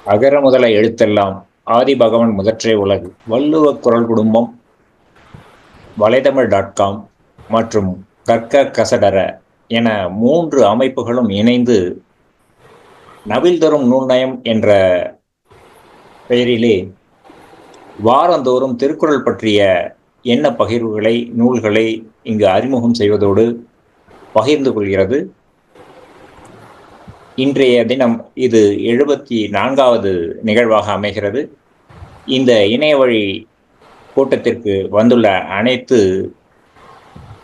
அகர முதல எழுத்தெல்லாம் ஆதி பகவன் முதற்றே உலகு. வள்ளுவ குரல் குடும்பம், வலைதமிழ்.com மற்றும் கற்க கசடற என 3 அமைப்புகளும் இணைந்து நவில்தரும் நூல்நயம் என்ற பெயரிலே வாரந்தோறும் திருக்குறள் பற்றிய எண்ண பகிர்வுகளை, நூல்களை இங்கு அறிமுகம் செய்வதோடு பகிர்ந்து கொள்கிறது. இன்றைய தினம் இது 74வது நிகழ்வாக அமைகிறது. இந்த இணைய வழி கூட்டத்திற்கு வந்துள்ள அனைத்து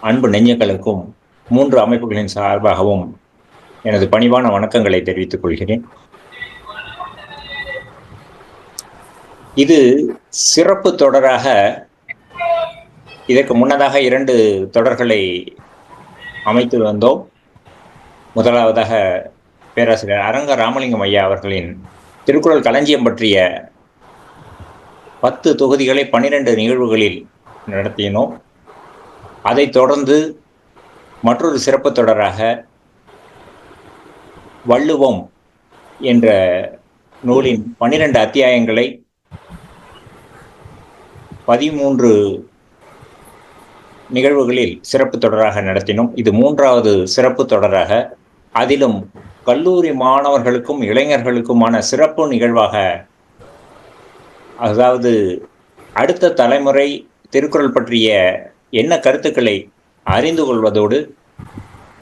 அன்பு நெஞ்சங்களுக்கும் 3 அமைப்புகளின் சார்பாகவும் எனது பணிவான வணக்கங்களை தெரிவித்துக் கொள்கிறேன். இது சிறப்பு தொடராக இதற்கு முன்னதாக 2 தொடர்களை அமைத்து வந்தோம். முதலாவதாக பேராசிரியர் அரங்க ராமலிங்கம் ஐயா அவர்களின் திருக்குறள் களஞ்சியம் பற்றிய 10 தொகுதிகளை 12 நிகழ்வுகளில் நடத்தினோம். அதைத் தொடர்ந்து மற்றொரு சிறப்பு தொடராக வள்ளுவம் என்ற நூலின் 12 அத்தியாயங்களை 13 நிகழ்வுகளில் சிறப்பு தொடராக நடத்தினோம். இது 3வது சிறப்பு தொடராக, அதிலும் கல்லூரி மாணவர்களுக்கும் இளைஞர்களுக்குமான சிறப்பு நிகழ்வாக, அதாவது அடுத்த தலைமுறை திருக்குறள் பற்றிய என்ன கருத்துக்களை அறிந்து கொள்வதோடு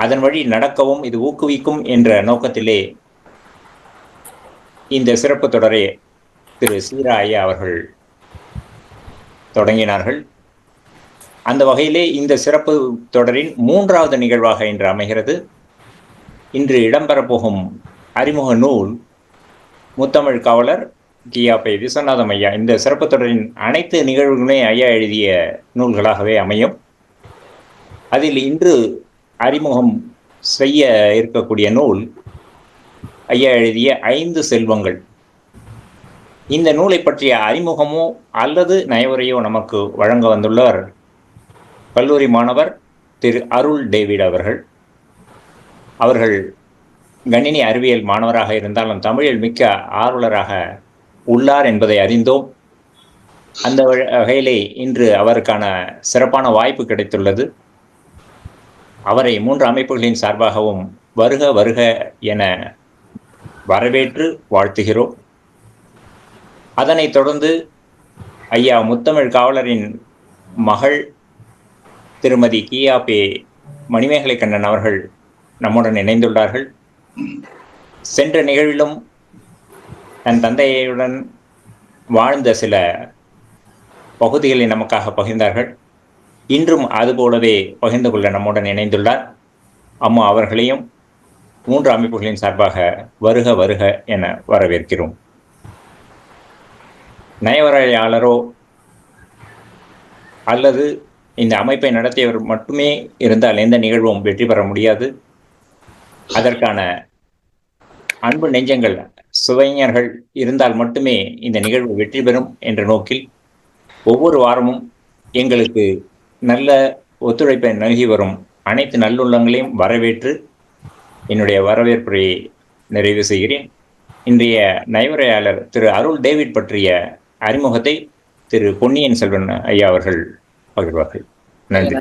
அதன் வழி நடக்கவும் இது ஊக்குவிக்கும் என்ற நோக்கத்திலே இந்த சிறப்பு தொடரை திரு சீரா ஐயா அவர்கள் தொடங்கினார்கள். அந்த வகையிலே இந்த சிறப்பு தொடரின் 3வது நிகழ்வாக இன்று அமைகிறது. இன்று இடம்பெறப்போகும் அறிமுக நூல் முத்தமிழ் காவலர் கியாபே விஸ்வநாதம் ஐயா. இந்த சிறப்பு தொடரின் அனைத்து நிகழ்வுகளுமே ஐயா எழுதிய நூல்களாகவே அமையும். அதில் இன்று அறிமுகம் செய்ய இருக்கக்கூடிய நூல் ஐயா எழுதிய 5 செல்வங்கள். இந்த நூலை பற்றிய அறிமுகமோ அல்லது நயவுரையோ நமக்கு வழங்க வந்துள்ளவர் கல்லூரி மாணவர் திரு அருள் டேவிட் அவர்கள். அவர்கள் கணினி அறிவியல் மாணவராக இருந்தாலும் தமிழில் மிக்க ஆர்வலராக உள்ளார் என்பதை அறிந்தோம். அந்த வகையிலே இன்று அவருக்கான சிறப்பான வாய்ப்பு கிடைத்துள்ளது. அவரை 3 அமைப்புகளின் சார்பாகவும் வருக வருக என வரவேற்று வாழ்த்துகிறோம். அதனைத் தொடர்ந்து ஐயா முத்தமிழ் காவலரின் மகள் திருமதி கியாபே மணிமேகலை கண்ணன் அவர்கள் நம்முடன் இணைந்துள்ளார்கள். சென்ற நிகழ்விலும் தன் தந்தையுடன் வாழ்ந்த சில பகுதிகளை நமக்காக பகிர்ந்தார்கள். இன்றும் அதுபோலவே பகிர்ந்து கொள்ள நம்முடன் இணைந்துள்ளார். அம்மா அவர்களையும் 3 அமைப்புகளின் சார்பாக வருக வருக என வரவேற்கிறோம். நயவரையாளரோ அல்லது இந்த அமைப்பை நடத்தியவர் மட்டுமே இருந்தால் எந்த நிகழ்வும் வெற்றி பெற முடியாது. அதற்கான அன்பு நெஞ்சங்கள், சுவைஞர்கள் இருந்தால் மட்டுமே இந்த நிகழ்வு வெற்றி பெறும் என்ற நோக்கில் ஒவ்வொரு வாரமும் எங்களுக்கு நல்ல ஒத்துழைப்பை நல்கி வரும் அனைத்து நல்லுள்ளங்களையும் வரவேற்று என்னுடைய வரவேற்பை நிறைவு செய்கிறேன். இன்றைய நயவுரையாளர் திரு அருள் டேவிட் பற்றிய அறிமுகத்தை திரு பொன்னியின் செல்வன் ஐயா அவர்கள் பகிர்வார்கள். நன்றி.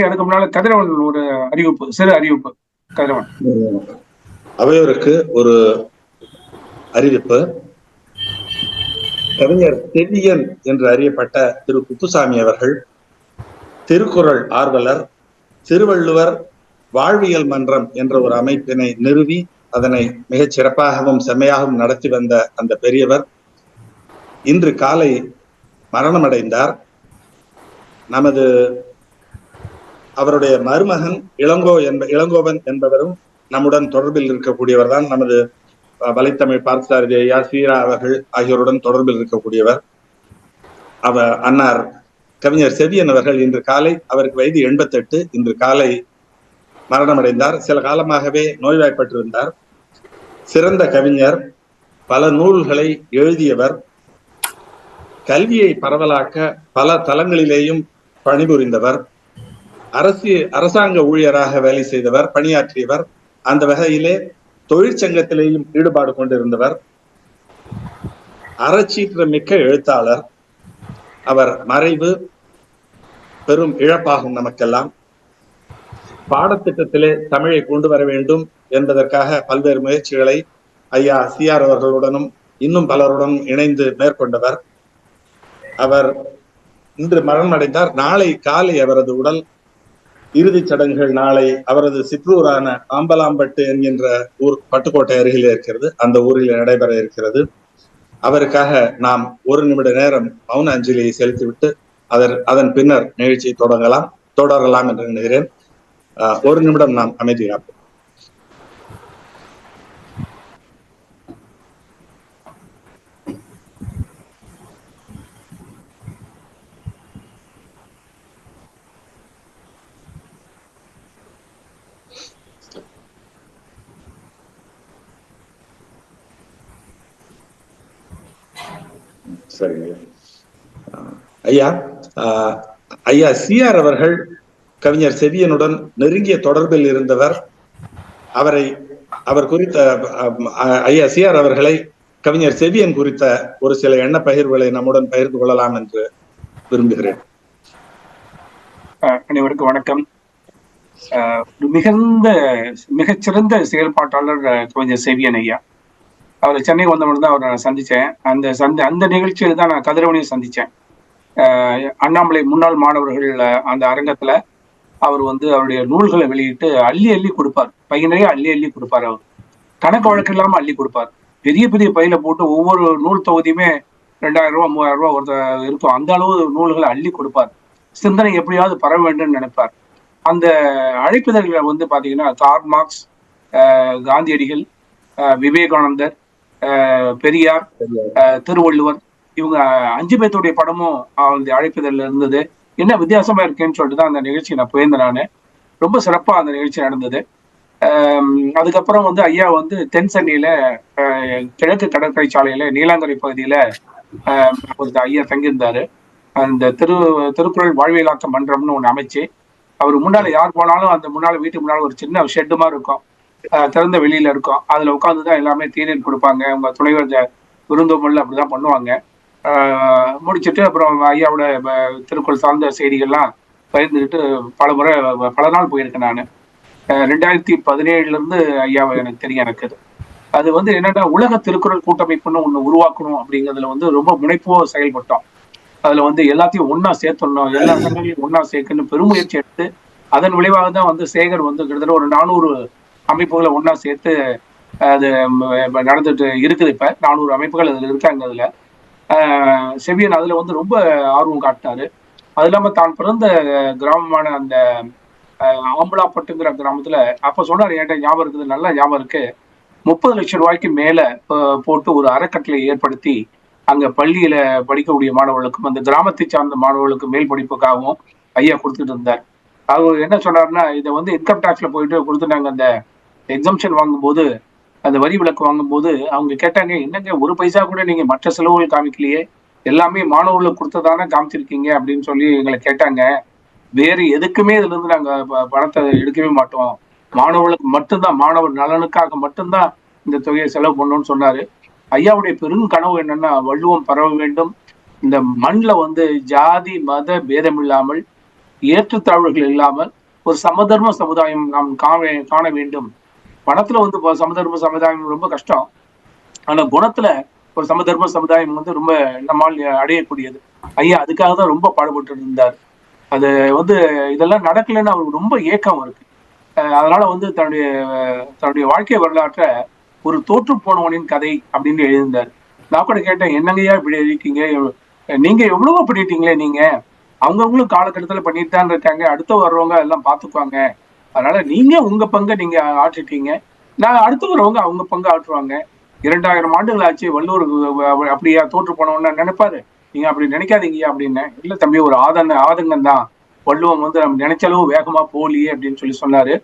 அதுக்கு முன்னால கதிரவன் ஒரு அறிவிப்பு, சிறு அறிவிப்பு. கதிரவன் அவையோருக்கு ஒரு அறிவிப்பு. கவிஞர் செவ்வியன் என்று அறியப்பட்ட திரு குப்புசாமி அவர்கள் திருக்குறள் ஆர்வலர், திருவள்ளுவர் வாழ்வியல் மன்றம் என்ற ஒரு அமைப்பினை நிறுவி அதனை மிகச் சிறப்பாகவும் செம்மையாகவும் நடத்தி வந்த அந்த பெரியவர் இன்று காலை மரணமடைந்தார். நமது அவருடைய மருமகன் இளங்கோவன் என்பவரும் நம்முடன் தொடர்பில் இருக்கக்கூடியவர் தான். நமது வலைத்தமிழ் பார்த்தசாரதி ஐயா, சீரா அவர்கள் ஆகியோருடன் தொடர்பில் இருக்கக்கூடியவர். அன்னார் கவிஞர் செவ்வியன் அவர்கள் இன்று காலை, அவருக்கு வயது 88, இன்று காலை மரணமடைந்தார். சில காலமாகவே நோய்வாய்ப்பட்டிருந்தார். சிறந்த கவிஞர், பல நூல்களை எழுதியவர், கல்வியை பரவலாக்க பல தளங்களிலேயும் பணிபுரிந்தவர், அரசாங்க ஊழியராக வேலை செய்தவர், பணியாற்றியவர். அந்த வகையிலே தொழிற்சங்கத்திலேயும் ஈடுபாடு கொண்டிருந்தவர், அறச்சீற்ற மிக்க எழுத்தாளர். அவர் மறைவு பெரும் இழப்பாகும் நமக்கெல்லாம். பாடத்திட்டத்திலே தமிழை கொண்டு வர வேண்டும் என்பதற்காக பல்வேறு முயற்சிகளை ஐயா சிஆர் அவர்களுடனும் இன்னும் பலருடனும் இணைந்து மேற்கொண்டவர். அவர் இன்று மரணமடைந்தார். நாளை காலை அவரது உடல் இறுதிச் சடங்குகள் நாளை அவரது சிற்றூரான ஆம்பலாம்பட்டு என்கின்ற ஊர் பட்டுக்கோட்டை அருகிலே இருக்கிறது. அந்த ஊரில் நடைபெற இருக்கிறது. அவருக்காக நாம் 1 நிமிட நேரம் மௌன அஞ்சலியை செலுத்திவிட்டு அதன் பின்னர் நிகழ்ச்சியை தொடரலாம் என்று நினைக்கிறேன். 1 நிமிடம் நாம் அமைதி காப்போம். சரிங்க ஐயா. ஐயா சிஆர் அவர்கள் கவிஞர் செவியனுடன் நெருங்கிய தொடர்பில் இருந்தவர். அவர் குறித்த ஐயா சிஆர் அவர்களை கவிஞர் செவியன் குறித்த ஒரு சில எண்ண பகிர்வுகளை நம்முடன் பகிர்ந்து கொள்ளலாம் என்று விரும்புகிறேன். அனைவருக்கும் வணக்கம். மிகச்சிறந்த செயல்பாட்டாளர் கவிஞர் செவியன் ஐயா. அவர் சென்னை வந்தவங்க தான் அவரை நான் சந்திச்சேன். அந்த நிகழ்ச்சியில தான் நான் கதிரவனையும் சந்திச்சேன். அண்ணாமலை முன்னாள் மாணவர்கள் அந்த அரங்கத்துல அவர் அவருடைய நூல்களை வெளியிட்டு அள்ளி கொடுப்பார். பையனையே அள்ளி கொடுப்பார். அவர் கணக்கு வழக்கு இல்லாம அள்ளி கொடுப்பார். பெரிய பெரிய பையில போட்டு ஒவ்வொரு நூல் தொகுதியுமே 2000 ரூபா 3000 ரூபா ஒருத்தர் இருக்கும். அந்த அளவு நூல்களை அள்ளி கொடுப்பார். சிந்தனை எப்படியாவது பரவ வேண்டும் நினைப்பார். அந்த அழைப்பிதழ்களை பாத்தீங்கன்னா கார்ல் மார்க்ஸ், காந்தியடிகள், விவேகானந்தர், பெரியார், திருவள்ளுவர், இவங்க 5 பேர்த்துடைய படமும் அந்த அழைப்பிதழ்ல இருந்தது. என்ன வித்தியாசமா இருக்குன்னு சொல்லிட்டு தான் அந்த நிகழ்ச்சி நான் போயிருந்தேன். நானு ரொம்ப சிறப்பா அந்த நிகழ்ச்சி நடந்தது. அதுக்கப்புறம் ஐயா தென் சென்னையில கிழக்கு கடற்கரை சாலையில நீலாங்கரை பகுதியில ஐயா தங்கியிருந்தாரு. அந்த திருக்குறள் வாழ்வியலாக்க மன்றம்னு ஒண்ணு அமைச்சு அவர் முன்னால யார் போனாலும் அந்த வீட்டுக்கு முன்னால ஒரு சின்ன ஷெட்டு மாதிரி இருக்கும், திறந்த வெளியில இருக்கும். அதுல உட்காந்துதான் எல்லாமே தேநீர் கொடுப்பாங்க. அவங்க துணைவர் விருந்தோம்பல் அப்படிதான் பண்ணுவாங்க. முடிச்சுட்டு அப்புறம் ஐயாவோட திருக்குறள் சார்ந்த செய்திகள்லாம் பகிர்ந்துக்கிட்டு பல நாள் போயிருக்கேன் நான். 2017 இருந்து ஐயாவை எனக்கு தெரியும். எனக்கு அது என்னன்னா உலக திருக்குறள் கூட்டமைப்புன்னு ஒண்ணு உருவாக்கணும் அப்படிங்கிறதுல ரொம்ப முனைப்போ செயல்பட்டோம். அதுல எல்லாத்தையும் ஒன்னா சேர்த்துடணும், எல்லா சங்கங்களையும் ஒன்னா சேர்க்கணும் பெருமுயற்சி எடுத்து அதன் விளைவாக தான் சேகர் கிட்டத்தட்ட ஒரு 400 அமைப்புகளை ஒன்னா சேர்த்து அது நடந்துட்டு இருக்குது. இப்ப 400 அமைப்புகள் அதுல இருக்காங்க. அதுல செவியன் அதுல ரொம்ப ஆர்வம் காட்டினாரு. அது இல்லாம தான் பிறந்த கிராமமான அந்த ஆம்பலாப்பட்டுங்கிற கிராமத்துல அப்ப சொன்னாரு, என்கிட்ட ஞாபகம் இருக்குது, நல்லா ஞாபகம் இருக்கு, 30 லட்சம் ரூபாய்க்கு மேல போட்டு ஒரு அறக்கட்டளை ஏற்படுத்தி அங்க பள்ளியில படிக்கக்கூடிய மாணவர்களுக்கும் அந்த கிராமத்தை சார்ந்த மாணவர்களுக்கு மேல் படிப்புக்காகவும் ஐயா கொடுத்துட்டு இருந்தார். அவர் என்ன சொன்னாருன்னா, இதை இன்கம் டாக்ஸ்ல போயிட்டு கொடுத்துட்டாங்க. அந்த எக்ஸம்ஷன் வாங்கும்போது, அந்த வரி விலக்கு வாங்கும்போது அவங்க கேட்டாங்க, என்னங்க 1 பைசா கூட நீங்க மற்ற செலவுகள் காமிக்கலையே, எல்லாமே மாணவர்களுக்கு கொடுத்ததானே காமிச்சிருக்கீங்க அப்படின்னு சொல்லி எங்களை கேட்டாங்க. வேறு எதுக்குமே இதுல இருந்து நாங்க பணத்தை எடுக்கவே மாட்டோம், மாணவர்களுக்கு மட்டும்தான், மாணவர் நலனுக்காக மட்டும்தான் இந்த தொகையை செலவு பண்ணணும்னு சொன்னாரு. ஐயாவுடைய பெரும் கனவு என்னன்னா, வள்ளுவம் பரவ வேண்டும், இந்த மண்ணில் ஜாதி மத பேதம் இல்லாமல், ஏற்றத்தாழ்வுகள் இல்லாமல் ஒரு சமதர்ம சமுதாயம் நாம் காண வேண்டும். பணத்துல சமதர்ம சமுதாயம் ரொம்ப கஷ்டம், ஆனா குணத்துல ஒரு சமதர்ம சமுதாயம் ரொம்ப நம்மால் அடையக்கூடியது. ஐயா அதுக்காக தான் ரொம்ப பாடுபட்டு இருந்தார். அது இதெல்லாம் நடக்கலைன்னு அவருக்கு ரொம்ப ஏக்கம் இருக்கு. அதனால தன்னுடைய வாழ்க்கை வரலாற்றை ஒரு தோற்று போனவனின் கதை அப்படின்னு எழுதியிருந்தார். நான் கூட கேட்டேன், என்னங்கய்யா இப்படி எழுதிருக்கீங்க, நீங்க எவ்வளவோ பண்ணிட்டீங்களே, நீங்க அவங்கவுங்களும் காலகட்டத்துல பண்ணிட்டு தான் இருக்காங்க, அடுத்து வர்றவங்க எல்லாம் பாத்துக்குவாங்க, அதனால நீங்க உங்க பங்கை நீங்க ஆற்றிட்டீங்க, நான் அடுத்து வரவங்க அவங்க பங்கு ஆற்றுவாங்க. 2000 ஆண்டுகள் ஆச்சு, வள்ளுவர் அப்படியா தோற்று போனவன்னு நினைப்பாரு, நீங்க அப்படி நினைக்காதீங்கயா அப்படின்னு. இல்ல தம்பி, ஒரு ஆதங்கம் தான், வள்ளுவம் நம்ம நினைச்ச அளவு வேகமா போலியே அப்படின்னு சொல்லி சொன்னாரு.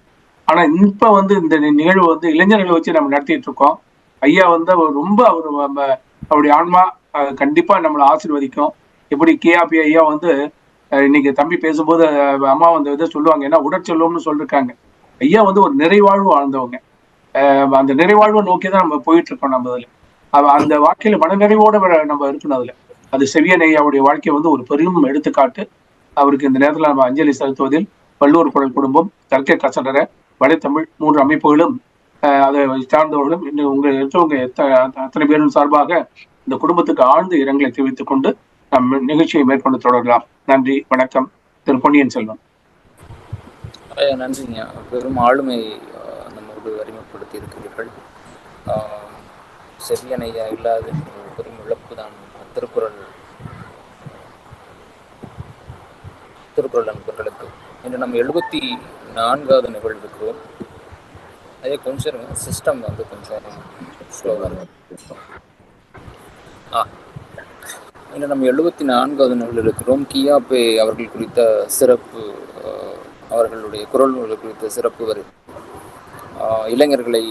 ஆனா இப்ப இந்த நிகழ்வு இளைஞர்களை வச்சு நம்ம நடத்திட்டு இருக்கோம். ஐயா ரொம்ப அவருடைய ஆன்மா கண்டிப்பா நம்மளை ஆசீர்வதிக்கும். எப்படி கேஆபி ஐயா இன்னைக்கு தம்பி பேசும்போது அம்மா இதை சொல்லுவாங்க, ஏன்னா உடற்செல்வம்னு சொல்லிருக்காங்க. ஐயா ஒரு நிறைவாழ்வு வாழ்ந்தவங்க. அந்த நிறைவாழ்வை நோக்கி தான் நம்ம போயிட்டு இருக்கோம். நம்ம அதுல அந்த வாழ்க்கையில மனநிறைவோட நம்ம இருக்கணும். அதுல அது செவியன் ஐயாவுடைய வாழ்க்கை வந்து ஒரு பெரும் எடுத்துக்காட்டு. அவருக்கு இந்த நேரத்தில் நம்ம அஞ்சலி செலுத்துவதில் வள்ளுவர் குரல் குடும்பம், தர்க்க கசடர, வலைத்தமிழ் 3 அமைப்புகளும் அதை சார்ந்தவர்களும் இன்னும் இருக்கவங்க அத்தனை பேரும் சார்பாக இந்த குடும்பத்துக்கு ஆழ்ந்த இரங்கலை தெரிவித்துக் கொண்டு நம் நிகழ்ச்சியை மேற்கொண்டு தொடரலாம். நன்றி, வணக்கம். திரு பொன்னியின் செல்வன். நன்றிங்க. பெரும் ஆளுமை நம்மோடு அறிமுகப்படுத்தி இருக்கிறீர்கள். செவியன் ஐயா இல்லாத பெரும் இழப்பு தான். திருக்குறள் நண்பர்களுக்கு இன்று நம்ம 74வது நிகழ்வு இருக்கிறோம். அதே கொஞ்சம் சிஸ்டம் வந்து கொஞ்சம் ஸ்லோவாக இருக்கும். இன்று நம்ம 74வது நிகழ்வு இருக்கிறோம். கியாபே அவர்கள் குறித்த சிறப்பு, அவர்களுடைய குரல் குறித்த சிறப்பு வரை இளைஞர்களை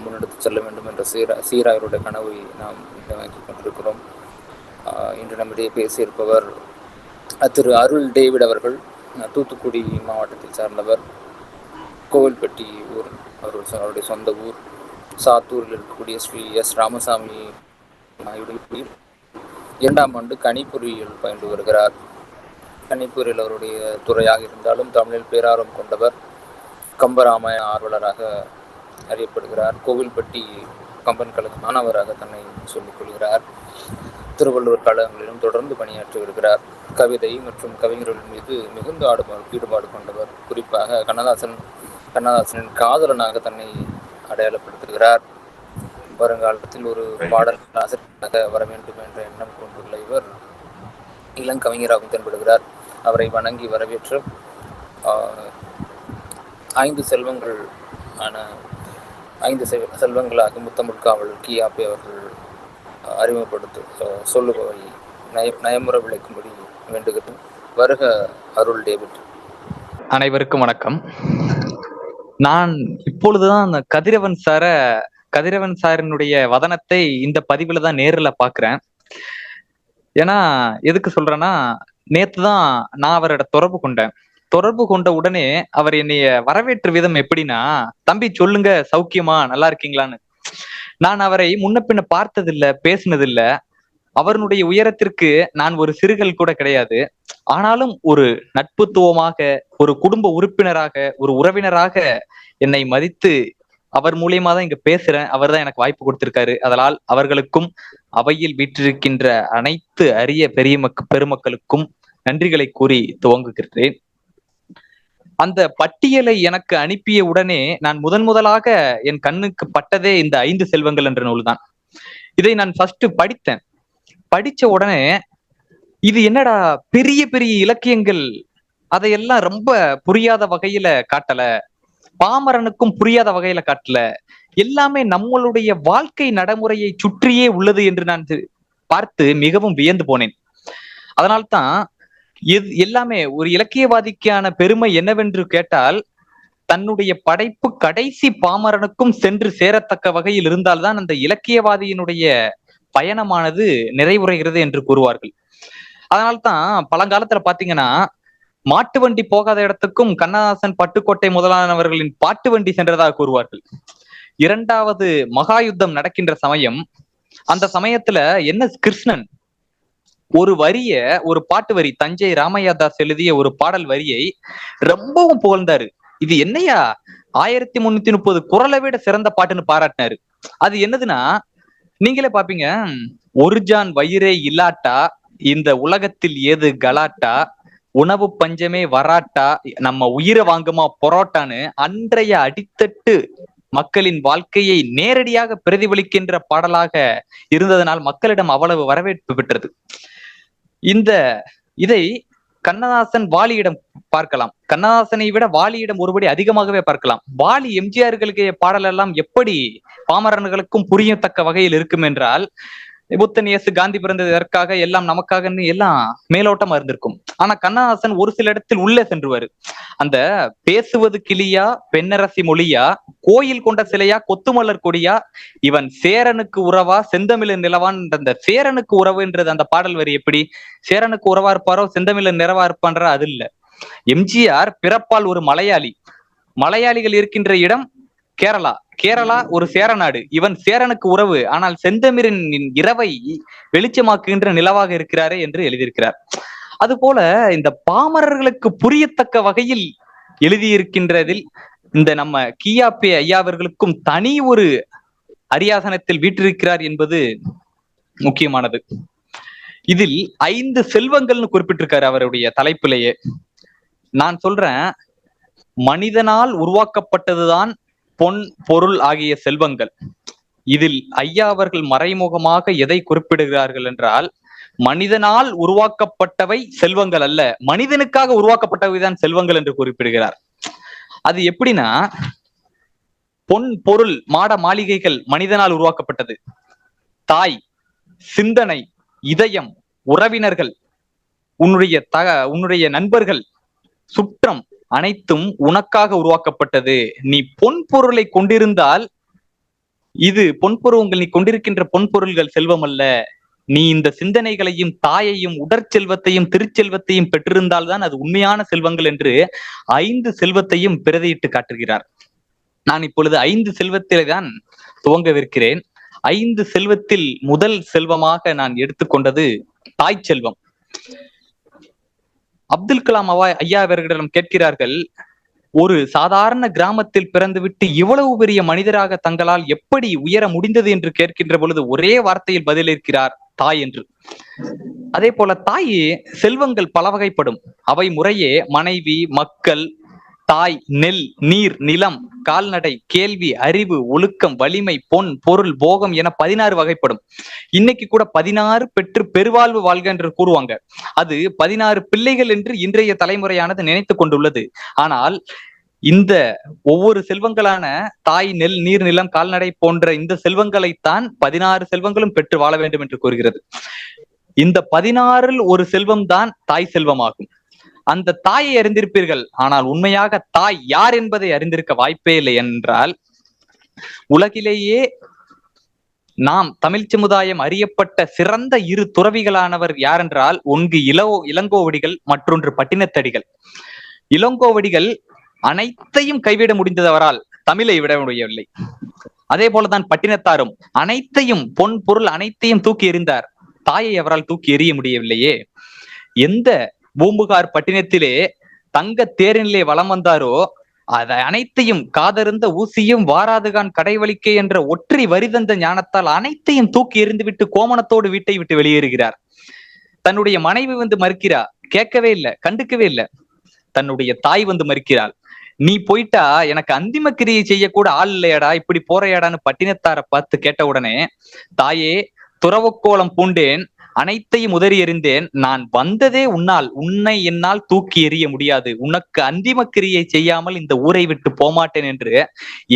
முன்னெடுத்து செல்ல வேண்டும் என்ற சீராயருடைய கனவை நாம் நினைவாக்கி கொண்டிருக்கிறோம். இன்று நம்மிடையே பேசியிருப்பவர் திரு அருள் டேவிட் அவர்கள். தூத்துக்குடி மாவட்டத்தை சார்ந்தவர். கோவில்பட்டி ஊர் அவருடைய சொந்த ஊர். சாத்தூரில் இருக்கக்கூடிய ஸ்ரீ எஸ் ராமசாமி நாயுடு 2ஆம் ஆண்டு கணிப்பொறியியல் பயின்று வருகிறார். கணிப்பொறியில் அவருடைய துறையாக இருந்தாலும் தமிழில் பேரார்வம் கொண்டவர். கம்பராமாயண ஆர்வலராக அறியப்படுகிறார். கோவில்பட்டி கம்பன் கழக மாணவராக தன்னை சொல்லிக் கொள்கிறார். திருவள்ளுவர் கழகங்களிலும் தொடர்ந்து பணியாற்றி வருகிறார். கவிதை மற்றும் கவிஞர்கள் மீது மிகுந்த ஈடுபாடு கொண்டவர். குறிப்பாக கண்ணதாசனின் காதலனாக தன்னை அடையாளப்படுத்துகிறார். வருங்காலத்தில் ஒரு பாடல் ஆசிரியராக வர வேண்டும் என்ற எண்ணம் கொண்டுள்ள இவர் இளங்கவிஞராகவும் தென்படுகிறார். அவரை வணங்கி வரவேற்று 5 செல்வங்களாக முத்தமிழ் காவல் கியாபே அவர்கள் சொல்லுபவை நயமுறை விளக்கும்படி வேண்டுகிறேன். வருக அருள் டேவிட். அனைவருக்கும் வணக்கம். நான் இப்பொழுதுதான் அந்த கதிரவன் சாரினுடைய வதனத்தை இந்த பதிவுல தான் நேரில் பாக்குறேன். ஏன்னா எதுக்கு சொல்றேன்னா, நேத்துதான் நான் அவரோட தொடர்பு கொண்ட உடனே அவர் என்னைய வரவேற்ற விதம் எப்படின்னா, தம்பி சொல்லுங்க, சௌக்கியமா, நல்லா இருக்கீங்களான்னு. நான் அவரை முன்ன பின்ன பார்த்ததில்லை, பேசினதில்ல. அவருடைய உயரத்திற்கு நான் ஒரு சிறுகள் கூட கிடையாது. ஆனாலும் ஒரு நட்புத்துவமாக, ஒரு குடும்ப உறுப்பினராக, ஒரு உறவினராக என்னை மதித்து அவர் மூலியமா தான் இங்க பேசுறேன். அவர் தான் எனக்கு வாய்ப்பு கொடுத்திருக்காரு. அதனால் அவர்களுக்கும் அவையில் வீற்றிருக்கின்ற அனைத்து அரிய பெருமக்களுக்கும் நன்றிகளை கூறி துவங்குகிறேன். அந்த பட்டியலை எனக்கு அனுப்பிய உடனே நான் முதலாக என் கண்ணுக்கு பட்டதே இந்த 5 செல்வங்கள் என்ற நூல் தான். இதை நான் ஃபர்ஸ்ட் படித்தேன். படிச்ச உடனே இது என்னடா பெரிய பெரிய இலக்கியங்கள், அதையெல்லாம் ரொம்ப புரியாத வகையில காட்டல, பாமரனுக்கும் புரியாத வகையில காட்டல, எல்லாமே நம்மளுடைய வாழ்க்கை நடைமுறையை சுற்றியே உள்ளது என்று நான் பார்த்து மிகவும் வியந்து போனேன். அதனால்தான் எல்லாமே ஒரு இலக்கியவாதிக்கான பெருமை என்னவென்று கேட்டால், தன்னுடைய படைப்பு கடைசி பாமரனுக்கும் சென்று சேரத்தக்க வகையில் இருந்தால்தான் அந்த இலக்கியவாதியினுடைய பயணமானது நிறைவுறுகிறது என்று கூறுவார்கள். அதனால்தான் பழங்காலத்துல பாத்தீங்கன்னா, மாட்டு வண்டி போகாத இடத்துக்கும் கண்ணதாசன், பட்டுக்கோட்டை முதலானவர்களின் பாட்டு வண்டி சென்றதாக கூறுவார்கள். 2வது மகா யுத்தம் நடக்கின்ற சமயம், அந்த சமயத்துல என்ன கிருஷ்ணன் ஒரு பாட்டு வரி, தஞ்சை ராமையாதாஸ் எழுதிய ஒரு பாடல் வரியை ரொம்பவும் புகழ்ந்தாரு. இது என்னையா 1330 குரலை விட சிறந்த பாட்டுன்னு பாராட்டினாரு. அது என்னதுன்னா, நீங்களே பாப்பீங்க, ஒரு ஜான் வயிறே இல்லாட்டா இந்த உலகத்தில் ஏது கலாட்டா, உணவு பஞ்சமே வராட்டா நம்ம உயிரை வாங்குமா பொரோட்டான்னு அன்றைய அடித்தட்டு மக்களின் வாழ்க்கையை நேரடியாக பிரதிபலிக்கின்ற பாடலாக இருந்ததனால் மக்களிடம் அவ்வளவு வரவேற்பு பெற்றது. இதை கண்ணதாசன் வாலியிடம் பார்க்கலாம். கண்ணதாசனை விட வாலியிடம் ஒருபடி அதிகமாகவே பார்க்கலாம். வாலி எம்ஜிஆர்களுக்கு பாடல் எல்லாம் எப்படி பாமரர்களுக்கும் புரியத்தக்க வகையில் இருக்கும் என்றால், புத்தன் இயேசு காந்தி பிறந்தது எதற்காக, எல்லாம் நமக்காக எல்லாம் மேலோட்டமா இருந்திருக்கும். ஆனா கண்ணதாசன் ஒரு சில இடத்தில் உள்ளே சென்றுவாரு. அந்த பேசுவது கிளியா, பெண்ணரசி மொழியா, கோயில் கொண்ட சிலையா, கொத்துமலர் கொடியா, இவன் சேரனுக்கு உறவா, செந்தமிழன் நிலவான், அந்த சேரனுக்கு உறவுன்றது அந்த பாடல் வரி எப்படி சேரனுக்கு உறவா இருப்பாரோ செந்தமிழன் நிறவா இருப்பான்ற அது இல்ல. எம்ஜிஆர் பிறப்பால் ஒரு மலையாளிகள் இருக்கின்ற இடம் கேரளா. கேரளா ஒரு சேர நாடு, இவன் சேரனுக்கு உறவு, ஆனால் செந்தமிரின் இரவை வெளிச்சமாக்குகின்ற நிலவாக இருக்கிறாரே என்று எழுதியிருக்கிறார். அதுபோல இந்த பாமரர்களுக்கு புரியத்தக்க வகையில் எழுதியிருக்கின்றதில் இந்த நம்ம கியாபே ஐயா அவர்களுக்கும் தனி ஒரு அரியாசனத்தில் வீற்றிருக்கிறார் என்பது முக்கியமானது. இதில் 5 செல்வங்கள்னு குறிப்பிட்டிருக்காரு அவருடைய தலைப்பிலேயே. நான் சொல்றேன், மனிதனால் உருவாக்கப்பட்டதுதான் பொன் பொருள் ஆகிய செல்வங்கள். இதில் ஐயா அவர்கள் மறைமுகமாக எதை குறிப்பிடுகிறார்கள் என்றால், மனிதனால் உருவாக்கப்பட்டவை செல்வங்கள் அல்ல, மனிதனுக்காக உருவாக்கப்பட்டவைதான் செல்வங்கள் என்று குறிப்பிடுகிறார். அது எப்படின்னா, பொன் பொருள் மாட மாளிகைகள் மனிதனால் உருவாக்கப்பட்டது. தாய், சிந்தனை, இதயம், உறவினர்கள், உன்னுடைய நண்பர்கள், சுற்றம் அனைத்தும் உனக்காக உருவாக்கப்பட்டது. நீ பொன் பொருளை கொண்டிருந்தால், இது நீ கொண்டிருக்கின்ற பொன் பொருள்கள் செல்வம் அல்ல, நீ இந்த சிந்தனைகளையும் தாயையும் உடற்செல்வத்தையும் திருச்செல்வத்தையும் பெற்றிருந்தால் தான் அது உண்மையான செல்வங்கள் என்று 5 செல்வத்தையும் பிரதியிட்டு காட்டுகிறார். நான் இப்பொழுது 5 செல்வத்திலே தான் துவங்கவிருக்கிறேன். 5 செல்வத்தில் முதல் செல்வமாக நான் எடுத்துக்கொண்டது தாய் செல்வம். அப்துல் கலாம் ஐயா அவர்களிடம் கேட்கிறார்கள், ஒரு சாதாரண கிராமத்தில் பிறந்துவிட்டு இவ்வளவு பெரிய மனிதராக தங்களால் எப்படி உயர முடிந்தது என்று கேட்கின்ற பொழுது ஒரே வார்த்தையில் பதிலளிக்கிறார், தாய் என்று. அதே போல தாய் செல்வங்கள் பல வகைப்படும். அவை முறையே மனைவி, மக்கள், தாய், நெல், நீர், நிலம், கால்நடை, கேள்வி, அறிவு, ஒழுக்கம், வலிமை, பொன், பொருள், போகம் என 16 வகைப்படும். இன்னைக்கு கூட 16 பெற்று பெருவாழ்வு வாழ்க என்று கூறுவாங்க. அது 16 பிள்ளைகள் என்று இன்றைய தலைமுறையானது நினைத்து கொண்டுள்ளது. ஆனால் இந்த ஒவ்வொரு செல்வங்களான தாய், நெல், நீர், நிலம், கால்நடை போன்ற இந்த செல்வங்களைத்தான் 16 செல்வங்களும் பெற்று வாழ வேண்டும் என்று கூறுகிறது. இந்த 16 ஒரு செல்வம் தான் தாய் செல்வமாகும். அந்த தாயை அறிந்திருப்பீர்கள், ஆனால் உண்மையாக தாய் யார் என்பதை அறிந்திருக்க வாய்ப்பே இல்லை. என்றால் உலகிலேயே நாம் தமிழ் சமுதாயம் அறியப்பட்ட சிறந்த 2 துறவிகளானவர் யார் என்றால், ஒன்று இளங்கோவடிகள், மற்றொன்று பட்டினத்தடிகள். இளங்கோவடிகள் அனைத்தையும் கைவிட முடிந்தவரால் தமிழை விட முடியவில்லை. அதே போலதான் பட்டினத்தாரும் அனைத்தையும், பொன் பொருள் அனைத்தையும் தூக்கி எறிந்தார், தாயை அவரால் தூக்கி எறிய முடியவில்லையே. எந்த பூம்புகார் பட்டினத்திலே தங்க தேரினிலே வலம் வந்தாரோ, அதை அனைத்தையும் காதருந்த ஊசியும் வாராதுகான் கடைவழிக்கே என்ற ஒற்றை வரி தந்த ஞானத்தால் அனைத்தையும் தூக்கி எறிந்துவிட்டு கோமணத்தோடு வீட்டை விட்டு வெளியேறுகிறார். தன்னுடைய மனைவி வந்து மறுக்கிறார், கேட்கவே இல்லை, கண்டுக்கவே இல்லை. தன்னுடைய தாய் வந்து மறுக்கிறாள், நீ போயிட்டா எனக்கு அந்திம கிரியை செய்யக்கூட ஆள் இல்லையாடா, இப்படி போறையாடான்னு பட்டினத்தாரை பார்த்து கேட்ட உடனே, தாயே துறவுக்கோலம் பூண்டேன், அனைத்தையும் உதறி எறிந்தேன், நான் வந்ததே உன்னால், உன்னை என்னால் தூக்கி எறிய முடியாது, உனக்கு அந்திம கிரியை செய்யாமல் இந்த ஊரை விட்டு போமாட்டேன் என்று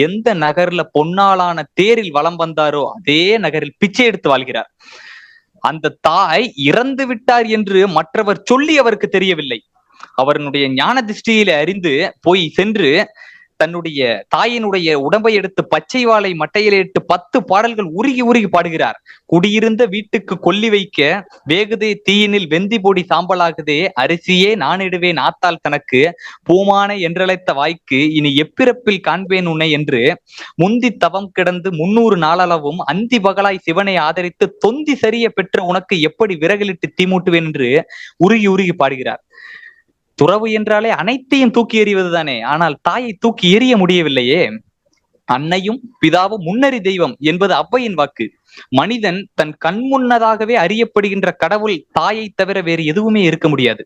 எந்த நகர்ல பொன்னாலான தேரில் வலம் வந்தாரோ அதே நகரில் பிச்சை எடுத்து வாழ்கிறார். அந்த தாய் இறந்து விட்டார் என்று மற்றவர் சொல்லி அவருக்கு தெரியவில்லை. அவருடைய ஞான திருஷ்டியில அறிந்து போய் சென்று தன்னுடைய தாயினுடைய உடம்பை எடுத்து பச்சை வாழை மட்டையில இட்டு 10 பாடல்கள் உருகி உருகி பாடுகிறார். குடியிருந்த வீட்டுக்கு கொல்லி வைக்க வேகுதே தீயினில் வெந்தி பொடி சாம்பலாகுதே, அரிசியே நானிடுவேன் ஆத்தாள் தனக்கு, பூமானை என்றழைத்த வாய்க்கு இனி எப்பிறப்பில் காண்பேன் உன்னை என்று முந்தி தவம் கிடந்து 300 நாளளவும் அந்தி பகலாய் சிவனை ஆதரித்து தொந்தி சரிய பெற்ற உனக்கு எப்படி விறகிலிட்டு தீமூட்டுவேன் என்று உருகி உருகி பாடுகிறார். துறவு என்றாலே அனைத்தையும் தூக்கி எறிவதுதானே, ஆனால் தாயை தூக்கி எறிய முடியவில்லையே. அன்னையும் பிதாவும் முன்னறி தெய்வம் என்பது ஔவையின் வாக்கு. மனிதன் தன் கண் முன்னதாகவே அறியப்படுகின்ற கடவுள் தாயை தவிர வேறு எதுவுமே இருக்க முடியாது.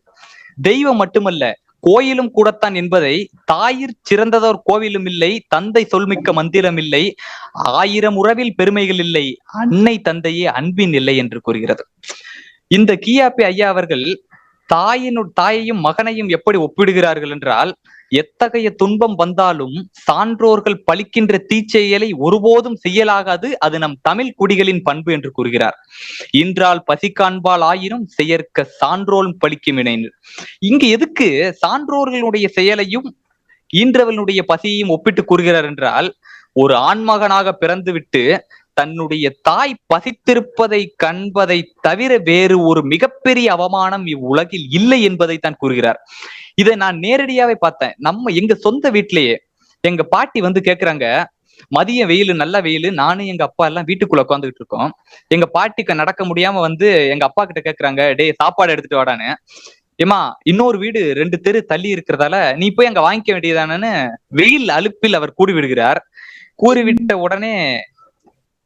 தெய்வம் மட்டுமல்ல, கோயிலும் கூடத்தான் என்பதை தாயிற் சிறந்ததோர் கோவிலும் இல்லை, தந்தை சொல்மிக்க மந்திரம் இல்லை, 1000 உறவில் பெருமைகள் இல்லை, அன்னை தந்தையே அன்பின் இல்லை என்று கூறுகிறது. இந்த கியாபே ஐயா அவர்கள் தாயையும் மகனையும் எப்படி ஒப்பிடுகிறார்கள் என்றால், எத்தகைய துன்பம் வந்தாலும் சான்றோர்கள் பழிக்கின்ற தீச்செயலை ஒருபோதும் செய்யலாகாது, அது நம் தமிழ் குடிகளின் பண்பு என்று கூறுகிறார். இன்றால் பசிக்காண்பால் ஆயினும் செயற்க சான்றோரும் பழிக்கும் இணைந்து. இங்கு எதுக்கு சான்றோர்களுடைய செயலையும் ஈன்றவனுடைய பசியையும் ஒப்பிட்டு கூறுகிறார் என்றால், ஒரு ஆண்மகனாக பிறந்துவிட்டு தன்னுடைய தாய் பசித்திருப்பதை கண்பதை தவிர வேறு ஒரு மிகப்பெரிய அவமானம் இவ்வுலகில் இல்லை என்பதை தான் கூறுகிறார். இதை நான் நேரடியாவே பார்த்தேன். எங்க சொந்த வீட்டிலேயே எங்க பாட்டி வந்து கேக்குறாங்க, மதிய வெயில், நல்ல வெயில், நானும் எங்க அப்பா எல்லாம் வீட்டுக்குள்ள உட்காந்துக்கிட்டு இருக்கோம். எங்க பாட்டிக்கு நடக்க முடியாம வந்து எங்க அப்பா கிட்ட கேக்குறாங்க, டேய் சாப்பாடு எடுத்துட்டு வாடான்னு. ஏமா இன்னொரு வீடு 2 தெரு தள்ளி இருக்கிறதால நீ போய் அங்க வாங்கிக்க வேண்டியதானு வெயில் அலுப்பில் அவர் கூறி விடுகிறார். கூறிவிட்ட உடனே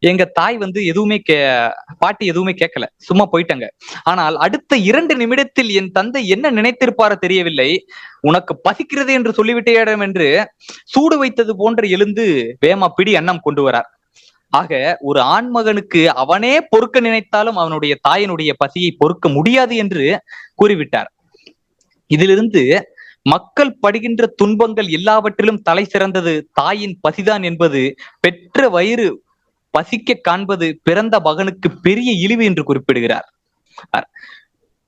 எங்க தாய் வந்து பாட்டி எதுவுமே கேட்கல, சும்மா போயிட்டாங்க. ஆனால் அடுத்த 2 நிமிடத்தில் என் தந்தை என்ன நினைத்திருப்பாரோ தெரியவில்லை. உனக்கு பசிக்கிறது என்று சொல்லிவிட்டேடம் என்று சூடு வைத்தது போன்று எழுந்து வேமா பிடி அன்னம் கொண்டு வரார். ஆக ஒரு ஆண்மகனுக்கு அவனே பொறுக்க நினைத்தாலும் அவனுடைய தாயினுடைய பசியை பொறுக்க முடியாது என்று கூறிவிட்டார். இதிலிருந்து மக்கள் படுகின்ற துன்பங்கள் எல்லாவற்றிலும் தலை சிறந்தது தாயின் பசிதான் என்பது, பெற்ற வயிறு பசிக்க காண்பது பிறந்த மகனுக்கு பெரிய இழிவு என்று குறிப்பிடுகிறார்.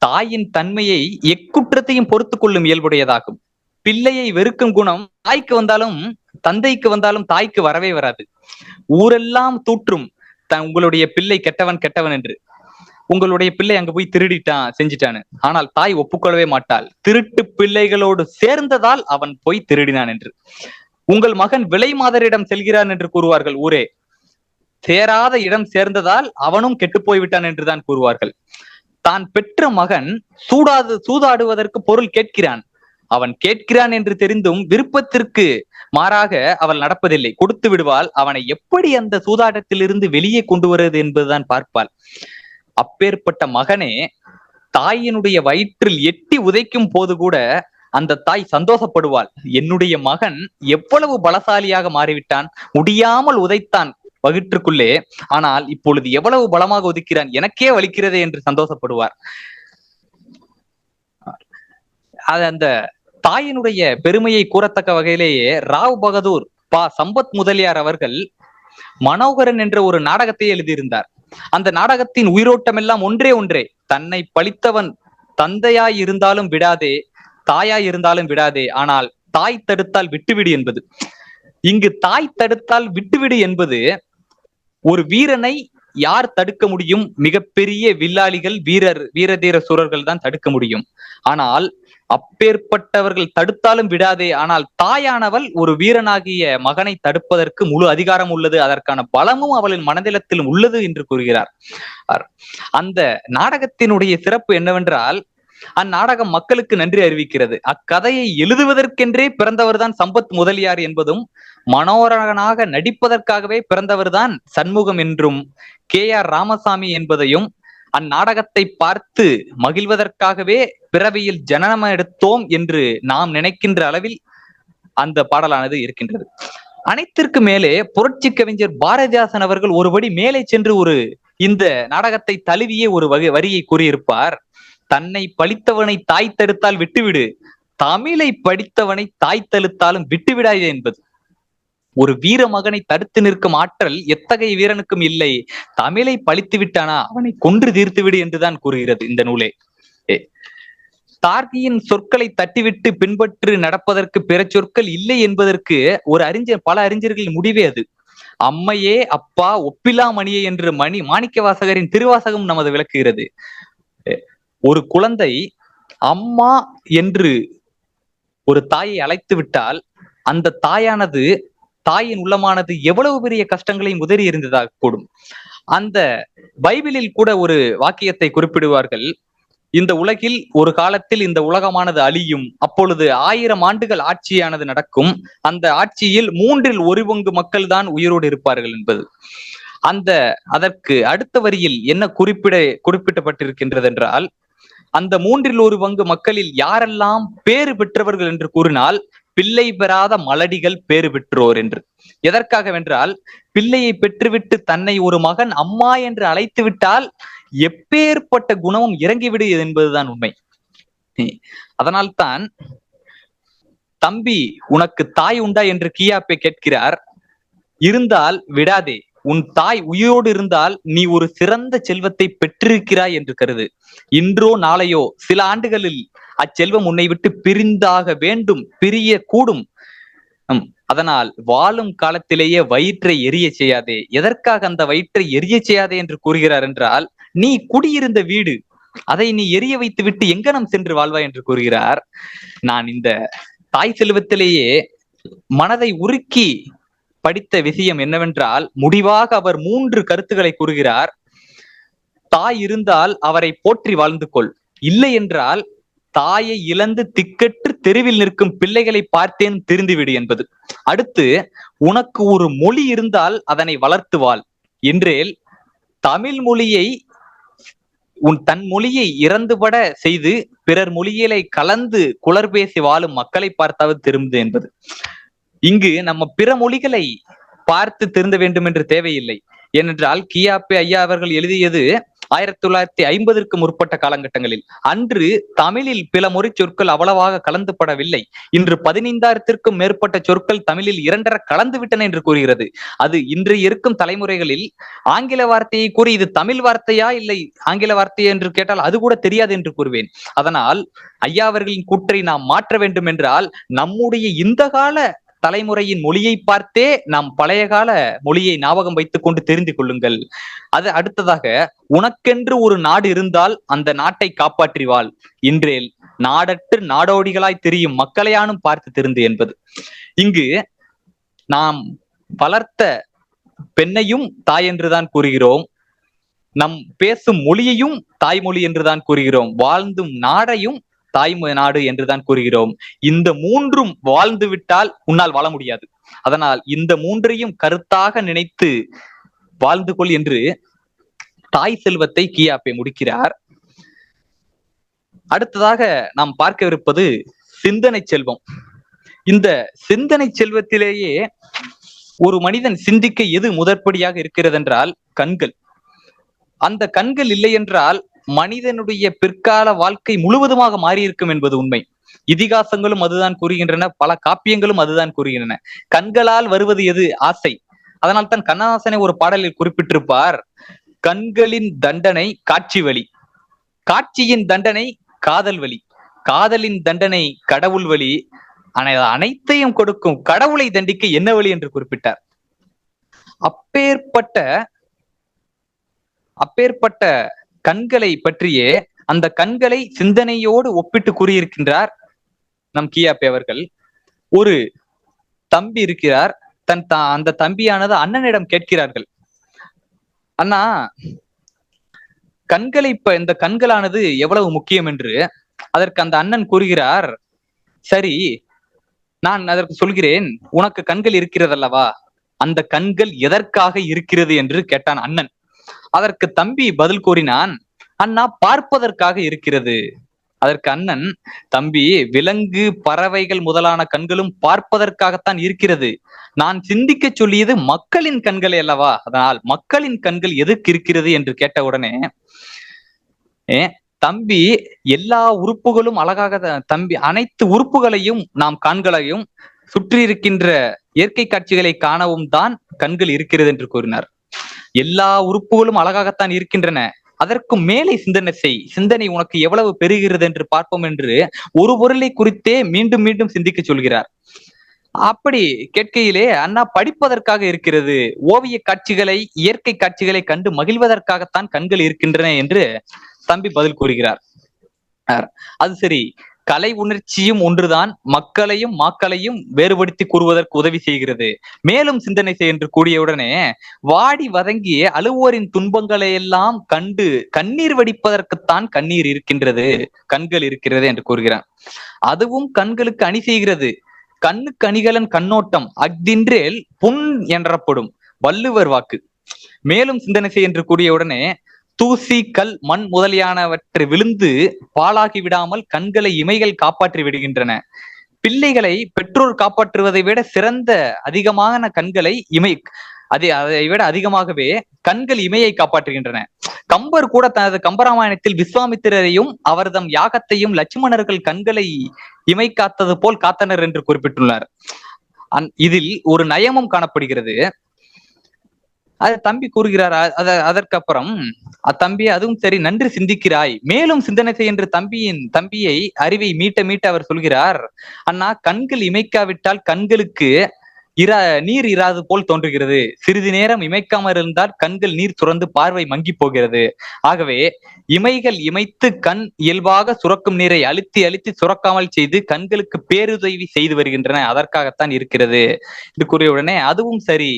தாயின் தன்மையை எக்குற்றத்தையும் பொறுத்து கொள்ளும் இயல்புடையதாகும். பிள்ளையை வெறுக்கும் குணம் தாய்க்கு வந்தாலும் தந்தைக்கு வந்தாலும் தாய்க்கு வரவே வராது. ஊரெல்லாம் தூற்றும் உங்களுடைய பிள்ளை கெட்டவன் கெட்டவன் என்று. உங்களுடைய பிள்ளை அங்க போய் திருடிட்டான் செஞ்சிட்டான்னு. ஆனால் தாய் ஒப்புக்கொள்ளவே மாட்டாள். திருட்டு பிள்ளைகளோடு சேர்ந்ததால் அவன் போய் திருடினான் என்று. உங்கள் மகன் விலை மாதரிடம் செல்கிறான் என்று கூறுவார்கள் ஊரே. சேராத இடம் சேர்ந்ததால் அவனும் கெட்டு போய்விட்டான் என்றுதான் கூறுவார்கள். தான் பெற்ற மகன் சூதாடுவதற்கு பொருள் கேட்கிறான். அவன் கேட்கிறான் என்று தெரிந்தும் விருப்பத்திற்கு மாறாக அவள் நடப்பதில்லை, கொடுத்து விடுவாள். அவனை எப்படி அந்த சூதாட்டத்திலிருந்து வெளியே கொண்டு வருவது என்பதுதான் பார்ப்பாள். அப்பேற்பட்ட மகனே தாயினுடைய வயிற்றில் எட்டி உதைக்கும் போது கூட அந்த தாய் சந்தோஷப்படுவாள். என்னுடைய மகன் எவ்வளவு பலசாலியாக மாறிவிட்டான், முடியாமல் உதைத்தான் வயிற்றுக்குள்ளே, ஆனால் இப்பொழுது எவ்வளவு பலமாக உதைக்கிறான், எனக்கே வலிக்கிறதே என்று சந்தோஷப்படுவார். அந்த தாயினுடைய பெருமையை கூறத்தக்க வகையிலேயே ராவ் பகதூர் சம்பத் முதலியார் அவர்கள் மனோகரன் என்ற ஒரு நாடகத்தை எழுதியிருந்தார். அந்த நாடகத்தின் உயிரோட்டம் எல்லாம் ஒன்றே, தன்னை பழித்தவன் தந்தையாய் இருந்தாலும் விடாதே, தாயாய் இருந்தாலும் விடாதே, ஆனால் தாய் தடுத்தால் விட்டுவிடு என்பது. இங்கு தாய் தடுத்தால் விட்டுவிடு என்பது ஒரு வீரனை யார் தடுக்க முடியும்? மிகப்பெரிய வில்லாளிகள், வீரதீர சூரர்கள் தான் தடுக்க முடியும். ஆனால் அப்பேற்பட்டவர்கள் தடுத்தாலும் விடாதே, ஆனால் தாயானவள் ஒரு வீரனாகிய மகனை தடுப்பதற்கு முழு அதிகாரம் உள்ளது, அதற்கான பலமும் அவளின் மனதிலத்திலும் உள்ளது என்று கூறுகிறார். அந்த நாடகத்தினுடைய சிறப்பு என்னவென்றால், அந்நாடகம் மக்களுக்கு நன்றி அறிவிக்கிறது. அக்கதையை எழுதுவதற்கென்றே பிறந்தவர் தான் சம்பத் முதலியார் என்பதும், மனோகரனாக நடிப்பதற்காகவே பிறந்தவர் தான் சண்முகம் என்றும், KR ராமசாமி என்பதையும், அந்நாடகத்தை பார்த்து மகிழ்வதற்காகவே பிறவியில் ஜனனம் எடுத்தோம் என்று நாம் நினைக்கின்ற அளவில் அந்த பாடலானது இருக்கின்றது. அனைத்திற்கு மேலே புரட்சி கவிஞர் பாரதிதாசன் அவர்கள் ஒருபடி மேலே சென்று இந்த நாடகத்தை தழுவிய ஒரு வரியை கூறியிருப்பார். தன்னை பழித்தவனை தாய் தடுத்தால் விட்டுவிடு, தமிழை படித்தவனை தாய் தடுத்தாலும் விட்டுவிடாதே என்பது. ஒரு வீர மகனை தடுத்து நிற்கும் ஆற்றல் எத்தகைய வீரனுக்கும் இல்லை. தமிழை பழித்து விட்டானா அவனை கொன்று தீர்த்து விடு என்றுதான் கூறுகிறது இந்த நூலே. தார்கியின் சொற்களை தட்டிவிட்டு பின்பற்று நடப்பதற்கு பிற சொற்கள் இல்லை என்பதற்கு பல அறிஞர்களின் முடிவே அது. அம்மையே அப்பா ஒப்பிலா மணியே என்று மாணிக்க வாசகரின் திருவாசகம் நமது விளக்குகிறது. ஒரு குழந்தை அம்மா என்று ஒரு தாயை அழைத்து விட்டால் அந்த தாயின் உள்ளமானது எவ்வளவு பெரிய கஷ்டங்களை உதறி இருந்ததாக கூடும். அந்த பைபிளில் கூட ஒரு வாக்கியத்தை குறிப்பிடுவார்கள். இந்த உலகில் ஒரு காலத்தில் இந்த உலகமானது அழியும், அப்பொழுது 1000 ஆண்டுகள் ஆட்சியானது நடக்கும், அந்த ஆட்சியில் 3/1 பங்கு மக்கள் தான் உயிரோடு இருப்பார்கள் என்பது. அதற்கு அடுத்த வரியில் என்ன குறிப்பிடப்பட்டிருக்கின்றது என்றால், அந்த 3/1 பங்கு மக்களில் யாரெல்லாம் பேறு பெற்றவர்கள் என்று கூறினால், பிள்ளை பெறாத மலடிகள் பேறு பெற்றோர் என்று. எதற்காக வென்றால், பிள்ளையை பெற்றுவிட்டு தன்னை ஒரு மகன் அம்மா என்று அழைத்து விட்டால் எப்பேற்பட்ட குணமும் இறங்கிவிடு என்பதுதான் உண்மை. அதனால்தான் தம்பி உனக்கு தாய் உண்டா என்று கியாப்பே கேட்கிறார். இருந்தால் விடாதே, உன் தாய் உயிரோடு இருந்தால் நீ ஒரு சிறந்த செல்வத்தை பெற்றிருக்கிறாய் என்று கருது. இன்றோ நாளையோ சில ஆண்டுகளில் அச்செல்வம் உன்னை விட்டு பிரிந்தாக வேண்டும், பிரிய கூடும். அதனால் வாழும் காலத்திலேயே வயிற்றை எரிய செய்யாதே. எதற்காக அந்த வயிற்றை எரிய செய்யாதே என்று கூறுகிறார் என்றால், நீ குடியிருந்த வீடு அதை நீ எரிய வைத்து விட்டு எங்கனம் சென்று வாழ்வாய் என்று கூறுகிறார். நான் இந்த தாய் செல்வத்திலேயே மனதை உருக்கி படித்த விஷயம் என்னவென்றால், முடிவாக அவர் 3 கருத்துக்களை கூறுகிறார். தாய் இருந்தால் அவரை போற்றி வாழ்ந்து கொள், இல்லை என்றால் தாயை இழந்து திக்கற்று தெருவில் நிற்கும் பிள்ளைகளை பார்த்தேன் திருந்துவிடு என்பது. அடுத்து, உனக்கு ஒரு மொழி இருந்தால் அதனை வளர்த்து வாழ், என்றேல் தமிழ் மொழியை தன் மொழியை இறந்துபட செய்து பிறர் மொழிகளை கலந்து குளர் பேசி வாழும் மக்களை பார்த்தாவது திரும்புது என்பது. இங்கு நம்ம பிற மொழிகளை பார்த்து திருந்த வேண்டும் என்று தேவையில்லை. ஏனென்றால் கியாப்பே ஐயா அவர்கள் எழுதியது 1950ற்கு முற்பட்ட காலகட்டங்களில். அன்று தமிழில் பிற மொழி சொற்கள் அவ்வளவாக கலந்துபடவில்லை. இன்று 15,000த்திற்கும் மேற்பட்ட சொற்கள் தமிழில் 2.5 கலந்து விட்டன என்று கூறுகிறது. அது இன்றைய இருக்கும் தலைமுறைகளில் ஆங்கில வார்த்தையை கூறி இது தமிழ் வார்த்தையா இல்லை ஆங்கில வார்த்தையா என்று கேட்டால் அது கூட தெரியாது என்று கூறுவேன். அதனால் ஐயா அவர்களின் கூற்றை நாம் மாற்ற வேண்டும் என்றால் நம்முடைய இந்த கால தலைமுறையின் மொழியை பார்த்தே நாம் பழைய கால மொழியை ஞாபகம் வைத்துக் கொண்டு தெரிந்து கொள்ளுங்கள். அது அடுத்ததாக, உனக்கென்று ஒரு நாடு இருந்தால் அந்த நாட்டை காப்பாற்றி வாழ், இன்றேல் நாடற்று நாடோடிகளாய் தெரியும் மக்களையானும் பார்த்து திருந்து என்பது. இங்கு நாம் வளர்த்த பெண்ணையும் தாய் என்றுதான் கூறுகிறோம், நம் பேசும் மொழியையும் தாய்மொழி என்றுதான் கூறுகிறோம், வாழ்ந்தும் நாடையும் தாய்மொழி நாடு என்றுதான் கூறுகிறோம். இந்த 3ம் வாழ்ந்து விட்டால் உன்னால் வாழ முடியாது. அதனால் இந்த 3ஐயும் கருத்தாக நினைத்து வாழ்ந்து கொள் என்று தாய் செல்வத்தை கியாப்பே முடிக்கிறார். அடுத்ததாக நாம் பார்க்கவிருப்பது சிந்தனை செல்வம். இந்த சிந்தனை செல்வத்திலேயே ஒரு மனிதன் சிந்திக்க எது முதற்படியாக இருக்கிறது என்றால் கண்கள். அந்த கண்கள் இல்லை என்றால் மனிதனுடைய பிற்கால வாழ்க்கை முழுவதுமாக மாறியிருக்கும் என்பது உண்மை. இதிகாசங்களும் அதுதான் கூறுகின்றன, பல காப்பியங்களும் அதுதான் கூறுகின்றன. கண்களால் வருவது எது? ஆசை. அதனால் தான் கண்ணதாசனை ஒரு பாடலில் குறிப்பிட்டிருப்பார், கண்களின் தண்டனை காட்சி வழி, காட்சியின் தண்டனை காதல் வழி, காதலின் தண்டனை கடவுள் வழி, அனைத்தையும் கொடுக்கும் கடவுளை தண்டிக்க என்ன வழி என்று குறிப்பிட்டார். அப்பேற்பட்ட கண்களை பற்றியே அந்த கண்களை சிந்தனையோடு ஒப்பிட்டு கூறியிருக்கின்றார் நம் கியாப்பே அவர்கள். ஒரு தம்பி இருக்கிறார், அந்த தம்பியானது அண்ணனிடம் கேட்கிறார்கள், அண்ணா கண்களை இந்த கண்களானது எவ்வளவு முக்கியம் என்று. அதற்கு அந்த அண்ணன் கூறுகிறார், சரி நான் அதற்கு சொல்கிறேன், உனக்கு கண்கள் இருக்கிறதல்லவா, அந்த கண்கள் எதற்காக இருக்கிறது என்று கேட்டான் அண்ணன். அதற்கு தம்பி பதில் கூறினான், அண்ணா பார்ப்பதற்காக இருக்கிறது. அதற்கு அண்ணன், தம்பி விலங்கு பறவைகள் முதலான கண்களும் பார்ப்பதற்காகத்தான் இருக்கிறது, நான் சிந்திக்க சொல்லியது மக்களின் கண்களை அல்லவா, அதனால் மக்களின் கண்கள் எதற்கு இருக்கிறது என்று கேட்டவுடனே தம்பி எல்லா உறுப்புகளும் அழகாக தம்பி அனைத்து உறுப்புகளையும் நாம் கண்களையும் சுற்றி இருக்கின்ற இயற்கை காட்சிகளை காணவும் தான் கண்கள் இருக்கிறது என்று கூறினார். எல்லா உறுப்புகளும் அழகாகத்தான் இருக்கின்றன, அதற்கு மேலே சிந்தனை செய், சிந்தனை உனக்கு எவ்வளவு பெறுகிறது என்று பார்ப்போம் என்று ஒரு பொருளை குறித்தே மீண்டும் மீண்டும் சிந்திக்க சொல்கிறார். அப்படி கேட்கையிலே, அண்ணா படிப்பதற்காக இருக்கிறது, ஓவிய காட்சிகளை இயற்கை காட்சிகளை கண்டு மகிழ்வதற்காகத்தான் கண்கள் இருக்கின்றன என்று தம்பி பதில் கூறுகிறார். அது சரி, கலை உணர்ச்சியும் ஒன்றுதான் மக்களையும் மாக்களையும் வேறுபடுத்தி கூறுவதற்கு உதவி செய்கிறது, மேலும் சிந்தனை செய் என்று கூடியவுடனே வாடி வதங்கி அழுவோரின் துன்பங்களை எல்லாம் கண்டு கண்ணீர் வடிப்பதற்குத்தான் கண்ணீர் இருக்கின்றது, கண்கள் இருக்கிறது என்று கூறுகிறான். அதுவும் கண்களுக்கு அணி செய்கிறது. கண்ணுக்கு அணிகலன் கண்ணோட்டம் அஃதின்றேல் புண் என்றப்படும் வள்ளுவர் வாக்கு. மேலும் சிந்தனை செய் என்று கூடியவுடனே தூசி கல் மண் முதலியானவற்றை விழுந்து பாழாகி விடாமல் கண்களை இமைகள் காப்பாற்றி விடுகின்றன. பிள்ளைகளை பெற்றோர் காப்பாற்றுவதை விட சிறந்த அதிகமான கண்களை அதை விட அதிகமாகவே கண்கள் இமையை காப்பாற்றுகின்றன. கம்பர் கூட தனது கம்பராமாயணத்தில் விஸ்வாமித்திரரையும் அவர்தம் யாகத்தையும் லட்சுமணர்கள் கண்களை இமை காத்தது போல் காத்தனர் என்று குறிப்பிட்டுள்ளார். இதில் ஒரு நயமும் காணப்படுகிறது. அது தம்பி கூறுகிறார். அதற்கப்புறம் தம்பி அதுவும் சரி, நன்றி சிந்திக்கிறாய், மேலும் சிந்தனை செய் என்று தம்பியை அறிவை மீட்ட அவர் சொல்கிறார், அண்ணா கண்கள் இமைக்காவிட்டால் கண்களுக்கு நீர் இராது போல் தோன்றுகிறது. சிறிது நேரம் இமைக்காமல் இருந்தால் கண்கள் நீர் சுரந்து பார்வை மங்கி போகிறது. ஆகவே இமைகள் இமைத்து கண் இயல்பாக சுரக்கும் நீரை அழுத்தி அழுத்தி சுரக்காமல் செய்து கண்களுக்கு பேருதவி செய்து வருகின்றன, அதற்காகத்தான் இருக்கிறது என்று கூறிய உடனே அதுவும் சரி,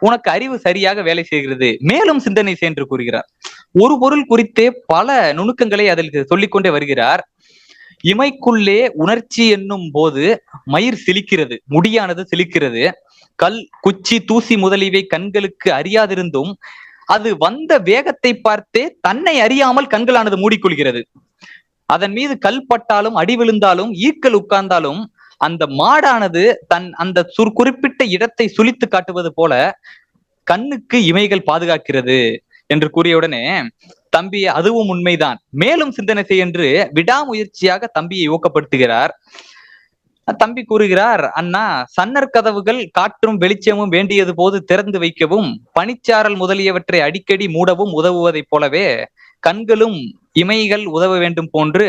உனக்கு அறிவு சரியாக வேலை செய்கிறது, மேலும் சிந்தனை செய் என்று கூறுகிறார். ஒரு பொருள் குறித்தே பல நுணுக்கங்களை அதில் சொல்லிக்கொண்டே வருகிறார். இமைக்குள்ளே உணர்ச்சி என்னும் போது மயிர் சிலிக்கிறது, முடியானது சிலிக்கிறது. கல், குச்சி, தூசி முதலியவை கண்களுக்கு அறியாதிருந்தும் அது வந்த வேகத்தை பார்த்தே தன்னை அறியாமல் கண்களானது மூடிக்கொள்கிறது. அதன் மீது கல் பட்டாலும் அடி விழுந்தாலும் ஈக்கள் உட்கார்ந்தாலும் அந்த மாடானது அந்த குறிப்பிட்ட இடத்தை சுளித்து காட்டுவது போல கண்ணுக்கு இமைகள் பாதுகாக்கிறது என்று கூறியவுடனே தம்பி அதுவும் உண்மைதான், மேலும் சிந்தனை செய் என்று விடாமுயற்சியாக தம்பியை ஊக்கப்படுத்துகிறார். தம்பி கூறுகிறார், அண்ணா, சன்னர் கதவுகள் காற்றும் வெளிச்சமும் வேண்டியது போது திறந்து வைக்கவும் பனிச்சாரல் முதலியவற்றை அடிக்கடி மூடவும் உதவுவதைப் போலவே கண்களும் இமைகள் உதவ வேண்டும் போன்று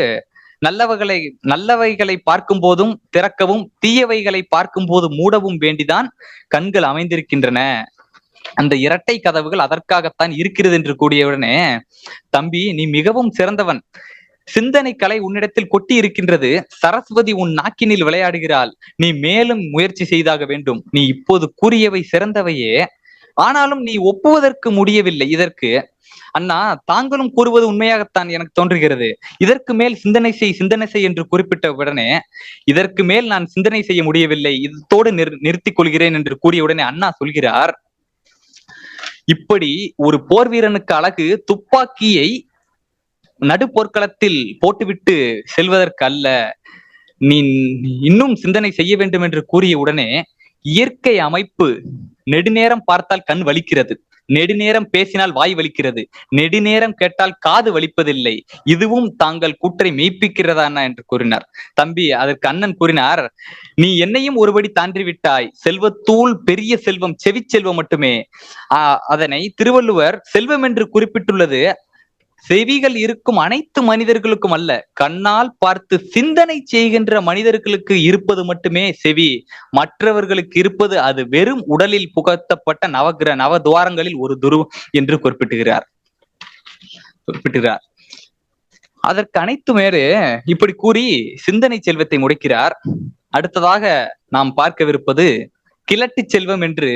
நல்லவைகளை பார்க்கும் போதும் திறக்கவும் தீயவைகளை பார்க்கும் போது மூடவும் வேண்டிதான் கண்கள் அமைந்திருக்கின்றன. அந்த இரட்டை கதவுகள் அதற்காகத்தான் இருக்கிறது என்று கூடியவுடனே தம்பி நீ மிகவும் சிறந்தவன், சிந்தனை கலை உன்னிடத்தில் கொட்டி இருக்கின்றது, சரஸ்வதி உன் நாக்கினில் விளையாடுகிறாள், நீ மேலும் முயற்சி செய்தாக வேண்டும். நீ இப்போது கூறியவை சிறந்தவையே, ஆனாலும் நீ ஒப்புவதற்கு முடியவில்லை. இதற்கு அண்ணா தாங்களும் கூறுவது உண்மையாகத்தான் எனக்கு தோன்றுகிறது. இதற்கு மேல் சிந்தனை செய் என்று குறிப்பிட்ட உடனே இதற்கு மேல் நான் சிந்தனை செய்ய முடியவில்லை, இதோடு நிறுத்திக் கொள்கிறேன் என்று கூறிய உடனே அண்ணா சொல்கிறார், இப்படி ஒரு போர் வீரனுக்கு அழகு துப்பாக்கியை நடுப்போர்க்களத்தில் போட்டுவிட்டு செல்வதற்கு அல்ல, நீ இன்னும் சிந்தனை செய்ய வேண்டும் என்று கூறிய உடனே இயற்கை அமைப்பு, நெடுநேரம் பார்த்தால் கண் வலிக்கிறது, நெடுநேரம் பேசினால் வாய் வலிக்கிறது, நெடுநேரம் கேட்டால் காது வலிப்பதில்லை, இதுவும் தாங்கள் கூற்றை மெய்ப்பிக்கிறதா என்று கூறினார். தம்பி அதற்கு அண்ணன் கூறினார், நீ என்னையும் ஒருபடி தாண்டி விட்டாய், செல்வத்தூள் பெரிய செல்வம் செவிச்செல்வம் மட்டுமே. அதனை திருவள்ளுவர் செல்வம் என்று குறிப்பிட்டுள்ளது செவிகள் இருக்கும் அனைத்து மனிதர்களுக்கும் அல்ல, கண்ணால் பார்த்து சிந்தனை செய்கின்ற மனிதர்களுக்கு இருப்பது மட்டுமே செவி, மற்றவர்களுக்கு இருப்பது அது வெறும் உடலில் புகத்தப்பட்ட நவதுவாரங்களில் ஒரு துருவம் என்று குறிப்பிட்டுகிறார். அதற்கு அனைத்து மேறு இப்படி கூறி சிந்தனை செல்வத்தை முடிக்கிறார். அடுத்ததாக நாம் பார்க்கவிருப்பது கிழட்டு செல்வம் என்று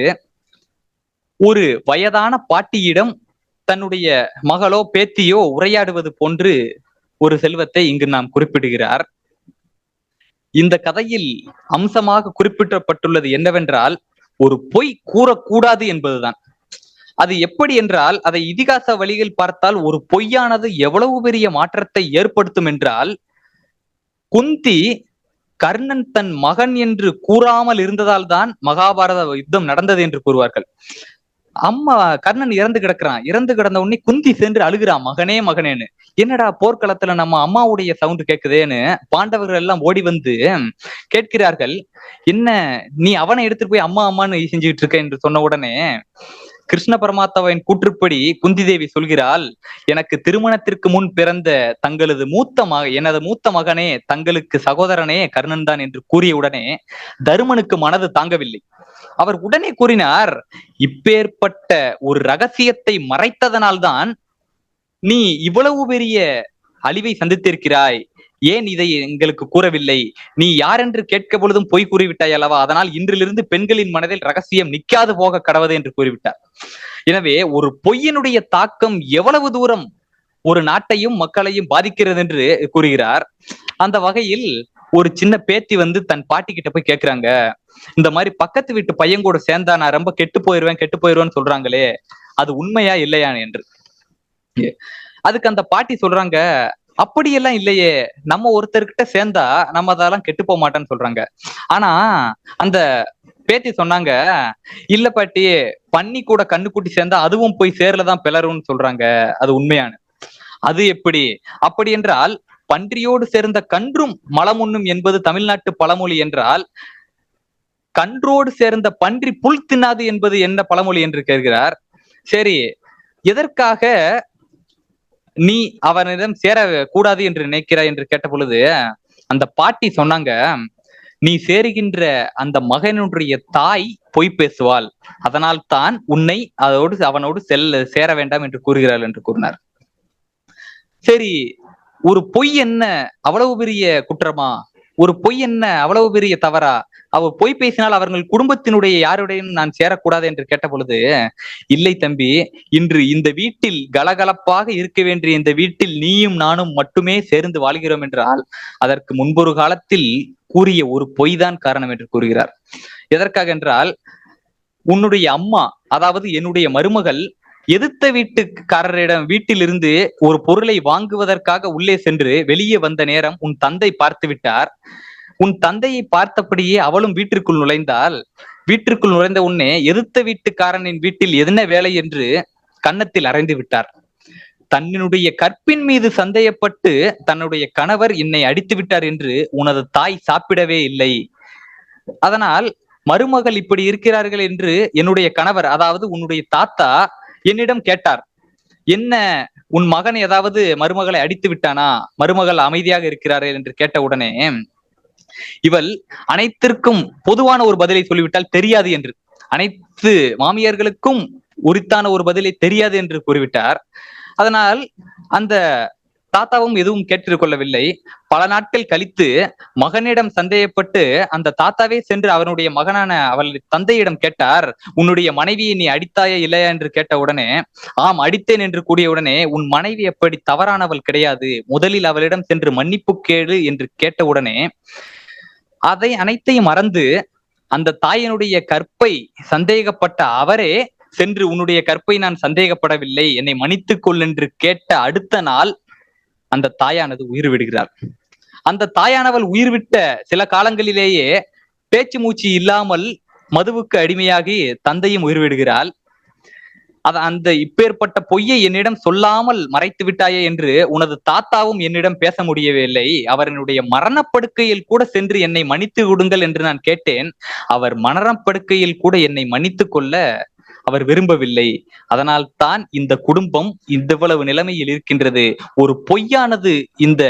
ஒரு வயதான பாட்டியிடம் தன்னுடைய மகளோ பேத்தியோ உரையாடுவது போன்று ஒரு செல்வத்தை இங்கு நாம் குறிப்பிடுகிறார். இந்த கதையில் அம்சமாக குறிப்பிடப்பட்டுள்ளது என்னவென்றால் ஒரு பொய் கூறக்கூடாது என்பதுதான். அது எப்படி என்றால் அதை இதிகாச வழியில் பார்த்தால் ஒரு பொய்யானது எவ்வளவு பெரிய மாற்றத்தை ஏற்படுத்தும் என்றால், குந்தி கர்ணன் தன் மகன் என்று கூறாமல் இருந்ததால் தான் மகாபாரத யுத்தம் நடந்தது என்று கூறுவார்கள். அம்மா கர்ணன் இறந்து கிடந்த உடனே குந்தி சென்று அழுகிறான், மகனே மகனேன்னு. என்னடா போர்க்களத்துல நம்ம அம்மாவுடைய சவுண்ட் கேக்குதேன்னு பாண்டவர்கள் எல்லாம் ஓடி வந்து கேட்கிறார்கள். என்ன நீ அவனை எடுத்துட்டு போய் அம்மா அம்மான்னு செஞ்சுக்கிட்டு இருக்க என்று சொன்ன உடனே கிருஷ்ண பரமாத்மாவின் கூற்றுப்படி குந்தி தேவி சொல்கிறாள், எனக்கு திருமணத்திற்கு முன் பிறந்த எனது மூத்த மகனே தங்களுக்கு சகோதரனே கர்ணன் தான் என்று கூறிய உடனே தருமனுக்கு மனது தாங்கவில்லை. அவர் உடனே கூறினார், இப்பேற்பட்ட ஒரு ரகசியத்தை மறைத்ததனால்தான் நீ இவ்வளவு பெரிய அழிவை சந்தித்திருக்கிறாய், ஏன் இதை எங்களுக்கு கூறவில்லை, நீ யார் என்று கேட்க பொழுதும் பொய் கூறிவிட்டாய் அல்லவா, அதனால் இன்றிலிருந்து பெண்களின் மனதில் ரகசியம் நிக்காது போக கடவுது என்று கூறிவிட்டார். எனவே ஒரு பொய்யினுடைய தாக்கம் எவ்வளவு தூரம் ஒரு நாட்டையும் மக்களையும் பாதிக்கிறது என்று கூறுகிறார். அந்த வகையில் ஒரு சின்ன பேத்தி வந்து தன் பாட்டி கிட்ட போய் கேட்கிறாங்க, இந்த மாதிரி பக்கத்து வீட்டு பையன் கூட சேர்ந்தா நான் ரொம்ப கெட்டு போயிருவேன்னு சொல்றாங்களே, அது உண்மையா இல்லையா என்று. அதுக்கு அந்த பாட்டி சொல்றாங்க, அப்படியெல்லாம் இல்லையே, நம்ம ஒருத்தர்கிட்ட சேர்ந்தா நம்ம அதெல்லாம் கெட்டு போக மாட்டேன்னு சொல்றாங்க. ஆனா அந்த பேத்தி சொன்னாங்க, இல்ல பாட்டி, பன்னி கூட கண்ணுக்குட்டி சேர்ந்தா அதுவும் போய் சேர்லதான் பிளரும்னு சொல்றாங்க, அது உண்மையான. அது எப்படி? அப்படி என்றால் பன்றியோடு சேர்ந்த கன்றும் மலமுண்ணும் என்பது தமிழ்நாட்டு பழமொழி என்றால், கன்றோடு சேர்ந்த பன்றி புல் தின்னாது என்பது என்ன பழமொழி என்று கேட்கிறார். சரி, எதற்காக நீ அவனிடம் சேர கூடாது என்று நினைக்கிறாய் என்று கேட்ட பொழுது அந்த பாட்டி சொன்னாங்க, நீ சேருகின்ற அந்த மகனுடைய தாய் பொய் பேசுவாள், அதனால் தான் உன்னை அவனோடு சேர வேண்டாம் என்று கூறுகிறாள் என்று கூறினார். சரி, ஒரு பொய் என்ன அவ்வளவு பெரிய குற்றமா? ஒரு பொய் என்ன அவ்வளவு பெரிய தவறா? அவர் பொய் பேசினால் அவர்கள் குடும்பத்தினுடைய யாருடையும் நான் சேரக்கூடாது என்று கேட்ட பொழுது, இல்லை தம்பி, இன்று இந்த வீட்டில் கலகலப்பாக இருக்க வேண்டிய இந்த வீட்டில் நீயும் நானும் மட்டுமே சேர்ந்து வாழ்கிறோம் என்றால் அதற்கு முன்பொரு காலத்தில் கூறிய ஒரு பொய் தான் காரணம் என்று கூறுகிறார். எதற்காக என்றால், உன்னுடைய அம்மா, அதாவது என்னுடைய மருமகள், எதிர்த்த வீட்டில் இருந்து ஒரு பொருளை வாங்குவதற்காக உள்ளே சென்று வெளியே வந்த நேரம் உன் தந்தை பார்த்து விட்டார். உன் தந்தையை பார்த்தபடியே அவளும் வீட்டிற்குள் நுழைந்தால், வீட்டிற்குள் நுழைந்த உடனே எதிர்த்த வீட்டுக்காரனின் வீட்டில் என்ன வேலை என்று கன்னத்தில் அறைந்து விட்டார். தன்னுடைய கற்பின் மீது சந்தேகப்பட்டு தன்னுடைய கணவர் என்னை அடித்து விட்டார் என்று உனது தாய் சாப்பிடவே இல்லை. அதனால் மருமகள் இப்படி இருக்கிறார்கள் என்று என்னுடைய கணவர், அதாவது உன்னுடைய தாத்தா என்னிடம் கேட்டார். என்ன, உன் மகன் ஏதாவது மருமகளை அடித்து விட்டானா? மருமகள் அமைதியாக இருக்கிறார்கள் என்று கேட்ட உடனே இவள் அனைத்திற்கும் பொதுவான ஒரு பதிலை சொல்லிவிட்டால் தெரியாது என்று, அனைத்து மாமியார்களுக்கும் உரித்தான ஒரு பதிலை தெரியாது என்று கூறிவிட்டார். அதனால் அந்த தாத்தாவும் எதுவும் கேட்டுக்கொள்ளவில்லை. பல நாட்கள் கழித்து மகனிடம் சந்தேகப்பட்டு அந்த தாத்தாவே சென்று அவனுடைய மகனான அவள் தந்தையிடம் கேட்டார், உன்னுடைய மனைவியை நீ அடித்தாயா இல்லையா என்று கேட்ட உடனே, ஆம் அடித்தேன் என்று கூறிய உடனே, உன் மனைவி எப்படி தவறானவள் கிடையாது, முதலில் அவளிடம் சென்று மன்னிப்பு கேளு என்று கேட்ட உடனே அதை அனைத்தையும் மறந்து அந்த தாயினுடைய கற்பை சந்தேகப்பட்ட அவரே சென்று, உன்னுடைய கற்பை நான் சந்தேகப்படவில்லை, என்னை மன்னித்துக் கொள் என்று கேட்ட அடுத்த நாள் அந்த தாயானது உயிர் விடுகிறார். அந்த தாயானவள் உயிர் விட்ட சில காலங்களிலேயே பேச்சு மூச்சு இல்லாமல் மதுவுக்கு அடிமையாகி தந்தையும் உயிர் விடுகிறாள். அந்த இப்பேற்பட்ட பொய்யை என்னிடம் சொல்லாமல் மறைத்து விட்டாயே என்று உனது தாத்தாவும் என்னிடம் பேச முடியவில்லை. அவருடைய மரணப்படுக்கையில் கூட சென்று என்னை மன்னித்து விடுங்கள் என்று நான் கேட்டேன். அவர் மரணப்படுக்கையில் கூட என்னை மன்னித்து கொள்ள அவர் விரும்பவில்லை. அதனால் தான் இந்த குடும்பம் இவ்வளவு நிலைமையில் இருக்கின்றது. ஒரு பொய்யானது இந்த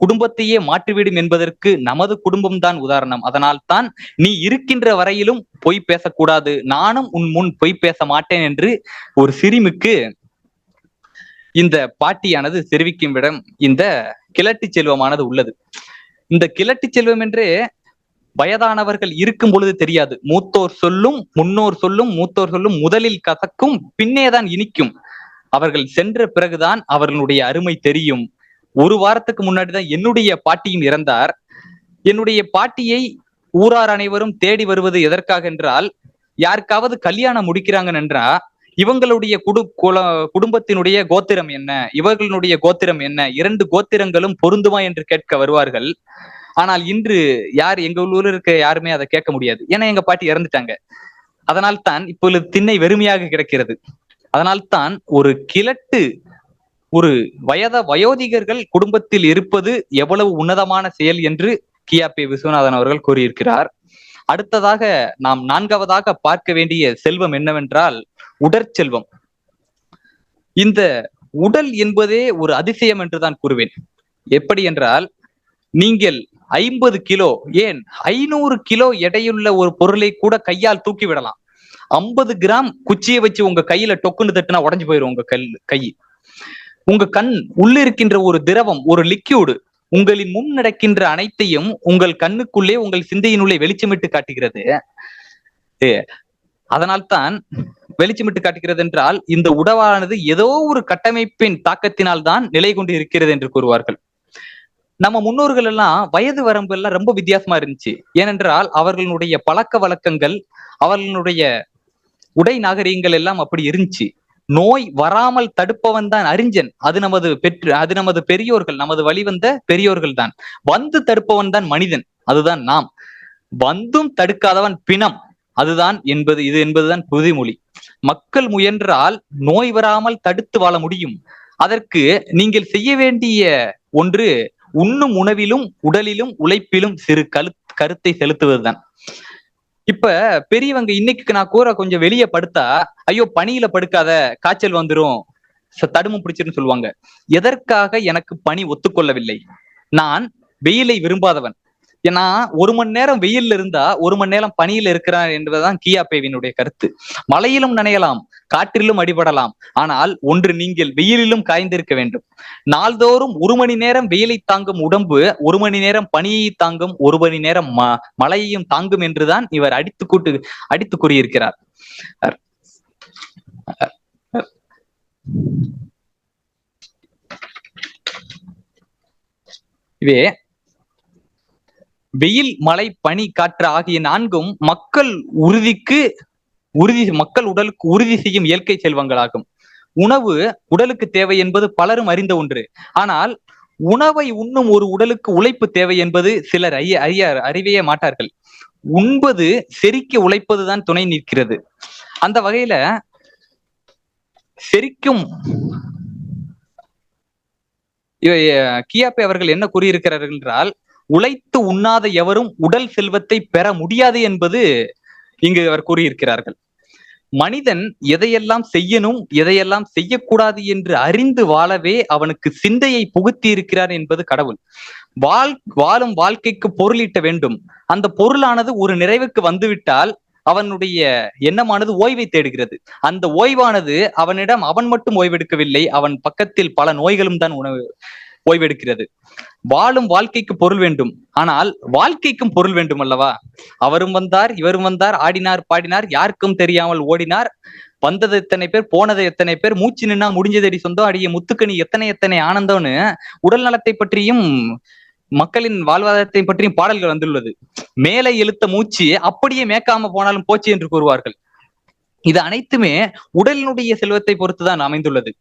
குடும்பத்தையே மாற்றிவிடும் என்பதற்கு நமது குடும்பம் தான் உதாரணம். அதனால் தான் நீ இருக்கின்ற வரையிலும் பொய் பேசக்கூடாது, நானும் உன் முன் பொய் பேச மாட்டேன் என்று ஒரு சிறுமிக்கு இந்த பாட்டியானது தெரிவிக்கும் இடம் இந்த கிழட்டு செல்வமானது உள்ளது. இந்த கிழட்டு செல்வம் என்று வயதானவர்கள் இருக்கும் பொழுது தெரியாது. மூத்தோர் சொல்லும் முன்னோர் சொல்லும் மூத்தோர் சொல்லும் முதலில் கசக்கும், பின்னேதான் இனிக்கும். அவர்கள் சென்ற பிறகுதான் அவர்களுடைய அருமை தெரியும். ஒரு வாரத்துக்கு முன்னாடிதான் என்னுடைய பாட்டியும் இறந்தார். என்னுடைய பாட்டியை ஊரார் அனைவரும் தேடி வருவது எதற்காக என்றால், யாருக்காவது கல்யாணம் முடிக்கிறாங்க என்றா இவங்களுடைய குடும்பத்தினுடைய கோத்திரம் என்ன, இவர்களுடைய கோத்திரம் என்ன, 2 கோத்திரங்களும் பொருந்துமா என்று கேட்க வருவார்கள். ஆனால் இன்று யார் எங்க ஊர்ல இருக்க யாருமே அதை கேட்க முடியாது. ஏன்னா எங்க பாட்டி இறந்துட்டாங்க. அதனால் தான் இப்பொழுது திண்ணை வெறுமையாக கிடக்கிறது. அதனால் தான் ஒரு கிழட்டு ஒரு வயோதிகர்கள் குடும்பத்தில் இருப்பது எவ்வளவு உன்னதமான செயல் என்று கியாபே விஸ்வநாதன் அவர்கள் கூறியிருக்கிறார். அடுத்ததாக நாம் 4வதாக பார்க்க வேண்டிய செல்வம் என்னவென்றால் உடற்செல்வம். இந்த உடல் என்பதே ஒரு அதிசயம் என்றுதான் கூறுவேன். எப்படி என்றால், நீங்கள் 50 கிலோ, ஏன் 500 கிலோ எடையுள்ள ஒரு பொருளை கூட கையால் தூக்கி விடலாம். 50 கிராம் குச்சியை வச்சு உங்க கையில டொக்குன்னு தட்டுனா உடஞ்சு போயிடும் உங்க கை. உங்க கண் உள்ள இருக்கின்ற ஒரு திரவம், ஒரு லிக்யூடு உங்களின் முன் நடக்கின்ற அனைத்தையும் உங்கள் கண்ணுக்குள்ளே உங்கள் சிந்தையினுள்ளே வெளிச்சமிட்டு காட்டுகிறது. அதனால்தான் வெளிச்சமிட்டு காட்டுகிறது என்றால், இந்த உடலானது ஏதோ ஒரு கட்டமைப்பின் தாக்கத்தினால் தான் நிலை கொண்டு இருக்கிறது என்று கூறுவார்கள். நம்ம முன்னோர்கள் எல்லாம் வயது வரம்பு எல்லாம் ரொம்ப வித்தியாசமா இருந்துச்சு. ஏனென்றால் அவர்களுடைய பழக்க வழக்கங்கள், அவர்களுடைய உடை நாகரீகங்கள் எல்லாம் அப்படி இருந்துச்சு. நோய் வராமல் தடுப்பவன் தான் அறிஞன். அது நமது பெரியோர்கள், நமது வழிவந்த பெரியோர்கள் தான். வந்து தடுப்பவன் தான் மனிதன், அதுதான் நாம். வந்தும் தடுக்காதவன் பிணம், அதுதான் என்பதுதான் புதுமொழி. மக்கள் முயன்றால் நோய் வராமல் தடுத்து வாழ முடியும். அதற்கு நீங்கள் செய்ய வேண்டிய ஒன்று, உண்ணும் உணவிலும் உடலிலும் உழைப்பிலும் சிறு கருத்தை செலுத்துவதுதான். இப்ப பெரியவங்க இன்னைக்கு நான் கூற கொஞ்சம் வெளியே படுத்தா, ஐயோ பனியில படுக்காத, காய்ச்சல் வந்துரும், தடுமம் பிடிச்சிருன்னு சொல்லுவாங்க. எதற்காக எனக்கு பனி ஒத்துக்கொள்ளவில்லை? நான் வெயிலை விரும்பாதவன். ஏன்னா 1 மணி நேரம் வெயில்ல இருந்தா 1 மணி நேரம் பனியில இருக்கிறார் என்பதுதான் கியாபேவினுடைய கருத்து. மழையிலும் நனையலாம், காற்றிலும் அடிபடலாம், ஆனால் ஒன்று நீங்கள் வெயிலிலும் காய்ந்திருக்க வேண்டும். நாள்தோறும் 1 மணி நேரம் வெயிலை தாங்கும் உடம்பு 1 மணி நேரம் பனியை தாங்கும், 1 மணி நேரம் மழையையும் தாங்கும் என்றுதான் இவர் அடித்து கூறியிருக்கிறார். இவே வெயில், மழை, பனி, காற்று ஆகிய 4ம் மக்கள் உடலுக்கு உறுதி செய்யும் இயற்கை செல்வங்களாகும். உணவு உடலுக்கு தேவை என்பது பலரும் அறிந்த ஒன்று. ஆனால் உணவை உண்ணும் ஒரு உடலுக்கு உழைப்பு தேவை என்பது சிலர் அறிவே மாட்டார்கள். உண்பது செரிக்க உழைப்பதுதான் துணை நிற்கிறது. அந்த வகையில செரிக்கும் கியாபே அவர்கள் என்ன கூறியிருக்கிறார்கள் என்றால், உழைத்து உண்ணாத எவரும் உடல் செல்வத்தை பெற முடியாது என்பது இங்கு அவர் கூறியிருக்கிறார்கள். மனிதன் எதையெல்லாம் செய்யணும், எதையெல்லாம் செய்யக்கூடாது என்று அறிந்து வாழவே அவனுக்கு சிந்தையை புகுத்தி இருக்கிறார் என்பது கடவுள். வாழும் வாழ்க்கைக்கு பொருளீட்ட வேண்டும். அந்த பொருளானது ஒரு நிறைவுக்கு வந்துவிட்டால் அவனுடைய எண்ணமானது ஓய்வை தேடுகிறது. அந்த ஓய்வானது அவனிடம் அவன் மட்டும் ஓய்வெடுக்கவில்லை, அவன் பக்கத்தில் பல நோய்களும் தான் ஓய்வெடுக்கிறது. வாழும் வாழ்க்கைக்கு பொருள் வேண்டும், ஆனால் வாழ்க்கைக்கும் பொருள் வேண்டும் அல்லவா? அவரும் வந்தார், இவரும் வந்தார், ஆடினார், பாடினார், யாருக்கும் தெரியாமல் ஓடினார். வந்தது எத்தனை பேர், போனது எத்தனை பேர், மூச்சு நின்னா முடிஞ்சதடி சொந்தம், அடிய முத்துக்கணி எத்தனை ஆனந்தம்னு உடல் நலத்தை பற்றியும் மக்களின் வாழ்வாதாரத்தை பற்றியும் பாடல்கள் வந்துள்ளது. மேலே இழுத்த மூச்சு அப்படியே மேய்க்காம போனாலும் போச்சு என்று கூறுவார்கள். இது அனைத்துமே உடலினுடைய செல்வத்தை பொறுத்துதான் அமைந்துள்ளது.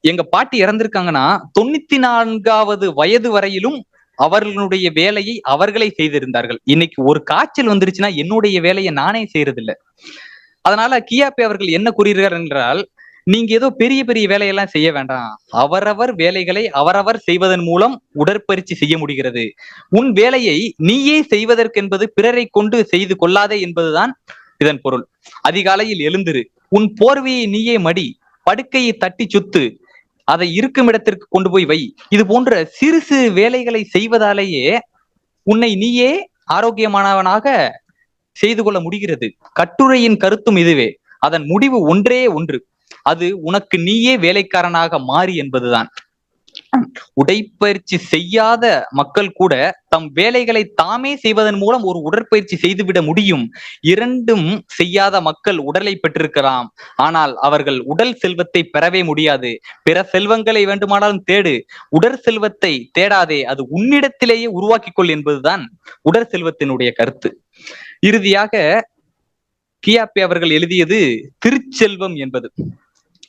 எங்க பாட்டி இறந்திருக்காங்கன்னா 94வது வயது வரையிலும் அவர்களுடைய வேலையை அவர்களே செய்திருந்தார்கள். இன்னைக்கு ஒரு காய்ச்சல் வந்துருச்சுன்னா என்னுடைய வேலையை நானே செய்யறதில்லை. அதனால கியாபே அவர்கள் என்ன கூறுகிறார் என்றால், நீங்க ஏதோ பெரிய பெரிய வேலையெல்லாம் செய்ய வேண்டாம், அவரவர் வேலைகளை அவரவர் செய்வதன் மூலம் உடற்பயிற்சி செய்ய முடிகிறது. உன் வேலையை நீயே செய்வதற்கென்பது பிறரை கொண்டு செய்து கொள்ளாதே என்பதுதான் இதன் பொருள். அதிகாலையில் எழுந்திரு, உன் போர்வையை நீயே மடி, படுக்கையை தட்டி சுத்து, அதை இருக்கும் இடத்திற்கு கொண்டு போய் வை. இது போன்ற சிறு சிறு வேலைகளை செய்வதாலேயே உன்னை நீயே ஆரோக்கியமானவனாக செய்து கொள்ள முடிகிறது. கட்டுரையின் கருத்தும் இதுவே. அதன் முடிவு ஒன்றே ஒன்று, அது உனக்கு நீயே வேலைக்காரனாக மாறி என்பதுதான். உடற்பயிற்சி செய்யாத மக்கள் கூட தம் வேலைகளை தாமே செய்வதன் மூலம் ஒரு உடற்பயிற்சி செய்துவிட முடியும். இரண்டும் செய்யாத மக்கள் உடலை பெற்றிருக்கலாம், ஆனால் அவர்கள் உடல் செல்வத்தை பெறவே முடியாது. பிற செல்வங்களை வேண்டுமானாலும் தேடு, உடற் செல்வத்தை தேடாதே, அது உன்னிடத்திலேயே உருவாக்கிக்கொள் என்பதுதான் உடற் செல்வத்தினுடைய கருத்து. இறுதியாக கியாபே அவர்கள் எழுதியது திருச்செல்வம் என்பது.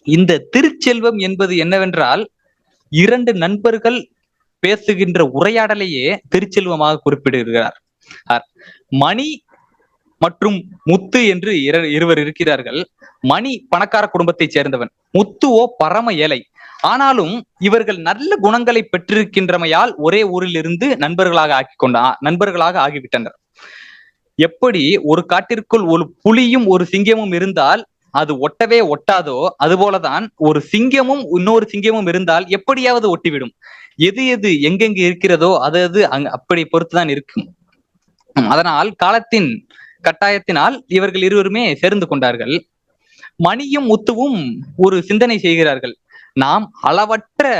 இந்த திருச்செல்வம் என்பது என்னவென்றால், 2 நண்பர்கள் பேசுகின்ற உரையாடலையே திருச்செல்வமாக குறிப்பிடுகிறார். மணி மற்றும் முத்து என்று இருவர் இருக்கிறார்கள். மணி பணக்கார குடும்பத்தைச் சேர்ந்தவன், முத்துவோ பரம ஏழை. ஆனாலும் இவர்கள் நல்ல குணங்களை பெற்றிருக்கின்றமையால் ஒரே ஊரில் இருந்து நண்பர்களாக ஆகிவிட்டனர். எப்படி ஒரு காட்டிற்குள் ஒரு புலியும் ஒரு சிங்கமும் இருந்தால் அது ஒட்டவே ஒட்டாதோ, அதுபோலதான் ஒரு சிங்கமும் இன்னொரு சிங்கமும் இருந்தால் எப்படியாவது ஒட்டிவிடும். எது எது எங்கெங்கு இருக்கிறதோ அது அப்படி பொறுத்துதான் இருக்கும். அதனால் காலத்தின் கட்டாயத்தினால் இவர்கள் இருவருமே சேர்ந்து கொண்டார்கள். மணியும் முத்துவும் ஒரு சிந்தனை செய்கிறார்கள். நாம் அளவற்ற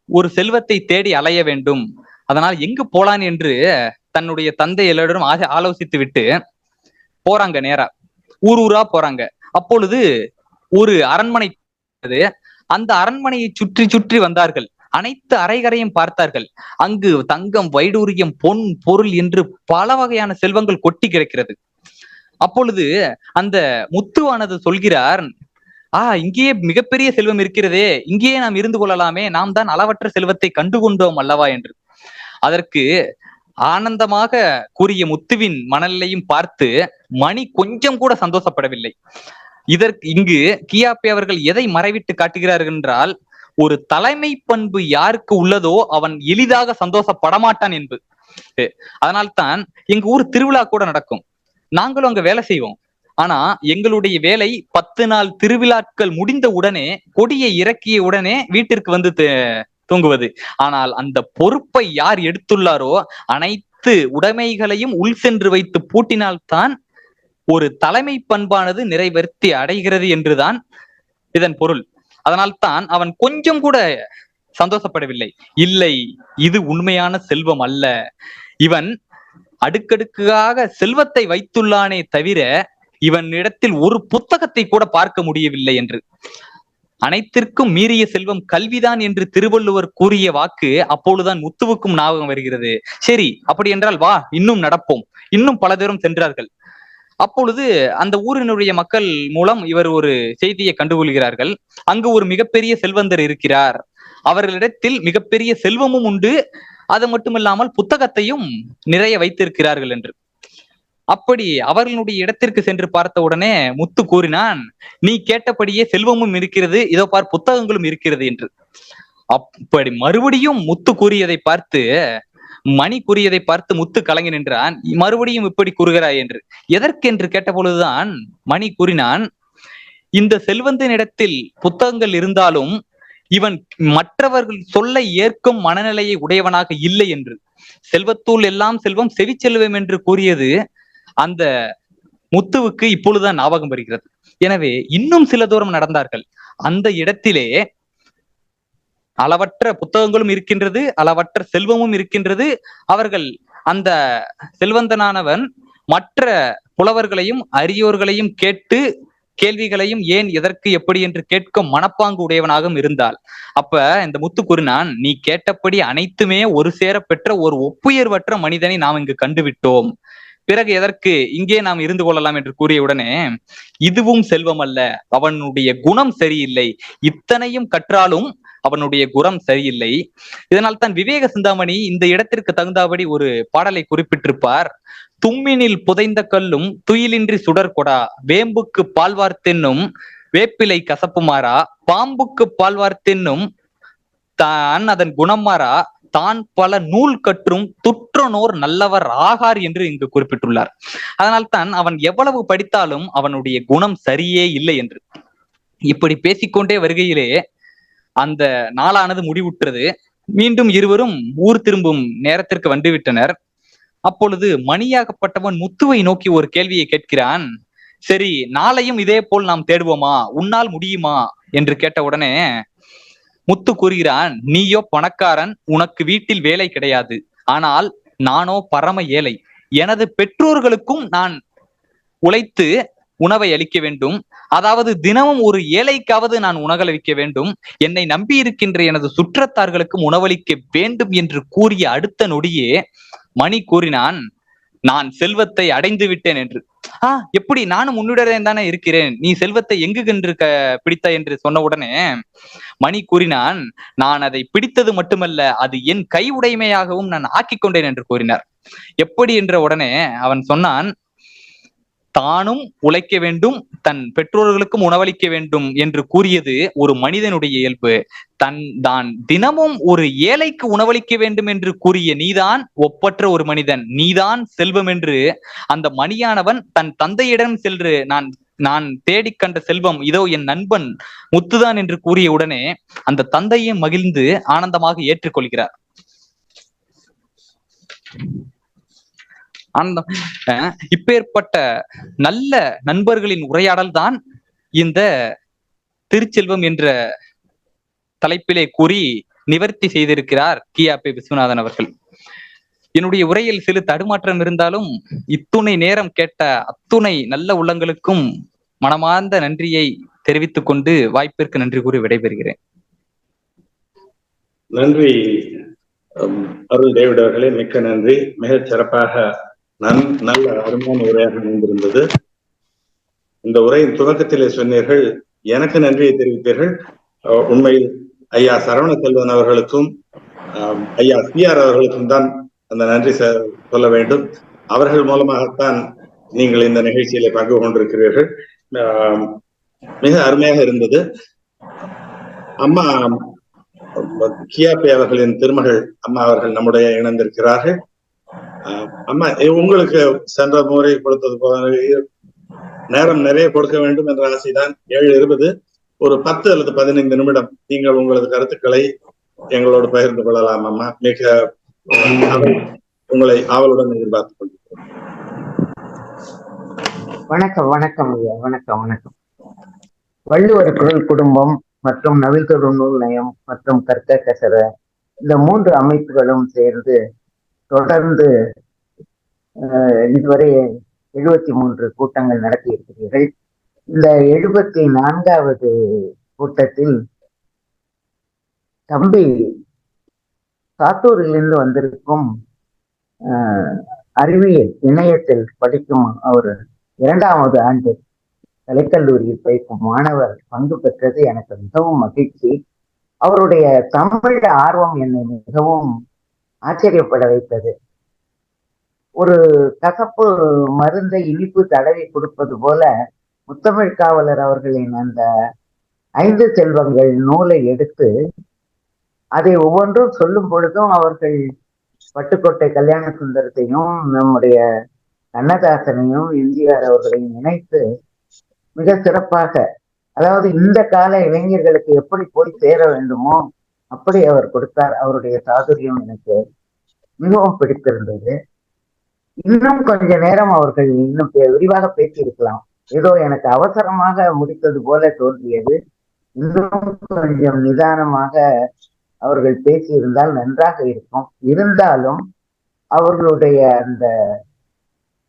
ஒரு செல்வத்தை தேடி அலைய வேண்டும், அதனால் எங்கு போலான் என்று தன்னுடைய தந்தை எல்லாரும் ஆலோசித்து விட்டு போறாங்க. நேரா ஊரா போறாங்க. அப்பொழுது ஒரு அரண்மனை, அந்த அரண்மனையை சுற்றி சுற்றி வந்தார்கள். அனைத்து அறைகரையும் பார்த்தார்கள். அங்கு தங்கம், வைடூரியம், பொன், பொருள் என்று பல வகையான செல்வங்கள் கொட்டி கிடக்கிறது. அப்பொழுது அந்த முத்துவானது சொல்கிறார், இங்கேயே மிகப்பெரிய செல்வம் இருக்கிறதே, இங்கேயே நாம் இருந்து கொள்ளலாமே, நாம் தான் அளவற்ற செல்வத்தை கண்டுகொண்டோம் அல்லவா என்று. அதற்கு ஆனந்தமாக கூறிய முத்துவின் மனநிலையும் பார்த்து மணி கொஞ்சம் கூட சந்தோஷப்படவில்லை. இங்கு கியாபே அவர்கள் எதை மறைவிட்டு காட்டுகிறார்கள் என்றால், ஒரு தலைமை பண்பு யாருக்கு உள்ளதோ அவன் எளிதாக சந்தோஷப்படமாட்டான் என்பது. அதனால்தான் எங்க ஊர் திருவிழா கூட நடக்கும், நாங்களும் அங்க வேலை செய்வோம். ஆனா எங்களுடைய வேலை 10 நாள் திருவிழாக்கள் முடிந்த உடனே, கொடியை இறக்கிய உடனே வீட்டிற்கு வந்து தூங்குவது. ஆனால் அந்த பொறுப்பை யார் எடுத்துள்ளாரோ அனைத்து உடைமைகளையும் உள் சென்று வைத்து பூட்டினால்தான் ஒரு தலைமை பண்பானது நிறைவேற்றி அடைகிறது என்றுதான் இதன் பொருள். அதனால்தான் அவன் கொஞ்சம் கூட சந்தோஷப்படவில்லை. இல்லை, இது உண்மையான செல்வம் அல்ல. இவன் அடுக்கடுக்காக செல்வத்தை வைத்துள்ளானே தவிர இவனிடத்தில் ஒரு புத்தகத்தை கூட பார்க்க முடியவில்லை என்று. அனைத்திற்கும் மீறிய செல்வம் கல்விதான் என்று திருவள்ளுவர் கூறிய வாக்கு அப்பொழுதுதான் முத்துவுக்கும் ஞாபகம் வருகிறது. சரி, அப்படி என்றால் வா, இன்னும் நடப்போம். இன்னும் பல தூரம் சென்றார்கள். அப்பொழுது அந்த ஊரினுடைய மக்கள் மூலம் இவர் ஒரு செய்தியை கண்டுகொள்கிறார்கள். அங்கு ஒரு மிகப்பெரிய செல்வந்தர் இருக்கிறார். அவர்களிடத்தில் மிகப்பெரிய செல்வமும் உண்டு, அது மட்டுமில்லாமல் புத்தகத்தையும் நிறைய வைத்திருக்கிறார்கள் என்று. அப்படி அவர்களுடைய இடத்திற்கு சென்று பார்த்த உடனே முத்து கூறினான், நீ கேட்டபடியே செல்வமும் இருக்கிறது, இதோ பார் புத்தகங்களும் இருக்கிறது என்று. அப்படி மறுபடியும் முத்து கூறியதை பார்த்து மணி கூறியதை பார்த்து முத்து கலங்கி நின்றான். மறுபடியும் இப்படி கூறுகிறாய் என்று. எதற்கென்று கேட்ட பொழுதுதான் மணி கூறினான், இந்த செல்வந்தனிடத்தில் புத்தகங்கள் இருந்தாலும் இவன் மற்றவர்கள் சொல்ல ஏற்கும் மனநிலையை உடையவனாக இல்லை என்று. செல்வத்தூள் எல்லாம் செல்வம் செவிச்செல்வம் என்று கூறியது அந்த முத்துவுக்கு இப்பொழுதுதான் ஞாபகம் வருகிறது. எனவே இன்னும் சில தூரம் நடந்தார்கள். அந்த இடத்திலே அளவற்ற புத்தகங்களும் இருக்கின்றது, அளவற்ற செல்வமும் இருக்கின்றது. அவர்கள் அந்த செல்வந்தனானவன் மற்ற புலவர்களையும் அரியோர்களையும் கேட்டு கேள்விகளையும் ஏன் எதற்கு எப்படி என்று கேட்கும் மனப்பாங்கு உடையவனாகவும் இருந்தாள். அப்ப இந்த முத்து கூறினான், நீ கேட்டபடி அனைத்துமே ஒரு சேர பெற்ற ஒரு ஒப்புயர்வற்ற மனிதனை நாம் இங்கு கண்டுவிட்டோம். பிறகு எதற்கு இங்கே நாம் இருந்து கொள்ளலாம் என்று கூறிய உடனே, இதுவும் செல்வம் அல்ல, அவனுடைய குணம் சரியில்லை. இத்தனையும் கற்றாலும் அவனுடைய குணம் சரியில்லை. இதனால் தான் விவேக சிந்தாமணி இந்த இடத்திற்கு தகுந்தபடி ஒரு பாடலை குறிப்பிட்டிருப்பார். தும்மினில் புதைந்த கல்லும் துயிலின்றி சுடர்கொடா, வேம்புக்கு பால்வார்த்தென்னும் வேப்பிலை கசப்புமாறா, பாம்புக்கு பால்வார்த்தென்னும் தான் அதன் குணமாறா, தான் பல நூல் கற்றும் துற்றனோர் நல்லவர் ஆகார் என்று இங்கு குறிப்பிட்டுள்ளார். அதனால்தான் அவன் எவ்வளவு படித்தாலும் அவனுடைய குணம் சரியே இல்லை என்று. இப்படி பேசிக்கொண்டே வருகையிலே அந்த நாளானது முடிவுற்றது. மீண்டும் இருவரும் ஊர் திரும்பும் நேரத்திற்கு வந்துவிட்டனர். அப்பொழுது மணியாகப்பட்டவன் முத்துவை நோக்கி ஒரு கேள்வியை கேட்கிறான். சரி, நாளையும் இதே போல் நாம் தேடுவோமா, உன்னால் முடியுமா என்று கேட்ட உடனே முத்து கூறுகிறான், நீயோ பணக்காரன், உனக்கு வீட்டில் வேலை கிடையாது. ஆனால் நானோ பரம ஏழை. எனது பெற்றோர்களுக்கும் நான் உழைத்து உணவை அளிக்க வேண்டும். அதாவது தினமும் ஒரு ஏழைக்காவது நான் உணவளிக்க வேண்டும். என்னை நம்பி இருக்கின்ற எனது சுற்றத்தார்களுக்கும் உணவளிக்க வேண்டும் என்று கூறிய அடுத்த நொடியே மணி கூறினான், நான் செல்வத்தை அடைந்து விட்டேன் என்று. எப்படி, நானும் உன்னுடன் தானே இருக்கிறேன், நீ செல்வத்தை எங்கு கன்று பிடித்த என்று சொன்ன உடனே மணி கூறினான், நான் அதை பிடித்தது மட்டுமல்ல, அது என் கை உடைமையாகவும் நான் ஆக்கிக் கொண்டேன் என்று கூறினார். எப்படி என்ற உடனே அவன் சொன்னான், தானும் உழைக்க வேண்டும், தன் பெற்றோர்களுக்கும் உணவளிக்க வேண்டும் என்று கூறியது ஒரு மனிதனுடைய இயல்பு. தான் தினமும் ஒரு ஏழைக்கு உணவளிக்க வேண்டும் என்று கூறிய நீதான் ஒப்பற்ற ஒரு மனிதன், நீதான் செல்வம் என்று அந்த மணியானவன் தன் தந்தையிடம் சென்று நான் தேடிக் கண்ட செல்வம் இதோ என் நண்பன் முத்துதான் என்று கூறிய உடனே அந்த தந்தையும் மகிழ்ந்து ஆனந்தமாக ஏற்றுக்கொள்கிறார். அந்த இப்பேற்பட்ட நல்ல நண்பர்களின் உரையாடல் தான் இந்த திருச்செல்வம் என்ற தலைப்பிலே கூறி நிவர்த்தி செய்திருக்கிறார் கியாபே விஸ்வநாதன் அவர்கள். என்னுடைய உரையில் சிறு தடுமாற்றம் இருந்தாலும் இத்துணை நேரம் கேட்ட அத்துணை நல்ல உள்ளங்களுக்கும் மனமார்ந்த நன்றியை தெரிவித்துக் கொண்டு வாய்ப்பிற்கு நன்றி கூறி விடைபெறுகிறேன். நன்றி அருள் டேவிட் அவர்களே, மிக்க நன்றி. மிகச் சிறப்பாக நல்ல அருமையான உரையாக அமைந்திருந்தது. இந்த உரையின் துவக்கத்திலே சொன்னீர்கள், எனக்கு நன்றியை தெரிவித்தீர்கள். உண்மையில் ஐயா சரவண செல்வன் அவர்களுக்கும் ஐயா சிஆர் அவர்களுக்கும் தான் அந்த நன்றி சொல்ல வேண்டும். அவர்கள் மூலமாகத்தான் நீங்கள் இந்த நிகழ்ச்சியில பங்கு கொண்டிருக்கிறீர்கள். மிக அருமையாக இருந்தது. அம்மா கியாபே அவர்களின் திருமகள் அம்மா அவர்கள் நம்முடைய இணைந்திருக்கிறார்கள். அம்மா, உங்களுக்கு சென்ற முறை கொடுத்தது போல நேரம் நிறைய கொடுக்க வேண்டும் என்ற ஆசைதான். 7:20 ஒரு 10 அல்லது 15 நிமிடம் நீங்கள் உங்களது கருத்துக்களை எங்களோடு பகிர்ந்து கொள்ளலாம் அம்மா. மிக உங்களை ஆவலுடன் எதிர்பார்த்துக் கொள்கிறோம். வணக்கம் வணக்கம் ஐயா, வணக்கம் வணக்கம். வள்ளுவர் குரல் குடும்பம் மற்றும் நவீன நூல் நயம் மற்றும் கற்க கசர இந்த 3 அமைப்புகளும் சேர்ந்து தொடர்ந்து இதுவரை 73 கூட்டங்கள் நடத்தி இருக்கிறீர்கள். இந்த 74வது கூட்டத்தில் தம்பி சாத்தூரிலிருந்து வந்திருக்கும் அறிவியல் இணையத்தில் படிக்கும் அவர் 2வது ஆண்டு கலைக்கல்லூரியில் படிக்கும் மாணவர் பங்கு பெற்றது எனக்கு மிகவும் மகிழ்ச்சி. அவருடைய தமிழ் ஆர்வம் என்னை மிகவும் ஆச்சரியப்பட வைத்தது. ஒரு கசப்பு மருந்தை இனிப்பு தடவி கொடுப்பது போல முத்தமிழ் காவலர் அவர்களின் அந்த 5 செல்வங்கள் நூலை எடுத்து அதை ஒவ்வொன்றும் சொல்லும் பொழுதும் அவர்கள் பட்டுக்கோட்டை கல்யாண சுந்தரத்தையும் நம்முடைய கண்ணதாசனையும் எம்ஜிஆர் அவர்களையும் இணைத்து மிக சிறப்பாக, அதாவது இந்த கால இளைஞர்களுக்கு எப்படி போய் சேர வேண்டுமோ அப்படி அவர் கொடுத்தார். அவருடைய சாதுரியம் எனக்கு மிகவும் பிடித்திருந்தது. இன்னும் கொஞ்ச நேரம் அவர்கள் இன்னும் விரிவாக பேசியிருக்கலாம். ஏதோ எனக்கு அவசரமாக முடித்தது போல தோன்றியது. இன்னும் கொஞ்சம் நிதானமாக அவர்கள் பேசியிருந்தால் நன்றாக இருக்கும். இருந்தாலும் அவர்களுடைய அந்த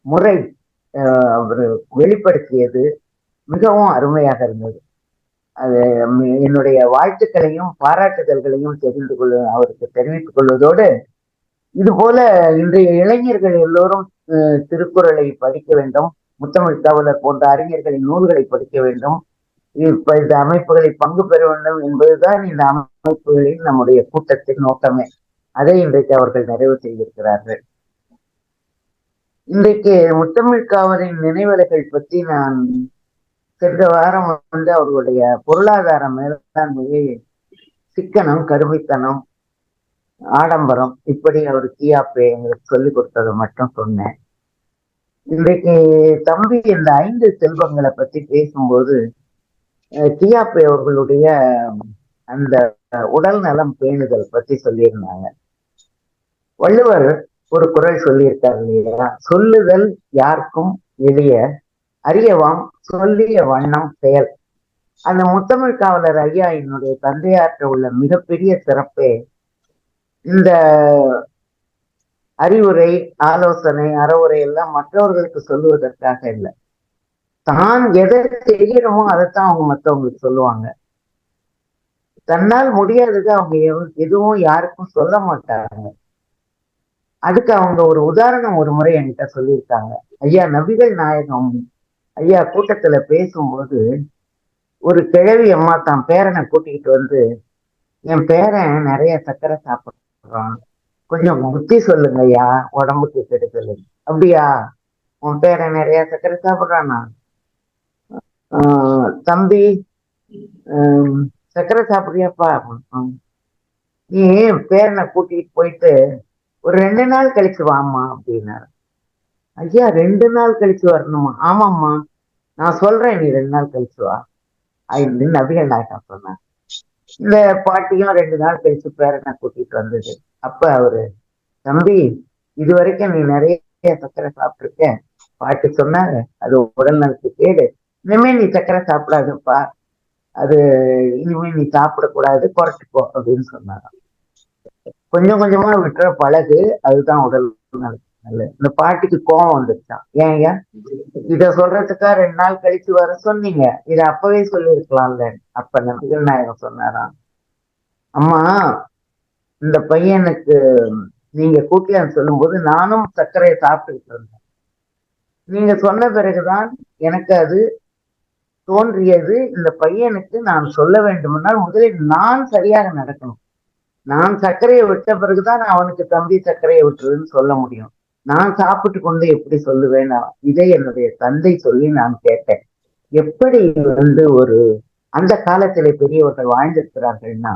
முறை அவர் வெளிப்படுத்தியது மிகவும் அருமையாக இருந்தது. அது என்னுடைய வாழ்த்துக்களையும் பாராட்டுதல்களையும் அவருக்கு தெரிவித்துக் கொள்வதோடு, இது போல இன்றைய இளைஞர்கள் எல்லோரும் திருக்குறளை படிக்க வேண்டும், முத்தமிழ் காவலர் போன்ற அறிஞர்களின் நூல்களை படிக்க வேண்டும், இப்ப இந்த அமைப்புகளை பங்கு பெற வேண்டும் என்பதுதான் இந்த அமைப்புகளில் நம்முடைய கூட்டத்தின் நோக்கமே. அதை இன்றைக்கு அவர்கள் நிறைவு செய்திருக்கிறார்கள். இன்றைக்கு முத்தமிழ் காவலின் நினைவலைகள் பற்றி நான் சென்ற வாரம் அவர்களுடைய பொருளாதார மேலாண்மையை சிக்கனம், கருமைத்தனம், ஆடம்பரம் இப்படி அவர் கியாப்பே எங்களுக்கு சொல்லிக் கொடுத்ததை மட்டும் சொன்னேன். இன்றைக்கு தம்பி இந்த 5 செல்வங்களை பற்றி பேசும்போது கியாப்பே அவர்களுடைய அந்த உடல் நலம் பேணுதல் பற்றி சொல்லியிருந்தாங்க. வள்ளுவர் ஒரு குறள் சொல்லியிருக்காரு இல்லையா, சொல்லுதல் யாருக்கும் எளிய, அறியவாம் சொல்லிய வண்ணம் செயல். அந்த முத்தமிழ் காவலர் ஐயா என்னுடைய தந்தையாற்ற உள்ள மிகப்பெரிய சிறப்பே இந்த அறிவுரை, ஆலோசனை, அறவுரை எல்லாம் மற்றவர்களுக்கு சொல்லுவதற்காக இல்லை, தான் எதை செய்யணுமோ அதைத்தான் அவங்க மற்றவங்களுக்கு சொல்லுவாங்க. தன்னால் முடியாதது அவங்க எதுவும் யாருக்கும் சொல்ல மாட்டாங்க. அதுக்கு அவங்க ஒரு உதாரணம் ஒரு முறை என்கிட்ட சொல்லியிருக்காங்க. ஐயா நபிகள் நாயகம் ஐயா கூட்டத்துல பேசும்போது ஒரு கிழவி அம்மா தான் பேரனை கூட்டிக்கிட்டு வந்து, என் பேரன் நிறைய சர்க்கரை சாப்பிடுறான், கொஞ்சம் புத்தி சொல்லுங்க ஐயா, உடம்புக்கு கெடுதல். அப்படியா, உன் பேரன் நிறைய சர்க்கரை சாப்பிடுறானா? தம்பி சர்க்கரை சாப்பிடுறியாப்பா? நீ பேரனை கூட்டிட்டு போயிட்டு ஒரு 2 நாள் கழிச்சு வாம்மா அப்படின்னாரு. ஐயா 2 நாள் கழிச்சு வரணுமா? ஆமாம்மா, நான் சொல்றேன், நீ 2 நாள் கழிச்சு வா அப்படின்னு நபிகள் நாயகம் சொன்னார். இந்த பாட்டியும் 2 நாள் கழிச்சு பேரனை கூட்டிட்டு வந்தது. அப்ப அவரு, தம்பி இது வரைக்கும் நீ நிறைய சர்க்கரை சாப்பிட்டுருக்க, பாட்டி சொன்னாங்க அது உடல் நலத்து கேடு, இனிமே நீ சர்க்கரை சாப்பிடாதுப்பா, அது இனிமே நீ சாப்பிடக்கூடாது, குறைச்சிக்கோ அப்படின்னு சொன்னாராம். கொஞ்சம் கொஞ்சமா விட்டுற பழகு, அதுதான் உடல் நல்ல. இந்த பாட்டிக்கு கோபம் வந்துருச்சான். ஏங்க இத சொல்றதுக்கா 2 நாள் கழிச்சு வர சொன்னீங்க, இத அப்பவே சொல்லியிருக்கலாம்ல. அப்ப நபிகள் நாயகம் சொன்னாராம், அம்மா இந்த பையனுக்கு நீங்க கூட்டியான்னு சொல்லும் போது நானும் சர்க்கரையை சாப்பிட்டுக்கிட்டு இருந்தேன், நீங்க சொன்ன பிறகுதான் எனக்கு அது தோன்றியது, இந்த பையனுக்கு நான் சொல்ல வேண்டுமென்றால் முதலில் நான் சரியாக நடக்கணும், நான் சர்க்கரையை விட்ட பிறகுதான் அவனுக்கு தம்பி சர்க்கரையை விட்டுருன்னு சொல்ல முடியும், நான் சாப்பிட்டு கொண்டு எப்படி சொல்லுவேன்? இதை என்னுடைய தந்தை சொல்லி நான் கேட்டேன். எப்படி ஒரு அந்த காலத்திலே பெரியவர்கள் வாழ்ந்திருக்கிறார்கள்னா,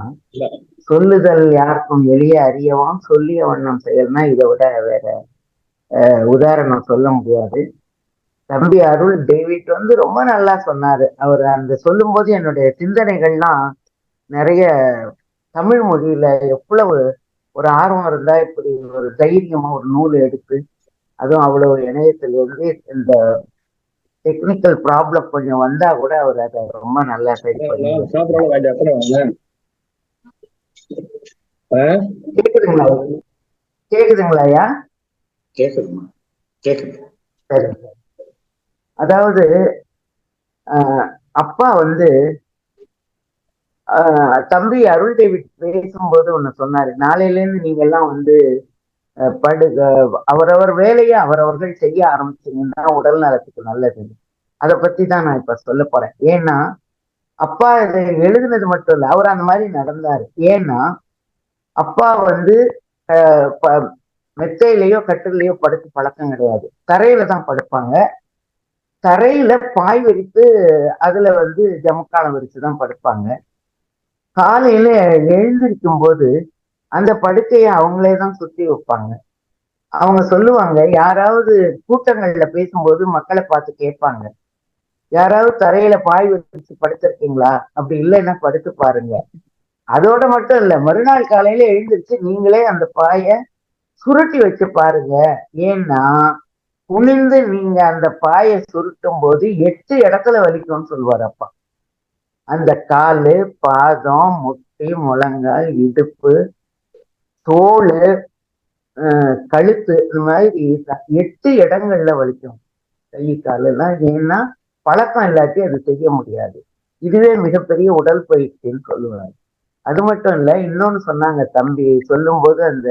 சொல்லுதல் யாருக்கும் எளிய, அறியவாம் சொல்லிய வண்ணம் செயல்னா இதை விட வேற உதாரணம் சொல்ல முடியாது. தம்பி அருள் டேவிட் ரொம்ப நல்லா சொன்னாரு. அவர் அந்த சொல்லும் போது என்னுடைய சிந்தனைகள்லாம் நிறைய தமிழ் மொழியில எவ்வளவு ஒரு ஆர்வம் இருந்தா இப்படி ஒரு தைரியமா ஒரு நூல் எடுத்து, அதுவும் அவ்வளவு இணையத்திலிருந்து இந்த டெக்னிக்கல் ப்ராப்ளம் கொஞ்சம் வந்தா கூட அவர் அதை ரொம்ப நல்லா சரி பண்ணி கேக்குதுங்களா? கேக்குதுங்களா ஐயா? கேக்குதுமா, கேக்குது. சரி. அதாவது அப்பா வந்து தம்பி அருள் டேவிட் பேசும்போது ஒண்ணு சொன்னாரு, நாளையில இருந்து நீங்க எல்லாம் வந்து அவரவர் வேலையை அவரவர்கள் செய்ய ஆரம்பிச்சீங்கன்னா உடல் நலத்துக்கு நல்லது. அதை பத்தி தான் நான் இப்ப சொல்ல போறேன். ஏன்னா அப்பா இதை எழுதுனது மட்டும் இல்ல, அவர் அந்த மாதிரி நடந்தாரு. ஏன்னா அப்பா வந்து மெத்தையிலயோ கட்டிலையோ படுத்து பழக்கம் கிடையாது, தரையில தான் படுப்பாங்க. தரையில பாய் விரித்து அதுல வந்து ஜமுக்காலம் விரிச்சுதான் படுப்பாங்க. காலையில எழுந்திருக்கும் போது அந்த படுக்கையை அவங்களே தான் சுத்தி வைப்பாங்க. அவங்க சொல்லுவாங்க, யாராவது கூட்டங்கள்ல பேசும்போது மக்களை பார்த்து கேட்பாங்க, யாராவது தரையில பாய் விரிச்சு படுத்திருக்கீங்களா, அப்படி இல்லைன்னா படுத்து பாருங்க. அதோட மட்டும் இல்ல, மறுநாள் காலையில எழுந்திருச்சு நீங்களே அந்த பாய சுருட்டி வச்சு பாருங்க. ஏன்னா குனிந்து நீங்க அந்த பாயை சுருட்டும் போது 8 இடத்துல வலிக்கும்னு சொல்லுவார் அப்பா. அந்த காலு, பாதம், முட்டி, முழங்கால், இடுப்பு, தோல், கழுத்து, இந்த மாதிரி 8 இடங்கள்ல வலிக்கும் கை காலெல்லாம். ஏன்னா பழக்கம் இல்லாட்டி அது செய்ய முடியாது. இதுவே மிகப்பெரிய உடல் பயிற்சின்னு சொல்லுவாங்க. அது மட்டும் இல்ல, இன்னொன்னு சொன்னாங்க தம்பி சொல்லும் போது, அந்த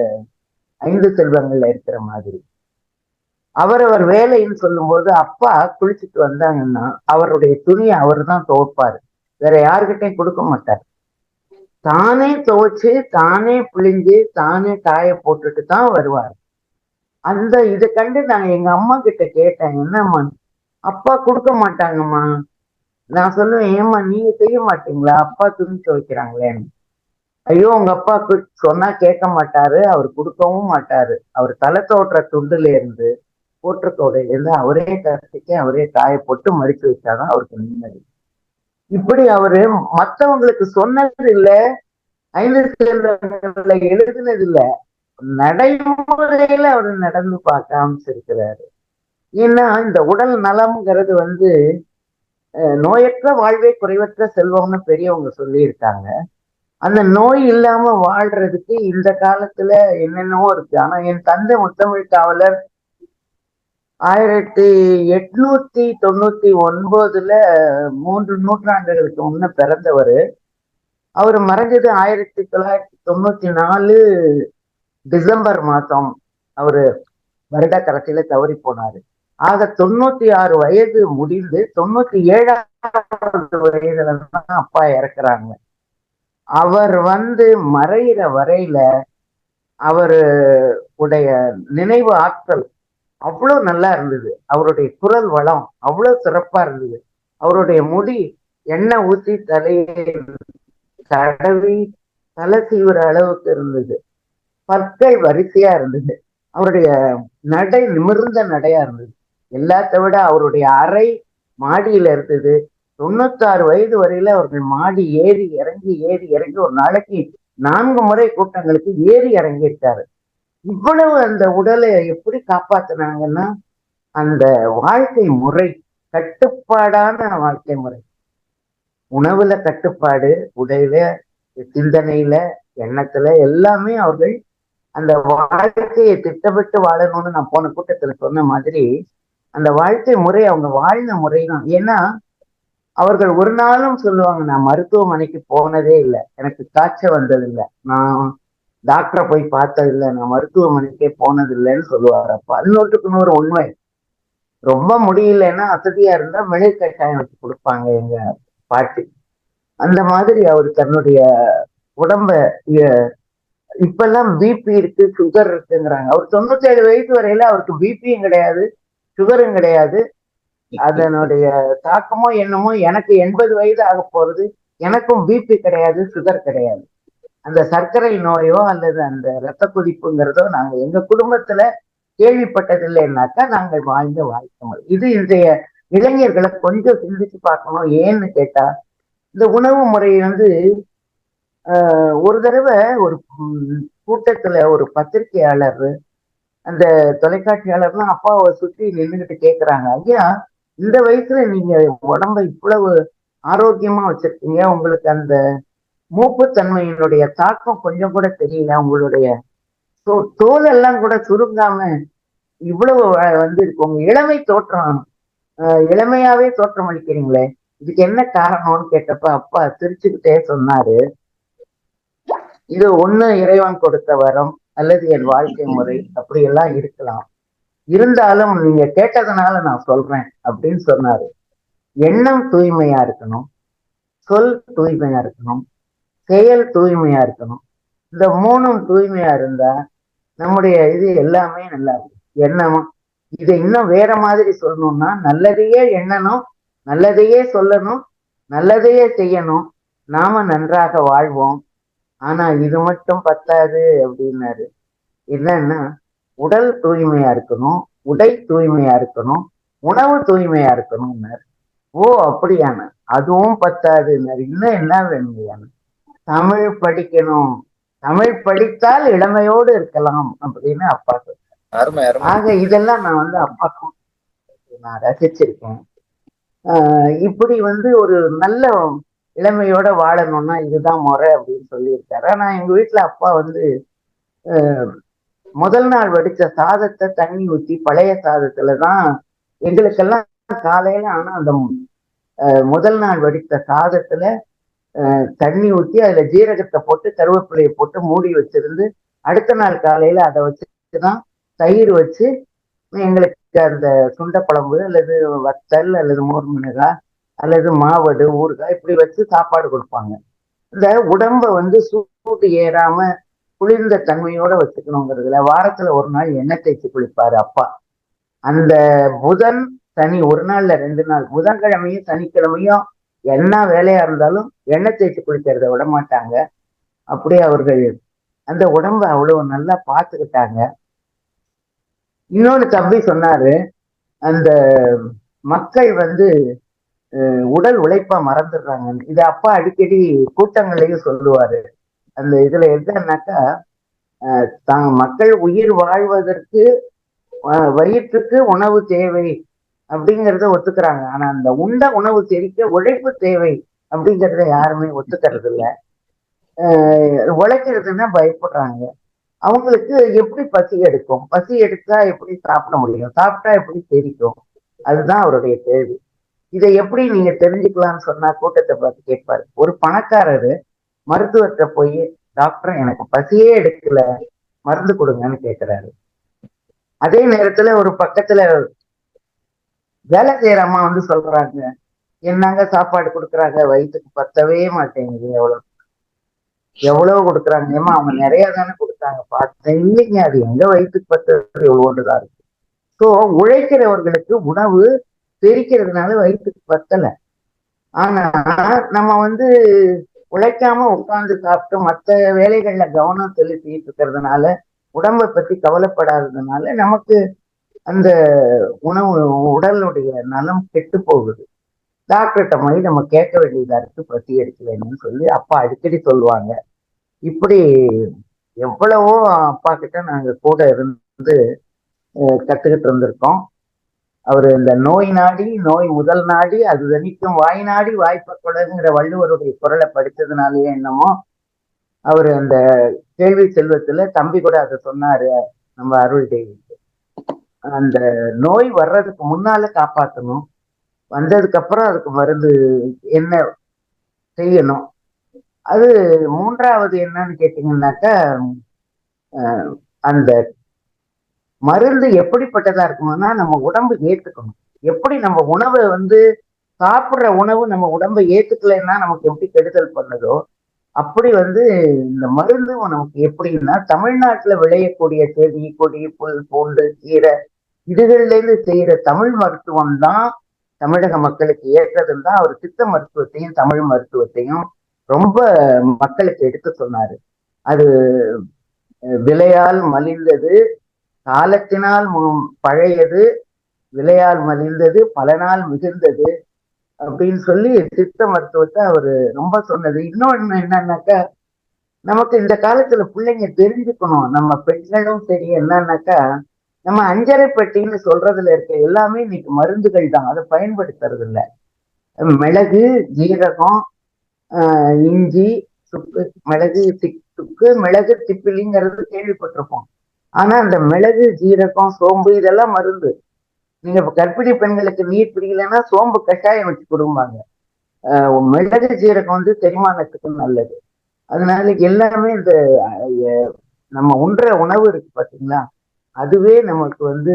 5 செல்வங்கள்ல இருக்கிற மாதிரி அவரவர் வேலைன்னு சொல்லும் போது, அப்பா குளிச்சுட்டு வந்தாங்கன்னா அவருடைய துணியை அவர் தான் துவைப்பாரு, வேற யாருக்கிட்டையும் கொடுக்க மாட்டார். தானே துவைச்சு தானே பிழிஞ்சு தானே காய போட்டுட்டு தான் வருவார். அந்த இதை கண்டு நான் எங்க அம்மா கிட்ட கேட்டேன், என்னம்மா அப்பா கொடுக்க மாட்டாங்கம்மா. நான் சொல்லுவேன், ஏம்மா நீங்க செய்ய மாட்டீங்களா, அப்பா துணி துவைக்கிறாங்களேன்னு. ஐயோ உங்க அப்பா சொன்னா கேட்க மாட்டாரு, அவர் கொடுக்கவும் மாட்டாரு. அவர் தலை தோற்ற துண்டுல இருந்து போற்றத்தோடையில இருந்து அவரே கரைச்சிக்க அவரே காய போட்டு மடிச்சு வச்சாதான் அவருக்கு நிம்மதி. இப்படி அவரு மற்றவங்களுக்கு சொன்னது இல்லை, 5 செல்வங்களை எழுதுனது இல்லை, நடைமுறையில அவரு நடந்து பார்க்க காமிச்சிருக்கிறாரு. ஏன்னா இந்த உடல் நலம்ங்கிறது வந்து நோயற்ற வாழ்வே குறைவற்ற செல்வம்னு பெரியவங்க சொல்லியிருக்காங்க. அந்த நோய் இல்லாம வாழ்றதுக்கு இந்த காலத்துல என்னென்னவோ இருக்கு. ஆனா என் தந்தை முத்தமிழ் காவலர் 1899 3 நூற்றாண்டுகளுக்கு முன்ன பிறந்தவர். அவர் மறைஞ்சது 1994 டிசம்பர் மாதம். அவரு வருட கடைசியில தவறி போனாரு. ஆக 96 வயது முடிந்து 97வது வயதுல தான் அப்பா இறக்குறாங்க. அவர் வந்து மறைகிற வரையில அவரு உடைய நினைவு ஆற்றல் அவ்வளவு நல்லா இருந்தது. அவருடைய குரல் வளம் அவ்வளவு சிறப்பா இருந்தது. அவருடைய முடி எண்ணெய் ஊத்தி தலையை தடவி தலை சீவுற அளவுக்கு இருந்தது. பற்கள் வரிசையா இருந்தது. அவருடைய நடை நிமிர்ந்த நடையா இருந்தது. எல்லாத்த விட அவருடைய அறை மாடியில இருந்தது. 96 வயது வரையில அவர்கள் மாடி ஏறி இறங்கி ஒரு நாளைக்கு 4 முறை கூட்டங்களுக்கு ஏறி இறங்கியிருக்காரு. இவ்வளவு அந்த உடலை எப்படி காப்பாத்தினாங்கன்னா, அந்த வாழ்க்கை முறை, கட்டுப்பாடான வாழ்க்கை முறை, உணவுல கட்டுப்பாடு, உடையில, சிந்தனையில, எண்ணத்துல எல்லாமே அவர்கள் அந்த வாழ்க்கையை திட்டமிட்டு வாழணும்னு நான் போன கூட்டத்துல சொன்ன மாதிரி அந்த வாழ்க்கை முறை அவங்க வாழ்ந்த முறை தான். ஏன்னா அவர்கள் ஒரு நாளும் சொல்லுவாங்க, நான் மருத்துவமனைக்கு போனதே இல்லை, எனக்கு காய்ச்சல் வந்ததில்லை, நான் டாக்டரை போய் பார்த்ததில்லை, நான் மருத்துவமனைக்கே போனதில்லைன்னு சொல்லுவார் அப்பா. 100% உண்மை. ரொம்ப முடியலன்னா அசதியா இருந்தா மிளகு கஷாயம் வச்சு கொடுப்பாங்க எங்க பாட்டி. அந்த மாதிரி அவர் தன்னுடைய உடம்ப, இப்பெல்லாம் பிபி இருக்கு சுகர் இருக்குங்கிறாங்க. அவர் 97 வயசு வரையில அவருக்கு பிபியும் கிடையாது சுகரும் கிடையாது. அதனுடைய தாக்கமோ என்னமோ, எனக்கு 80 வயது ஆக போறது, எனக்கும் பிபி கிடையாது சுகர் கிடையாது. அந்த சர்க்கரை நோயோ அல்லது அந்த இரத்த கொதிப்புங்கிறதோ நாங்க எங்க குடும்பத்துல கேள்விப்பட்டதில்லைன்னாக்கா நாங்கள் வாழ்ந்த வாழ்க்கை முறை இது. இன்றைய இளைஞர்களை கொஞ்சம் சிந்திச்சு பார்க்கணும். ஏன்னு கேட்டா, இந்த உணவு முறை வந்து ஒரு தடவை ஒரு கூட்டத்துல ஒரு பத்திரிகையாளர், அந்த தொலைக்காட்சியாளர்லாம் அப்பாவை சுற்றி நின்றுகிட்டு கேக்குறாங்க, ஐயா இந்த வயசுல நீங்க உடம்ப இவ்வளவு ஆரோக்கியமா வச்சிருக்கீங்க, உங்களுக்கு அந்த மூப்புத்தன்மையினுடைய தாக்கம் கொஞ்சம் கூட தெரியல, உங்களுடைய தோல் எல்லாம் கூட சுருங்காம இவ்வளவு வந்து இருக்கு, உங்க இளமை தோற்றம் இளமையாவே தோற்றம் அளிக்கிறீங்களே, இதுக்கு என்ன காரணம்னு கேட்டப்ப அப்பா சிரிச்சுக்கிட்டே சொன்னாரு, இது ஒண்ணு இறைவன் கொடுத்த வரம் அல்லது என் வாழ்க்கை முறை அப்படியெல்லாம் இருக்கலாம், இருந்தாலும் நீங்க கேட்டதுனால நான் சொல்றேன் அப்படின்னு சொன்னாரு. எண்ணம் தூய்மையா இருக்கணும், சொல் தூய்மையா இருக்கணும், செயல் தூய்மையா இருக்கணும். இந்த மூணும் தூய்மையா இருந்தா நம்முடைய இது எல்லாமே நல்லா இருக்கும். எண்ணமும் இதை இன்னும் வேற மாதிரி சொல்லணும்னா, நல்லதையே எண்ணணும், நல்லதையே சொல்லணும், நல்லதையே செய்யணும், நாம நன்றாக வாழ்வோம். ஆனா இது மட்டும் பத்தாது அப்படின்னாரு. என்னன்னா, உடல் தூய்மையா இருக்கணும், உடை தூய்மையா இருக்கணும், உணவு தூய்மையா இருக்கணும்னாரு. ஓ அப்படியான, அதுவும் பத்தாதுன்னாரு. இன்னும் என்ன வேணுங்கயான, தமிழ் படிக்கணும், தமிழ் படித்தால் இளமையோடு இருக்கலாம் அப்படின்னு அப்பா சொன்னார். அருமை அருமை. ஆக இதெல்லாம் நான் வந்து அப்பா நான் ரசிச்சிருக்கேன். இப்படி வந்து ஒரு நல்ல இளமையோட வாழணும்னா இதுதான் முறை அப்படின்னு சொல்லியிருக்காரு. ஆனா எங்க வீட்டுல அப்பா வந்து முதல் நாள் வடிச்ச சாதத்தை தண்ணி ஊத்தி, பழைய சாதத்துலதான் எங்களுக்கெல்லாம் காலையில, ஆனா அந்த முதல் நாள் வடித்த சாதத்துல தண்ணி ஊத்தி அதுல ஜீரகத்தை போட்டு கருவேப்பிலையை போட்டு மூடி வச்சிருந்து அடுத்த நாள் காலையில அதை வச்சுதான் தயிர் வச்சு எங்களுக்கு அந்த சுண்டைக்குழம்பு அல்லது வத்தல் அல்லது மோர் மிளகாய் அல்லது மாவடு ஊறுகாய் இப்படி வச்சு சாப்பாடு கொடுப்பாங்க. இந்த உடம்ப வந்து சூடு ஏறாம குளிர்ந்த தன்மையோட வச்சுக்கணுங்கிறதுல வாரத்துல ஒரு நாள் எண்ணெய் தேய்ச்சி குளிப்பாரு அப்பா. அந்த புதன் சனி ஒரு நாள்ல 2 நாள், புதன்கிழமையும் சனிக்கிழமையும் என்ன வேலையா இருந்தாலும் எண்ணெய் தேய்ச்சி குளிக்கிறத விட மாட்டாங்க. அப்படியே அவர்கள் அந்த உடம்ப அவ்வளவு நல்லா பார்த்துக்கிட்டாங்க. இன்னொன்னு தம்பி சொன்னாரு, அந்த மக்கள் வந்து உடல் உழைப்பா மறந்துடுறாங்க. இதை அப்பா அடிக்கடி கூட்டங்களையும் சொல்லுவாரு. அந்த இதுல என்னன்னாக்கா, மக்கள் உயிர் வாழ்வதற்கு வயிற்றுக்கு உணவு தேவை அப்படிங்கிறத ஒத்துக்கிறாங்க. ஆனா அந்த உண்ட உணவு செரிக்க உழைப்பு தேவை அப்படிங்கிறத யாருமே ஒத்துக்கிறது இல்லை. உழைக்கிறதுன்னா பயப்படுறாங்க. அவங்களுக்கு எப்படி பசி எடுக்கும், பசி எடுத்தா எப்படி சாப்பிட முடியும், சாப்பிட்டா எப்படி செரிக்கும், அதுதான் அவருடைய கேள்வி. இதை எப்படி நீங்க தெரிஞ்சுக்கலாம்னு சொன்னா கூட்டத்தை பார்த்து கேட்பாரு. ஒரு பணக்காரரு மருத்துவர்கிட்ட போய், டாக்டர் எனக்கு பசியே எடுக்கல, மருந்து கொடுங்கன்னு கேட்கிறாரு. அதே நேரத்துல ஒரு பக்கத்துல வேலை செய்யற அம்மா வந்து சொல்றாங்க, என்னங்க சாப்பாடு கொடுக்குறாங்க, வயிற்றுக்கு பத்தவே மாட்டேங்குது, எவ்வளவு கொடுக்குறாங்க, ஏமா அவங்க நிறைய தானே கொடுத்தாங்க, பார்த்தேன் இல்லைங்க, அது எங்க வயிற்றுக்கு பத்தது எவ்வளோண்டுதான் இருக்கு. ஸோ உழைக்கிறவர்களுக்கு உணவு தெரிக்கிறதுனால வயிற்றுக்கு பத்தல. ஆனா நம்ம வந்து உழைக்காம உட்கார்ந்து சாப்பிட்டு மற்ற வேலைகள்ல கவனம் செலுத்திட்டு இருக்கிறதுனால, உடம்பை பத்தி கவலைப்படாததுனால நமக்கு அந்த உணவு உடலுடைய நலம் கெட்டு போகுது. டாக்டர்கிட்ட போய் நம்ம கேட்க வேண்டியதா இருக்கு, பசி எடுக்கலன்னு சொல்லி அப்பா அடிக்கடி சொல்லுவாங்க. இப்படி எவ்வளவோ அப்பா கிட்ட நாங்க கூட இருந்து கத்துக்கிட்டு இருந்திருக்கோம். அவரு இந்த நோய் நாடி நோய் முதல் நாடி அது தணிக்கும் வாய் நாடி வாய்ப்பக்கூடாதுங்கிற வள்ளுவருடைய குரலை படித்ததுனாலயே என்னமோ அவரு அந்த கேள்வி செல்வத்துல தம்பி கூட அதை சொன்னாரு, நம்ம அருள் தேவி, அந்த நோய் வர்றதுக்கு முன்னால காப்பாற்றணும், வந்ததுக்கு அப்புறம் அதுக்கு மருந்து என்ன செய்யணும். அது மூன்றாவது என்னன்னு கேட்டீங்கன்னாக்கா, அந்த மருந்து எப்படிப்பட்டதா இருக்கணும்னா நம்ம உடம்பு ஏத்துக்கணும். எப்படி நம்ம உணவை வந்து சாப்பிடுற உணவு நம்ம உடம்பை ஏத்துக்கலைன்னா நமக்கு எப்படி கெடுதல் பண்ணுதோ, அப்படி வந்து இந்த மருந்து நமக்கு எப்படின்னா, தமிழ்நாட்டுல விளையக்கூடிய செடி கொடி புல் பூண்டு கீரை இதுகள்ல இருந்து செய்யற தமிழ் மருத்துவம் தான் தமிழக மக்களுக்கு ஏற்றதுன்னு தான் அவர் சித்த மருத்துவத்தையும் தமிழ் மருத்துவத்தையும் ரொம்ப மக்களுக்கு எடுத்து சொன்னாரு. அது விலையால் மலிந்தது, காலத்தினால் பழையது, விலையால் மலிந்தது, பல நாள் மிகுந்தது அப்படின்னு சொல்லி சித்த மருத்துவத்தை அவரு ரொம்ப சொன்னது. இன்னொன்னு என்னன்னாக்கா, நமக்கு இந்த காலத்துல பிள்ளைங்க தெரிஞ்சுக்கணும். நம்ம பெண்களும் சரி என்னன்னாக்கா, நம்ம அஞ்சரை பெட்டின்னு சொல்றதுல இருக்க எல்லாமே இன்னைக்கு மருந்துகள் தான். அதை பயன்படுத்துறது இல்ல. மிளகு, ஜீரகம், இஞ்சி, சுக்கு, மிளகு, சுக்கு, மிளகு, திப்பிலிங்கிறது கேள்விப்பட்டிருப்போம். ஆனா அந்த மிளகு, ஜீரகம், சோம்பு இதெல்லாம் மருந்து. நீங்க இப்ப கர்ப்பிணி பெண்களுக்கு நீர் பிடிக்கலன்னா சோம்பு கஷாயம் வச்சு கொடுப்பாங்க. மிளகு, ஜீரகம் வந்து செரிமானத்துக்கு நல்லது. அதனால எல்லாமே இந்த நம்ம உண்ற உணவு இருக்கு பாத்தீங்களா, அதுவே நமக்கு வந்து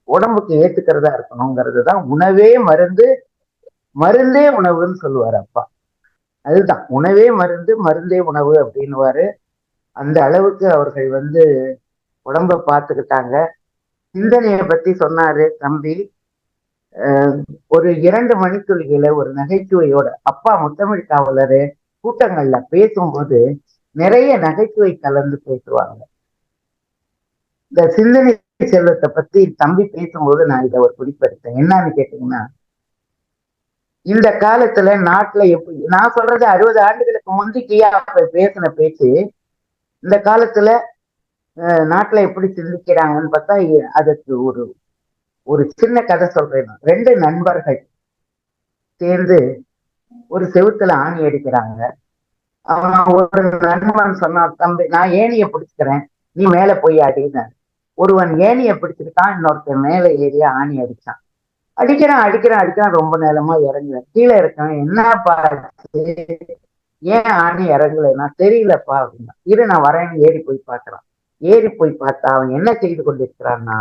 உடம்புக்கு ஏத்துக்கிறதா இருக்கணுங்கிறது தான். உணவே மருந்து, மருந்தே உணவுன்னு சொல்லுவாரு அப்பா. அதுதான் உணவே மருந்து, மருந்தே உணவு அப்படின்னுவாரு. அந்த அளவுக்கு அவர்கள் வந்து உடம்ப பார்த்துக்கிட்டாங்க. சிந்தனையை பத்தி சொன்னாரு தம்பி. ஒரு 2 மணித்துளிகளை ஒரு நகைச்சுவையோட அப்பா முத்தமிழ் காவலரு கூட்டங்கள்ல பேசும்போது நிறைய நகைச்சுவை கலந்து பேசுவாங்க. இந்த சிந்தனை செல்வத்தை பத்தி தம்பி பேசும்போது நான் இதை ஒரு குறிப்பெடுத்தேன். என்னன்னு கேட்டீங்கன்னா, இந்த காலத்துல நாட்டுல எப்படி, நான் சொல்றது 60 ஆண்டுகளுக்கு முந்திக்கியா பேசின பேச்சு, இந்த காலத்துல நாட்டுல எப்படி சிந்திக்கிறாங்கன்னு பார்த்தா, அதுக்கு ஒரு ஒரு சின்ன கதை சொல்றேன். 2 நண்பர்கள் சேர்ந்து ஒரு செவுத்துல ஆணி அடிக்கிறாங்க. ஒரு நண்பன் சொன்னான், தம்பி நான் ஏணியை பிடிச்சுக்கிறேன், நீ மேல போய் அடின்னு. ஒருவன் ஏணியை பிடிச்சுக்கிட்டான், இன்னொருத்தன் மேல ஏறி ஆணி அடிச்சான். அடிக்கிறான் ரொம்ப நேரமா இறங்கல. கீழே இருக்கான், என்னப்பா ஏன் ஆணி இறங்கலைன்னா, தெரியலப்பா அப்படின்னா. இரு நான் வரேன்னு ஏறி போய் பார்க்கறான். ஏறி போய் பார்த்தா அவன் என்ன செய்து கொண்டிருக்கிறான்னா,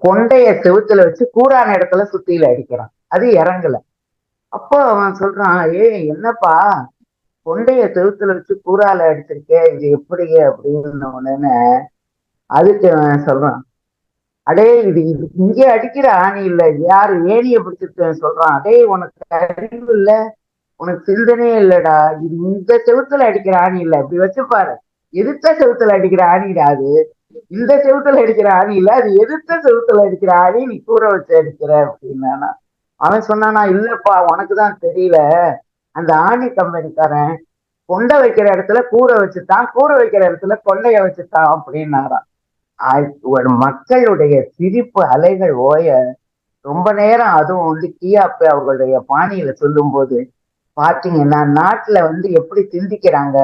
கொண்டைய செவுத்துல வச்சு கூரான இடத்துல சுத்தியில அடிக்கிறான். அது இறங்கல. அப்போ அவன் சொல்றான், என்னப்பா கொண்டைய செவுத்துல வச்சு கூறால அடிச்சிருக்கே, இது எப்படி அப்படின்னு உடனே அதுக்கு அவன் சொல்றான், அடே இது இங்கே அடிக்கிற ஆணி இல்ல, யாரு ஏணிய பிடிச்சிருக்கேன்னு சொல்றான். அடே உனக்கு அறிவு இல்ல, உனக்கு சிந்தனையே இல்லடா, இது இந்த செவுத்துல அடிக்கிற ஆணி இல்ல, இப்படி வச்சு பாரு, எதிர்த்த செவுத்துல அடிக்கிற ஆணிடா அது, இந்த செவுத்துல அடிக்கிற ஆணி இல்ல, அது எதிர்த்த செவுத்துல அடிக்கிற ஆணி, நீ கூற வச்சு அடிக்கிற அப்படின்னா. அவன் சொன்னானா, இல்லப்பா உனக்குதான் தெரியல, அந்த ஆணி கம்பெனிக்காரன் கொண்டை வைக்கிற இடத்துல கூரை வச்சுட்டான், கூரை வைக்கிற இடத்துல கொண்டைய வச்சுட்டான் அப்படின்னாராம். மக்களுடைய சிரிப்பு அலைகள் ஓய ரொம்ப நேரம், அதுவும் வந்து கியாப்பே அவர்களுடைய பாணியில சொல்லும் போது பாத்தீங்கன்னா, நாட்டுல வந்து எப்படி சிந்திக்கிறாங்க,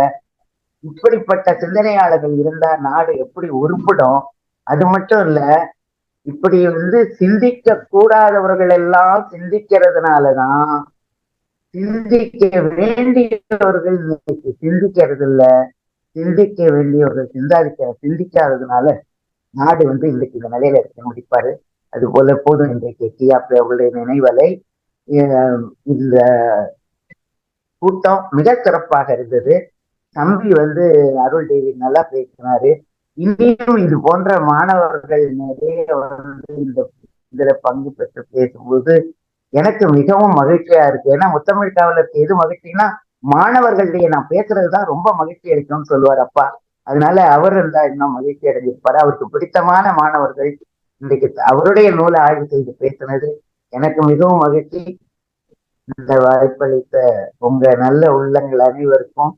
இப்படிப்பட்ட சிந்தனையாளர்கள் இருந்தா நாடு எப்படி உருப்படும். அது மட்டும் இல்ல, இப்படி வந்து சிந்திக்க கூடாதவர்கள் எல்லாம் சிந்திக்கிறதுனாலதான் சிந்திக்க வேண்டியவர்கள் இன்னைக்கு சிந்திக்கிறது இல்ல, சிந்திக்க வேண்டியவர்கள் சிந்திக்காததுனால நாடு வந்து இன்னைக்கு இந்த நிலையில இருக்க முடிப்பாரு. அது போல போதும் இன்றைக்கு கியாப்பே அவர்களுடைய நினைவலை. இந்த கூட்டம் மிக சிறப்பாக இருந்தது. தம்பி வந்து அருள் டேவிட் நல்லா பேசினாரு. இனியும் இது போன்ற மாணவர்கள் நிறைய வந்து இதுல பங்கு பெற்று பேசும்போது எனக்கு மிகவும் மகிழ்ச்சியா இருக்கு. ஏன்னா முத்தமிழ் காவலருக்கு எது மகிழ்ச்சின்னா, மாணவர்களுடைய நான் பேசுறதுதான் ரொம்ப மகிழ்ச்சி அளிக்கும்னு சொல்லுவார் அப்பா. அதனால அவர் இருந்தா இன்னும் மகிழ்ச்சி அடைஞ்சிருப்பாரு. அவருக்கு பிடித்தமான மாணவர்கள் இன்றைக்கு அவருடைய நூலை ஆய்வு செய்து பேசினது எனக்கு மிகவும் மகிழ்ச்சி. இந்த வாய்ப்பளித்த உங்க நல்ல உள்ளங்கள் அனைவருக்கும்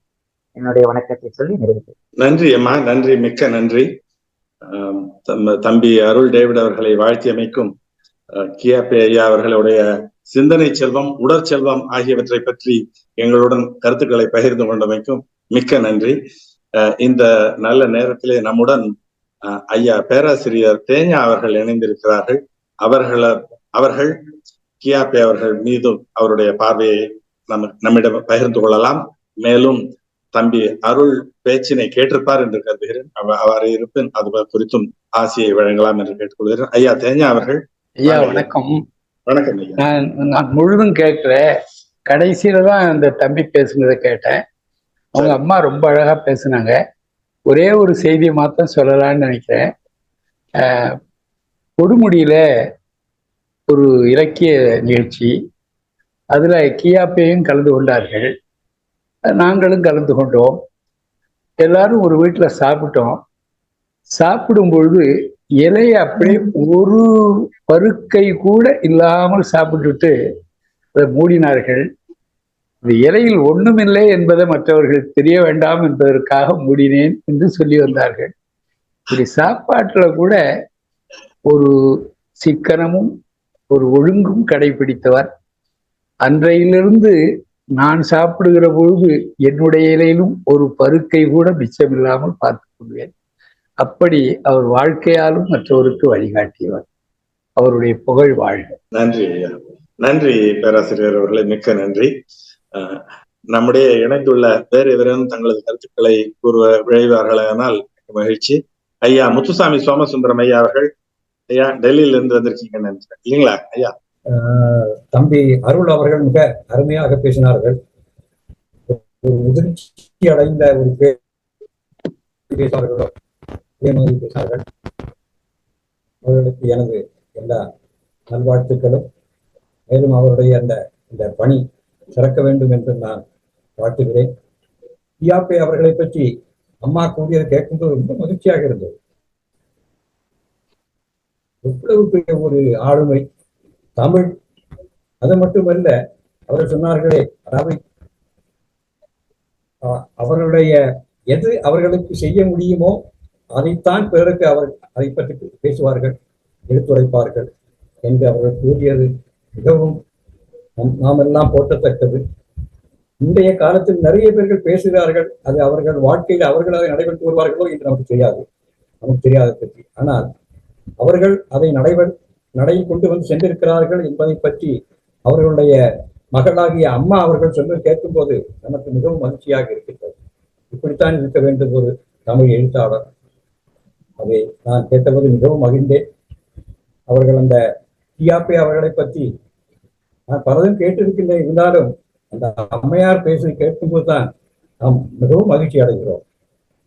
என்னுடைய வணக்கத்தை சொல்லி நிறைவு. நன்றி அம்மா, நன்றி, மிக்க நன்றி. தம்பி அருள் டேவிட் அவர்களை வாழ்த்தியமைக்கும் கியாப்பே ஐயா அவர்களுடைய சிந்தனை செல்வம், உடற்செல்வம் ஆகியவற்றை பற்றி எங்களுடன் கருத்துக்களை பகிர்ந்து கொண்டமைக்கும் மிக்க நன்றி. இந்த நல்ல நேரத்திலே நம்முடன் ஐயா பேராசிரியர் தேஞா அவர்கள் இணைந்திருக்கிறார்கள். அவர்கள் கியாப்பே அவர்கள் மீதும் அவருடைய பார்வையை நம்மிடம் பகிர்ந்து கொள்ளலாம். மேலும் தம்பி அருள் பேச்சினை கேட்டிருப்பார் என்று கருதுகிறேன். அவ்வாறு இருப்பின் அது குறித்தும் ஆசையை வழங்கலாம் என்று கேட்டுக்கொள்கிறேன். ஐயா தேஞா அவர்கள். ஐயா வணக்கம். வணக்கம் ஐயா. நான் முழுதும் கேட்கல, கடைசியில தான் இந்த தம்பி பேசுனதை கேட்டேன். அவங்க அம்மா ரொம்ப அழகா பேசுனாங்க. ஒரே ஒரு செய்தியை மாத்திரம் சொல்லலாம்னு நினைக்கிறேன். கொடுமுடியில ஒரு இலக்கிய நிகழ்ச்சி, அதுல கியாப்பேயும் கலந்து கொண்டார்கள், நாங்களும் கலந்து கொண்டோம். எல்லாரும் ஒரு வீட்டுல சாப்பிட்டோம். சாப்பிடும் பொழுது இலையை அப்படியே ஒரு பருக்கை கூட இல்லாமல் சாப்பிட்டுட்டு அதை மூடினார்கள். இந்த இலையில் ஒண்ணுமில்லை என்பதை மற்றவர்கள் தெரிய வேண்டாம் என்பதற்காக மூடினேன் என்று சொல்லி வந்தார்கள். இப்படி சாப்பாட்டுல கூட ஒரு சிக்கனமும் ஒரு ஒழுங்கும் கடைபிடித்தவர். அன்றையிலிருந்து நான் சாப்பிடுகிற பொழுது என்னுடைய இலையிலும் ஒரு பருக்கை கூட மிச்சமில்லாமல் பார்த்துக் கொள்வேன். அப்படி அவர் வாழ்க்கையாலும் மற்றவருக்கு வழிகாட்டியவர். அவருடைய புகழ் வாழ்க. நன்றி ஐயா, நன்றி பேராசிரியர் அவர்களே, மிக்க நன்றி. நம்முடைய இணைந்துள்ள வேறு எவரும் தங்களது கருத்துக்களை விளைவார்களானால் மகிழ்ச்சி. ஐயா முத்துசாமி சோமசுந்தரம் ஐயா அவர்கள், ஐயா டெல்லியில இருந்து வந்திருக்கீங்க நினைக்கிறேன் இல்லைங்களா ஐயா? தம்பி அருள் அவர்கள் மிக அருமையாக பேசினார்கள். ஒரு முதிர்ச்சி அடைந்த ஒரு பேசினார்கள். அவர்களுக்கு எனது எல்லா நல்வாழ்த்துக்களும், மேலும் அவருடைய இந்த பணி சிறக்க வேண்டும் என்று நான் வாழ்த்துகிறேன். கியாப்பே அவர்களை பற்றி அம்மா கூறியதை கேட்கும்போது ரொம்ப மகிழ்ச்சியாக இருந்தது. எவ்வளவு பெரிய ஒரு ஆளுமை தமிழ். அது மட்டுமல்ல, அவர் சொன்னார்களே, அதாவது அவர்களுடைய எது அவர்களுக்கு செய்ய முடியுமோ அதைத்தான் பிறருக்கு அதை பற்றி பேசுவார்கள், எடுத்துரைப்பார்கள் என்று அவர்கள் கூறியது மிகவும் நாம் எல்லாம் போற்றத்தக்கது. இன்றைய காலத்தில் நிறைய பேர்கள் பேசுகிறார்கள், அது அவர்கள் வாழ்க்கையில் அவர்கள் அதை நடைபெற்று வருவார்களோ என்று நமக்கு தெரியாத பற்றி. ஆனால் அவர்கள் அதை நடையை கொண்டு வந்து சென்றிருக்கிறார்கள் என்பதை பற்றி அவர்களுடைய மகளாகிய அம்மா அவர்கள் சொல்ல கேட்கும் போது நமக்கு மிகவும் மகிழ்ச்சியாக இருக்கின்றது. இப்படித்தான் இருக்க வேண்டும் ஒரு தமிழ் எழுத்தாளர். அதை நான் கேட்டபோது மிகவும் மகிழ்ந்தேன். அவர்கள் அந்த கியாப்பே அவர்களை பற்றி நான் பலதும் கேட்டிருக்கின்றேன். இருந்தாலும் அந்த அம்மையார் பேசி கேட்கும்போது தான் நாம் மிகவும் மகிழ்ச்சி அடைகிறோம்.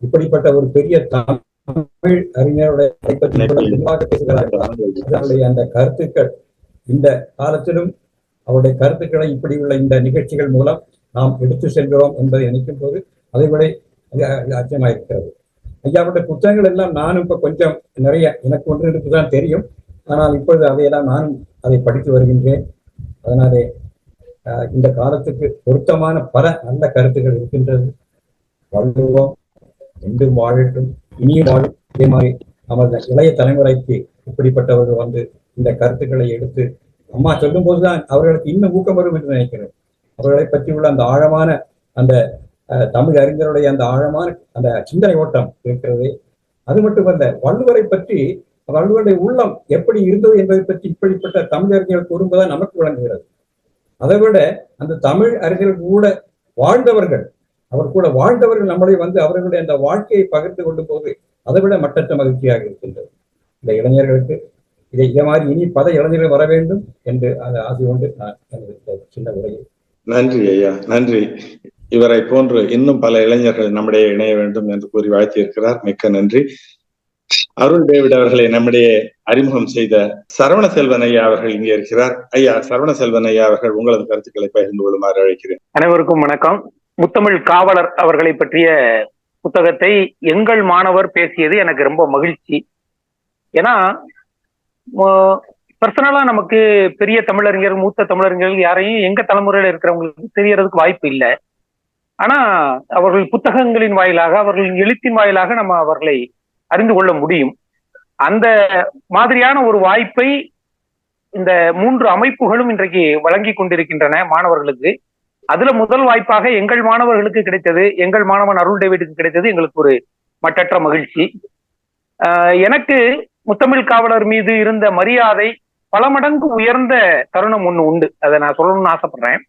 இப்படிப்பட்ட ஒரு பெரிய தமிழ் அறிஞருடைய பேசுகிறார்கள். அந்த கருத்துக்கள் இந்த காலத்திலும் அவருடைய கருத்துக்களை இப்படி உள்ள இந்த நிகழ்ச்சிகள் மூலம் நாம் எடுத்து செல்கிறோம் என்பதை நினைக்கும் போது அதை விட அச்சமாயிருக்கிறது. ஐயாவுடைய புத்தகங்கள் எல்லாம் நானும் இப்ப கொஞ்சம் நிறைய எனக்கு ஒன்று இருக்குதான் தெரியும். ஆனால் இப்பொழுது அதையெல்லாம் நானும் அதை படித்து வருகின்றேன். அதனாலே இந்த காலத்துக்கு பொருத்தமான பல நல்ல கருத்துக்கள் இருக்கின்றது. வாழ்வோம், என்றும் வாழட்டும், இனியும் வாழும். இதே மாதிரி நமது இளைய தலைமுறைக்கு இப்படிப்பட்டவர்கள் வந்து இந்த கருத்துக்களை எடுத்து அம்மா சொல்லும் போதுதான் அவர்களுக்கு இன்னும் ஊக்கம் வரும் என்று நினைக்கிறேன். அவர்களை பற்றியுள்ள அந்த ஆழமான அந்த தமிழ் அறிஞருடைய அந்த ஆழமான அந்த சிந்தனை ஓட்டம் இருக்கிறது. அது மட்டுமல்ல, வள்ளுவரை பற்றி, வள்ளுவருடைய உள்ளம் எப்படி இருந்தது என்பதை பற்றி இப்படிப்பட்ட தமிழ் அறிஞர்கள் கூறும்போதுதான் நமக்கு விளங்குகிறது. அதை விட அந்த தமிழ் அறிஞர்கள் கூட வாழ்ந்தவர்கள், அவர் கூட வாழ்ந்தவர்கள் நம்மளை வந்து அவர்களுடைய அந்த வாழ்க்கையை பகிர்ந்து கொள்ளும் போது அதை விட மட்டற்ற மகிழ்ச்சியாக இருக்கின்றது. இந்த இளைஞர்களுக்கு இதை மாதிரி இனி பல இளைஞர்கள் வர வேண்டும் என்று அந்த ஆசை கொண்டு நான் எனது சின்ன உரையை. நன்றி ஐயா, நன்றி. இவரை போன்று இன்னும் பல இளைஞர்கள் நம்முடைய இணைய வேண்டும் என்று கூறி வாழ்த்தியிருக்கிறார். மிக்க நன்றி. அருள் டேவிட் அவர்களை நம்முடைய அறிமுகம் செய்த சரவண செல்வன் ஐயா அவர்கள் இங்கே இருக்கிறார். ஐயா சரவண செல்வன் ஐயா அவர்கள் உங்களது கருத்துக்களை பகிர்ந்து கொள்ளுமாறு அழைக்கிறேன். அனைவருக்கும் வணக்கம். முத்தமிழ் காவலர் அவர்களை பற்றிய புத்தகத்தை எங்கள் மாணவர் பேசியது எனக்கு ரொம்ப மகிழ்ச்சி. ஏன்னா பர்சனலா நமக்கு பெரிய தமிழறிஞர், மூத்த தமிழறிஞர்கள் யாரையும் எங்க தலைமுறையில இருக்கிறவங்களுக்கு தெரியறதுக்கு வாய்ப்பு இல்லை. ஆனா அவர்கள் புத்தகங்களின் வாயிலாக, அவர்களின் எழுத்தின் வாயிலாக நம்ம அவர்களை அறிந்து கொள்ள முடியும். அந்த மாதிரியான ஒரு வாய்ப்பை இந்த 3 அமைப்புகளும் இன்றைக்கு வழங்கி கொண்டிருக்கின்றன மாணவர்களுக்கு. அதுல முதல் வாய்ப்பாக எங்கள் மாணவர்களுக்கு கிடைத்தது, எங்கள் மாணவன் அருள் டேவிடுக்கு கிடைத்தது எங்களுக்கு ஒரு மட்டற்ற மகிழ்ச்சி. எனக்கு முத்தமிழ் காவலர் மீது இருந்த மரியாதை பல மடங்கு உயர்ந்த தருணம் ஒண்ணு உண்டு. அதை நான் சொல்லணும்னு ஆசைப்படுறேன்.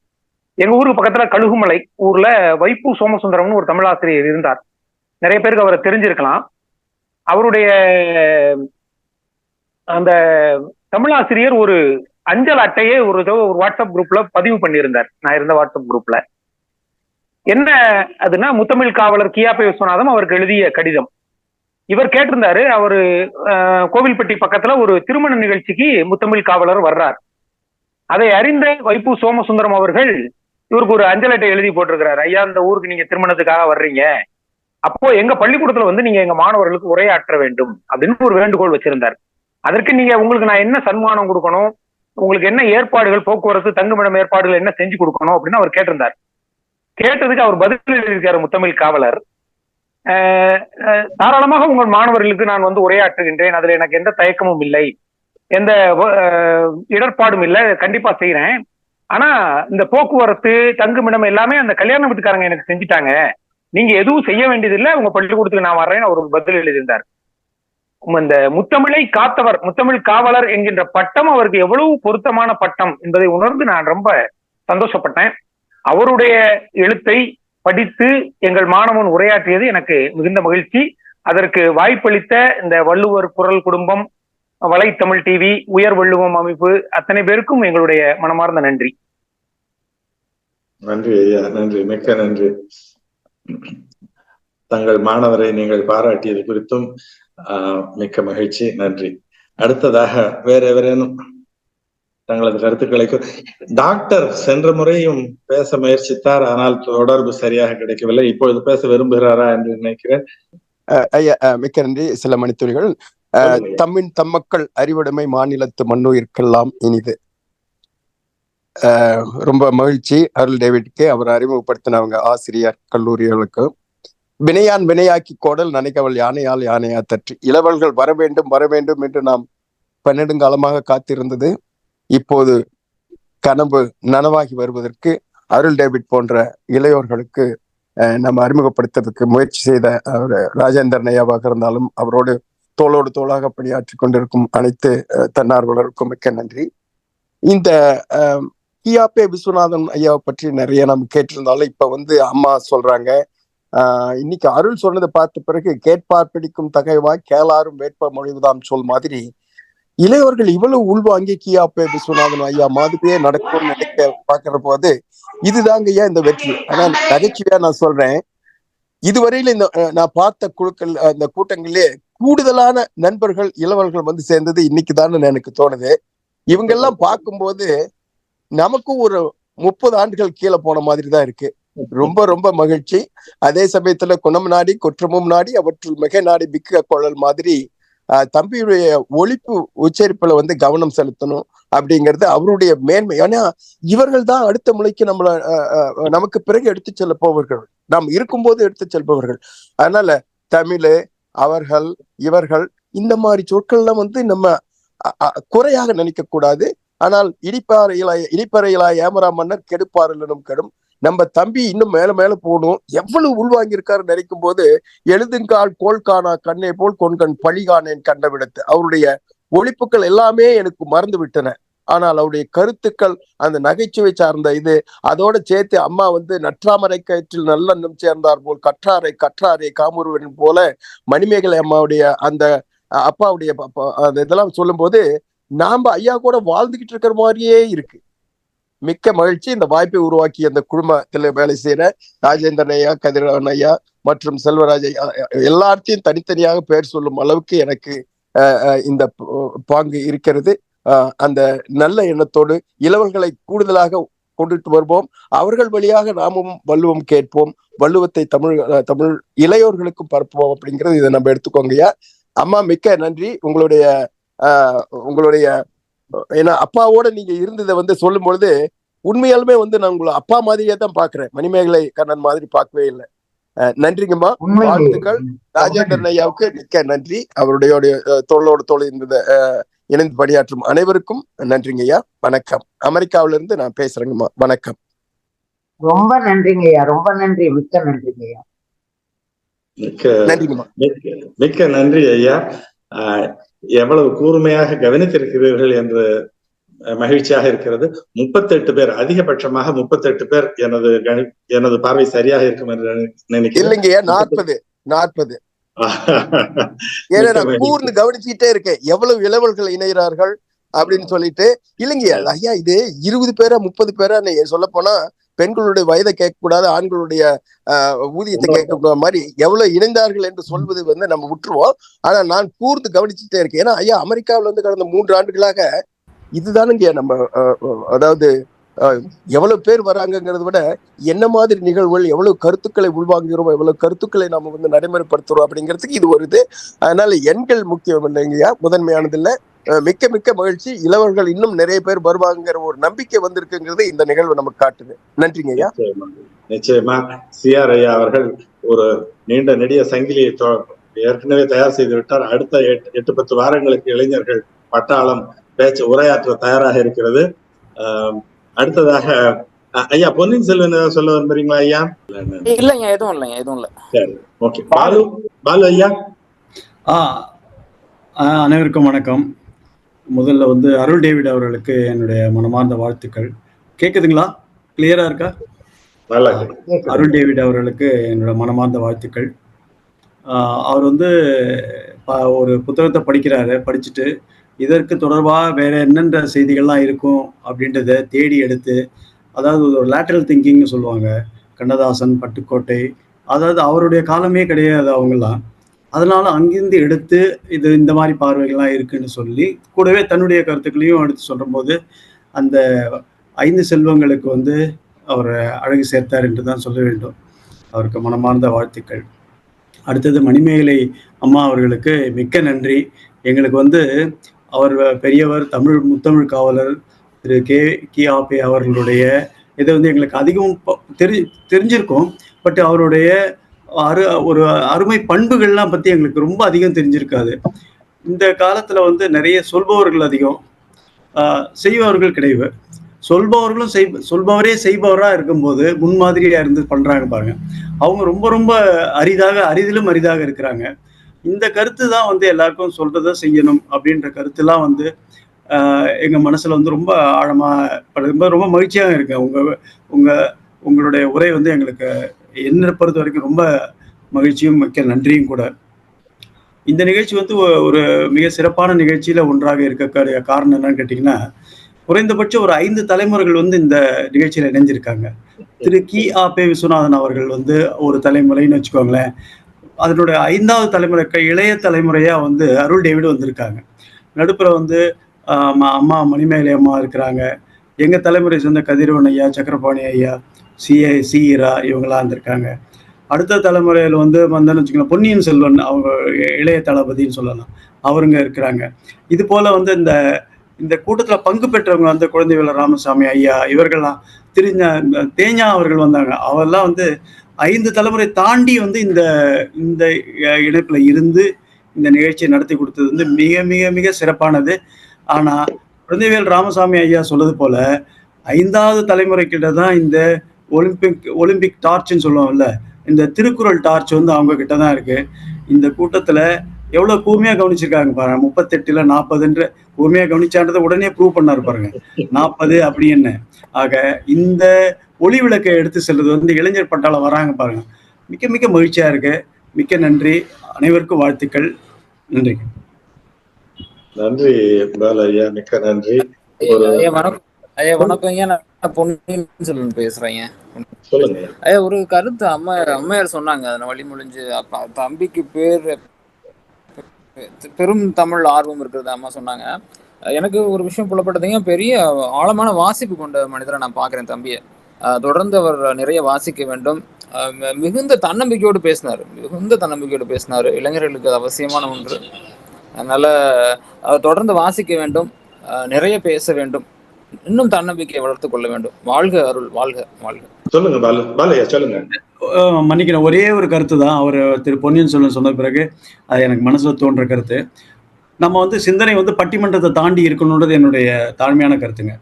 எங்க ஊருக்கு பக்கத்துல கழுகுமலை ஊர்ல வைப்பு சோமசுந்தரம்னு ஒரு தமிழாசிரியர் இருந்தார். நிறைய பேருக்கு அவரை தெரிஞ்சிருக்கலாம். அவருடைய அந்த தமிழாசிரியர் ஒரு அஞ்சல் அட்டையே ஒரு வாட்ஸ்அப் குரூப்ல பதிவு பண்ணியிருந்தார். நான் இருந்த வாட்ஸ்அப் குரூப்ல என்ன அதுன்னா, முத்தமிழ் காவலர் கியாப்பே விஸ்வநாதம் அவருக்கு எழுதிய கடிதம். இவர் கேட்டிருந்தாரு, அவரு கோவில்பட்டி பக்கத்துல ஒரு திருமண நிகழ்ச்சிக்கு முத்தமிழ் காவலர் வர்றார். அதை அறிந்த வைப்பு சோமசுந்தரம் அவர்கள் இவருக்கு ஒரு அஞ்சல் அட்டை எழுதி போட்டிருக்கிறார். ஐயா, இந்த ஊருக்கு நீங்க திருமணத்துக்காக வர்றீங்க, அப்போ எங்க பள்ளிக்கூடத்துல வந்து நீங்க எங்க மாணவர்களுக்கு உரையாற்ற வேண்டும் அப்படின்னு ஒரு வேண்டுகோள் வச்சிருந்தார். அதற்கு நீங்க உங்களுக்கு நான் என்ன சன்மானம் கொடுக்கணும், உங்களுக்கு என்ன ஏற்பாடுகள், போக்குவரத்து, தங்குமிடம் ஏற்பாடுகள் என்ன செஞ்சு கொடுக்கணும் அப்படின்னு அவர் கேட்டிருந்தார். கேட்டதுக்கு அவர் பதில் எழுதியிருக்காரு முத்தமிழ் காவலர். தாராளமாக உங்கள் மாணவர்களுக்கு நான் வந்து உரையாற்றுகின்றேன், அதுல எனக்கு எந்த தயக்கமும் இல்லை, எந்த இடர்பாடும் இல்லை, கண்டிப்பா செய்யறேன். ஆனா இந்த போக்குவரத்து தங்குமிடம் எல்லாமே அந்த கல்யாண வீட்டுக்காரங்க எனக்கு செஞ்சுட்டாங்க, நீங்க எதுவும் செய்ய வேண்டியதில்லை, உங்க பள்ளிக்கூடத்துக்கு நான் வர்றேன்னு அவர் பதில் எழுதியிருந்தார். இந்த முத்தமிழை காத்தவர், முத்தமிழ் காவலர் என்கின்ற பட்டம் அவருக்கு எவ்வளவு பொருத்தமான பட்டம் என்பதை உணர்ந்து நான் ரொம்ப சந்தோஷப்பட்டேன். அவருடைய எழுத்தை படித்து எங்கள் மாணவன் உரையாற்றியது எனக்கு மிகுந்த மகிழ்ச்சி. அதற்கு வாய்ப்பளித்த இந்த வள்ளுவர் குரல் குடும்பம், வலைத்தமிழ் டிவி, உயர் வள்ளுவம் அமைப்பு அத்தனை பேருக்கும் எங்களுடைய மனமார்ந்த நன்றி. நன்றி ஐயா, நன்றி, மிக்க நன்றி. தங்கள் மாணவரை நீங்கள் பாராட்டியது குறித்தும் மிக்க மகிழ்ச்சி, நன்றி. அடுத்ததாக வேற எவரேனும் தங்களது கருத்துக்களை. டாக்டர் சென்ற முறையும் பேச முயற்சித்தார், ஆனால் தொடர்பு சரியாக கிடைக்கவில்லை. இப்பொழுது பேச விரும்புகிறாரா என்று நினைக்கிறேன். ஐயா மிக்க நன்றி. சில மணித்துளிகள். தம்மின் தம்மக்கள் அறிவுடைமை மாநிலத்து மண்ணுயிர்க்கெல்லாம் இனிது. ரொம்ப மகிழ்ச்சி அருள் டேவிட்க்கு, அவர் அறிமுகப்படுத்தினவங்க ஆசிரியர் கல்லூரிகளுக்கு. வினையான் வினையாக்கி கோடல் நினைக்கவள் யானையால் யானையா தற்றி. இளவல்கள் வர வேண்டும் வர வேண்டும் என்று நாம் பன்னெடுங்காலமாக காத்திருந்தது இப்போது கனவு நனவாகி வருவதற்கு அருள் டேவிட் போன்ற இளையோர்களுக்கு நம்ம அறிமுகப்படுத்துறதுக்கு முயற்சி செய்த அவர் ராஜேந்திரன் ஐயாவாக இருந்தாலும் அவரோடு தோளோடு தோளாக பணியாற்றி கொண்டிருக்கும் அனைத்து தன்னார்வலருக்கும் மிக்க நன்றி. இந்த கியாபே விஸ்வநாதன் ஐயாவை பற்றி நிறைய நம்ம கேட்டிருந்தாலும் இப்ப வந்து அம்மா சொல்றாங்க, இன்னைக்கு அருள் சொன்னதை பார்த்த பிறகு கேட்பார் பிடிக்கும் தகைவாய் கேளாரும் வேட்ப மொழிவுதாம் சொல் மாதிரி இளையவர்கள் இவ்வளவு உள்வாங்கி கியாபே விஸ்வநாதன் ஐயா மாதிரியே நடக்கும்னு நினைக்க பாக்குற போது இதுதாங்க ஐயா இந்த வெற்றி. ஆனா நகைச்சுவையா நான் சொல்றேன், இதுவரையில இந்த நான் பார்த்த குழுக்கள் அந்த கூட்டங்களிலே கூடுதலான நண்பர்கள் இளவல்கள் வந்து சேர்ந்தது இன்னைக்குதான் எனக்கு தோணுது. இவங்கெல்லாம் பார்க்கும்போது நமக்கும் ஒரு 30 ஆண்டுகள் கீழே போன மாதிரி தான் இருக்கு. ரொம்ப ரொம்ப மகிழ்ச்சி. அதே சமயத்துல குணம் நாடி குற்றமும் நாடி அவற்றுள் மிக நாடி மிக்க கொள்ளல் மாதிரி தம்பியுடைய ஒழிப்பு உச்சரிப்புல வந்து கவனம் செலுத்தணும் அப்படிங்கிறது அவருடைய மேன்மை. ஏன்னா இவர்கள் தான் அடுத்த முறைக்கு நமக்கு பிறகு எடுத்து செல்ல போவர்கள், நாம் இருக்கும்போது எடுத்து செல்பவர்கள். அதனால தமிழ் அவர்கள் இவர்கள் இந்த மாதிரி சொற்கள்லாம் வந்து நம்ம குறையாக நினைக்க கூடாது. ஆனால் இடிப்பறையிலா ஏமரா மன்னர் கெடுப்பாரிலும் கெடும். நம்ம தம்பி இன்னும் மேல மேல போகணும். எவ்வளவு உள்வாங்கி இருக்காரு நினைக்கும் போது எழுதுங்கால் கோல்கானா கண்ணை போல் கொன்கண் பழிகானேன் கண்ட விடத்து. அவருடைய ஒழிப்புகள் எல்லாமே எனக்கு மறந்து விட்டன. ஆனால் அவருடைய கருத்துக்கள் அந்த நகைச்சுவை சார்ந்த இது அதோட சேர்த்து அம்மா வந்து நற்றாமரை கயிற்றில் நல்லெண்ணம் சேர்ந்தார் போல் கற்றாரை கற்றாரை காமுருவன் போல மணிமேகலை அம்மாவுடைய அந்த அப்பாவுடைய அந்த இதெல்லாம் சொல்லும் போது நாம ஐயா கூட வாழ்ந்துகிட்டு இருக்கிற மாதிரியே இருக்கு. மிக்க மகிழ்ச்சி. இந்த வாய்ப்பை உருவாக்கி அந்த குழுமத்தில் வேலை செய்யற ராஜேந்திரன் ஐயா, கதிரவன் ஐயா மற்றும் செல்வராஜ் ஐயா எல்லாத்தையும் தனித்தனியாக பெயர் சொல்லும் அளவுக்கு எனக்கு இந்த பாங்கு இருக்கிறது. அந்த நல்ல எண்ணத்தோடு இளவல்களை கூடுதலாக கொண்டுட்டு வருவோம். அவர்கள் வழியாக நாமும் வள்ளுவம் கேட்போம், வள்ளுவத்தை தமிழ் இளையோர்களுக்கும் பரப்புவோம் அப்படிங்கிறது இதை நம்ம எடுத்துக்கோங்கய்யா. அம்மா மிக்க நன்றி. உங்களுடைய ஏன்னா அப்பாவோட நீங்க இருந்ததை வந்து சொல்லும் பொழுது உண்மையாலுமே வந்து நான் உங்களை அப்பா மாதிரியே தான் பாக்குறேன், மணிமேகலை கண்ணன் மாதிரி பார்க்கவே இல்லை. நன்றிங்கம்மா, வாழ்த்துக்கள். ராஜேந்திரன் ஐயாவுக்கு மிக்க நன்றி. அவருடைய தோளோடு தோல் இருந்ததை இணைந்து பணியாற்றும் அனைவருக்கும் நன்றிங்க ஐயா. வணக்கம். அமெரிக்காவில இருந்து நான் பேசுறேங்கம்மா. வணக்கம். ரொம்ப நன்றிங்க ஐயா, ரொம்ப நன்றி, மிக்க நன்றிங்க ஐயா. நன்றிங்கம்மா, மிக்க நன்றி ஐயா. எவ்வளவு கூர்மையாக கவனித்திருக்கிறீர்கள் என்று மகிழ்ச்சியாக இருக்கிறது. 38 பேர், அதிகபட்சமாக 38 பேர். எனது பார்வை சரியாக இருக்கும் என்று நினைக்கிறேன். இல்லைங்கய்யா, 40. ஏன்னா நான் கூர்ந்து கவனிச்சுட்டே இருக்கேன் எவ்வளவு இளவல்கள் இணைகிறார்கள் அப்படின்னு சொல்லிட்டு. இல்லைங்கய்யா ஐயா, இது 20 பேரா 30 பேரா சொல்ல போனா பெண்களுடைய வயதை கேட்கக்கூடாது, ஆண்களுடைய ஊதியத்தை கேட்கக்கூடாத மாதிரி எவ்வளவு இணைந்தார்கள் என்று சொல்வது வந்து நம்ம விட்டுருவோம். ஆனா நான் கூர்ந்து கவனிச்சுட்டே இருக்கேன். ஏன்னா ஐயா அமெரிக்காவில வந்து கடந்த 3 ஆண்டுகளாக இதுதானுங்க நம்ம அதாவது எவ்வளவு பேர் வராங்கிறத விட என்ன மாதிரி நிகழ்வுகள், எவ்வளவு கருத்துக்களை உள்வாங்குகிறோம், எவ்வளவு கருத்துக்களை நம்ம வந்து நடைமுறைப்படுத்துறோம் அப்படிங்கிறதுக்கு இது ஒரு இது. அதனால எண்கள் முக்கியம் இல்லைங்கய்யா, முதன்மையானது இல்லை. மிக்க மிக்க மகிழ்ச்சி. இளவர்கள் இன்னும் நிறைய பேர் வருவாங்கிற ஒரு நம்பிக்கை வந்திருக்குங்கிறது இந்த நிகழ்வு நமக்கு காட்டுது. நன்றிங்க ஐயா. நிச்சயமா சிஆர் ஐயா அவர்கள் ஒரு நீண்ட நெடிய சங்கிலியை ஏற்கனவே தயார் செய்து விட்டார். அடுத்த 8-10 வாரங்களுக்கு இளைஞர்கள் பட்டாளம் பேச்சு உரையாற்ற தயாராக இருக்கிறது. அடுத்ததாக ஐயா பொன்னியின் செல்வன் சொல்ல விரும்புறீங்களா ஐயா? இல்லைங்க, எதுவும் இல்லை. சரி, ஓகே. பாலு ஐயா. அனைவருக்கும் வணக்கம். முதல்ல அருள் டேவிட் அவர்களுக்கு என்னுடைய மனமார்ந்த வாழ்த்துக்கள். கேக்குதுங்களா? கிளியரா இருக்கா? அருள் டேவிட் அவர்களுக்கு என்னோட மனமார்ந்த வாழ்த்துக்கள். அவர் ஒரு புத்தகத்தை படிச்சுட்டு இதற்கு தொடர்பாக வேற என்னென்ன செய்திகள்லாம் இருக்கும் அப்படின்றத தேடி எடுத்து, அதாவது ஒரு லேட்டரல் திங்கிங்னு சொல்லுவாங்க. கண்ணதாசன், பட்டுக்கோட்டை, அதாவது அவருடைய காலமே கிடையாது அவங்கெல்லாம். அதனால அங்கிருந்து எடுத்து இது இந்த மாதிரி பார்வைகள்லாம் இருக்குன்னு சொல்லி கூடவே தன்னுடைய கருத்துக்களையும் எடுத்து சொல்லும் போது அந்த 5 செல்வங்களுக்கு அவர் அழகு சேர்த்தார் என்று தான் சொல்ல வேண்டும். அவருக்கு மனமார்ந்த வாழ்த்துக்கள். அடுத்தது மணிமேகலை அம்மா அவர்களுக்கு மிக்க நன்றி. எங்களுக்கு அவர் பெரியவர், முத்தமிழ் காவலர் திரு கி.ஆ.பே அவர்களுடைய இதை எங்களுக்கு அதிகம் தெரிஞ்சிருக்கும். பட் அவருடைய ஒரு அருமை பண்புகள்லாம் பத்தி எங்களுக்கு ரொம்ப அதிகம் தெரிஞ்சிருக்காது. இந்த காலத்துல நிறைய சொல்பவர்கள் அதிகம், செய்பவர்கள் கிடையாது. சொல்பவர்களும் சொல்பவரே செய்பவரா இருக்கும்போது முன்மாதிரியா இருந்து பண்றாங்க பாருங்க. அவங்க ரொம்ப ரொம்ப அரிதிலும் அரிதாக இருக்கிறாங்க. இந்த கருத்து தான் எல்லாருக்கும் சொல்றதை செய்யணும் அப்படின்ற கருத்துலாம் எங்க மனசுல ரொம்ப ஆழமா ரொம்ப மகிழ்ச்சியாக இருக்கு. உங்களுடைய உரை எங்களுக்கு என்னை பொறுத்த வரைக்கும் ரொம்ப மகிழ்ச்சியும் மிக்க நன்றியும் கூட. இந்த நிகழ்ச்சி ஒரு மிக சிறப்பான நிகழ்ச்சியில ஒன்றாக இருக்கக்கூடிய காரணம் என்னன்னு கேட்டீங்கன்னா, குறைந்தபட்சம் ஒரு 5 தலைமுறைகள் இந்த நிகழ்ச்சியில இணைஞ்சிருக்காங்க. திரு கி.ஆ.பே விஸ்வநாதன் அவர்கள் ஒரு தலைமுறைன்னு வச்சுக்கோங்களேன். அதனுடைய 5வது தலைமுறை இளைய தலைமுறையா அருள் டேவிட் வந்திருக்காங்க. நடுப்புற அம்மா மணிமேகலை அம்மா இருக்கிறாங்க. எங்க தலைமுறை சேர்ந்த கதிரவன் ஐயா, சக்கரபாணி ஐயா, சீரா இவங்கெல்லாம் இருந்திருக்காங்க. அடுத்த தலைமுறையில் வந்தேன்னு வச்சுக்கோங்க, பொன்னியின் செல்வன் அவங்க இளைய தளபதினு சொல்லலாம், அவருங்க இருக்கிறாங்க. இது போல இந்த கூட்டத்துல பங்கு பெற்றவங்க குழந்தைவேலு ராமசாமி ஐயா, இவர்கள்லாம் தேஞ்சா அவர்கள் வந்தாங்க. அவெல்லாம் 5 தலைமுறை தாண்டி இந்த இணைப்புல இருந்து இந்த நிகழ்ச்சியை நடத்தி கொடுத்தது மிக மிக மிக சிறப்பானது. ஆனா குழந்தைவேல் ராமசாமி ஐயா சொல்றது போல 5வது தலைமுறை கிட்ட தான் இந்த ஒலிம்பிக் டார்ச்னு சொல்லுவோம்ல, இந்த திருக்குறள் டார்ச் அவங்க கிட்ட தான் இருக்கு. இந்த கூட்டத்துல எவ்வளவு கூர்மையா கவனிச்சிருக்காங்க பாருங்க. 38ல 40 கூர்மையா கவனிச்சான்றதை உடனே ப்ரூவ் பண்ணாரு பாருங்க. 40 அப்படி என்ன. ஆக இந்த ஒளி விளக்கை எடுத்து செல்றது இளைஞர் பட்டாளம் வராங்க பாருங்க. மிக்க மிக்க மகிழ்ச்சியா இருக்கு. மிக்க நன்றி. அனைவருக்கும் வாழ்த்துக்கள். நன்றி. நன்றி பாலு ஐயா, மிக்க நன்றி. வணக்கம் ஐயா, நான் பொன்னியின் செல்வன் பேசுறேன். சொல்லுங்க ஐயா. ஒரு கருத்து அம்மையார் சொன்னாங்க, அதனை வழிமொழிஞ்சு தம்பிக்கு பெரும் தமிழ் ஆர்வம் இருக்கிறது அம்மா சொன்னாங்க. எனக்கு ஒரு விஷயம் புலப்பட்டதுங்க, பெரிய ஆழமான வாசிப்பு கொண்ட மனிதரை நான் பாக்குறேன் தம்பியை. தொடர்ந்து அவர் நிறைய வாசிக்க வேண்டும். மிகுந்த தன்னம்பிக்கையோடு பேசினார். இளைஞர்களுக்கு அது அவசியமான ஒன்று. அதனால அவர் தொடர்ந்து வாசிக்க வேண்டும், நிறைய பேச வேண்டும், இன்னும் தன்னம்பிக்கையை வளர்த்து கொள்ள வேண்டும். வாழ்க அருள், வாழ்க வாழ்க. சொல்லுங்க பாலையா, சொல்லுங்க. மன்னிக்கிறேன், ஒரே ஒரு கருத்து தான். அவர் திரு பொன்னியின் செல்வன் சொன்ன பிறகு அது எனக்கு மனசுல தோன்ற கருத்து. நம்ம சிந்தனை பட்டிமன்றத்தை தாண்டி இருக்கணுன்றது என்னுடைய தாழ்மையான கருத்துங்க.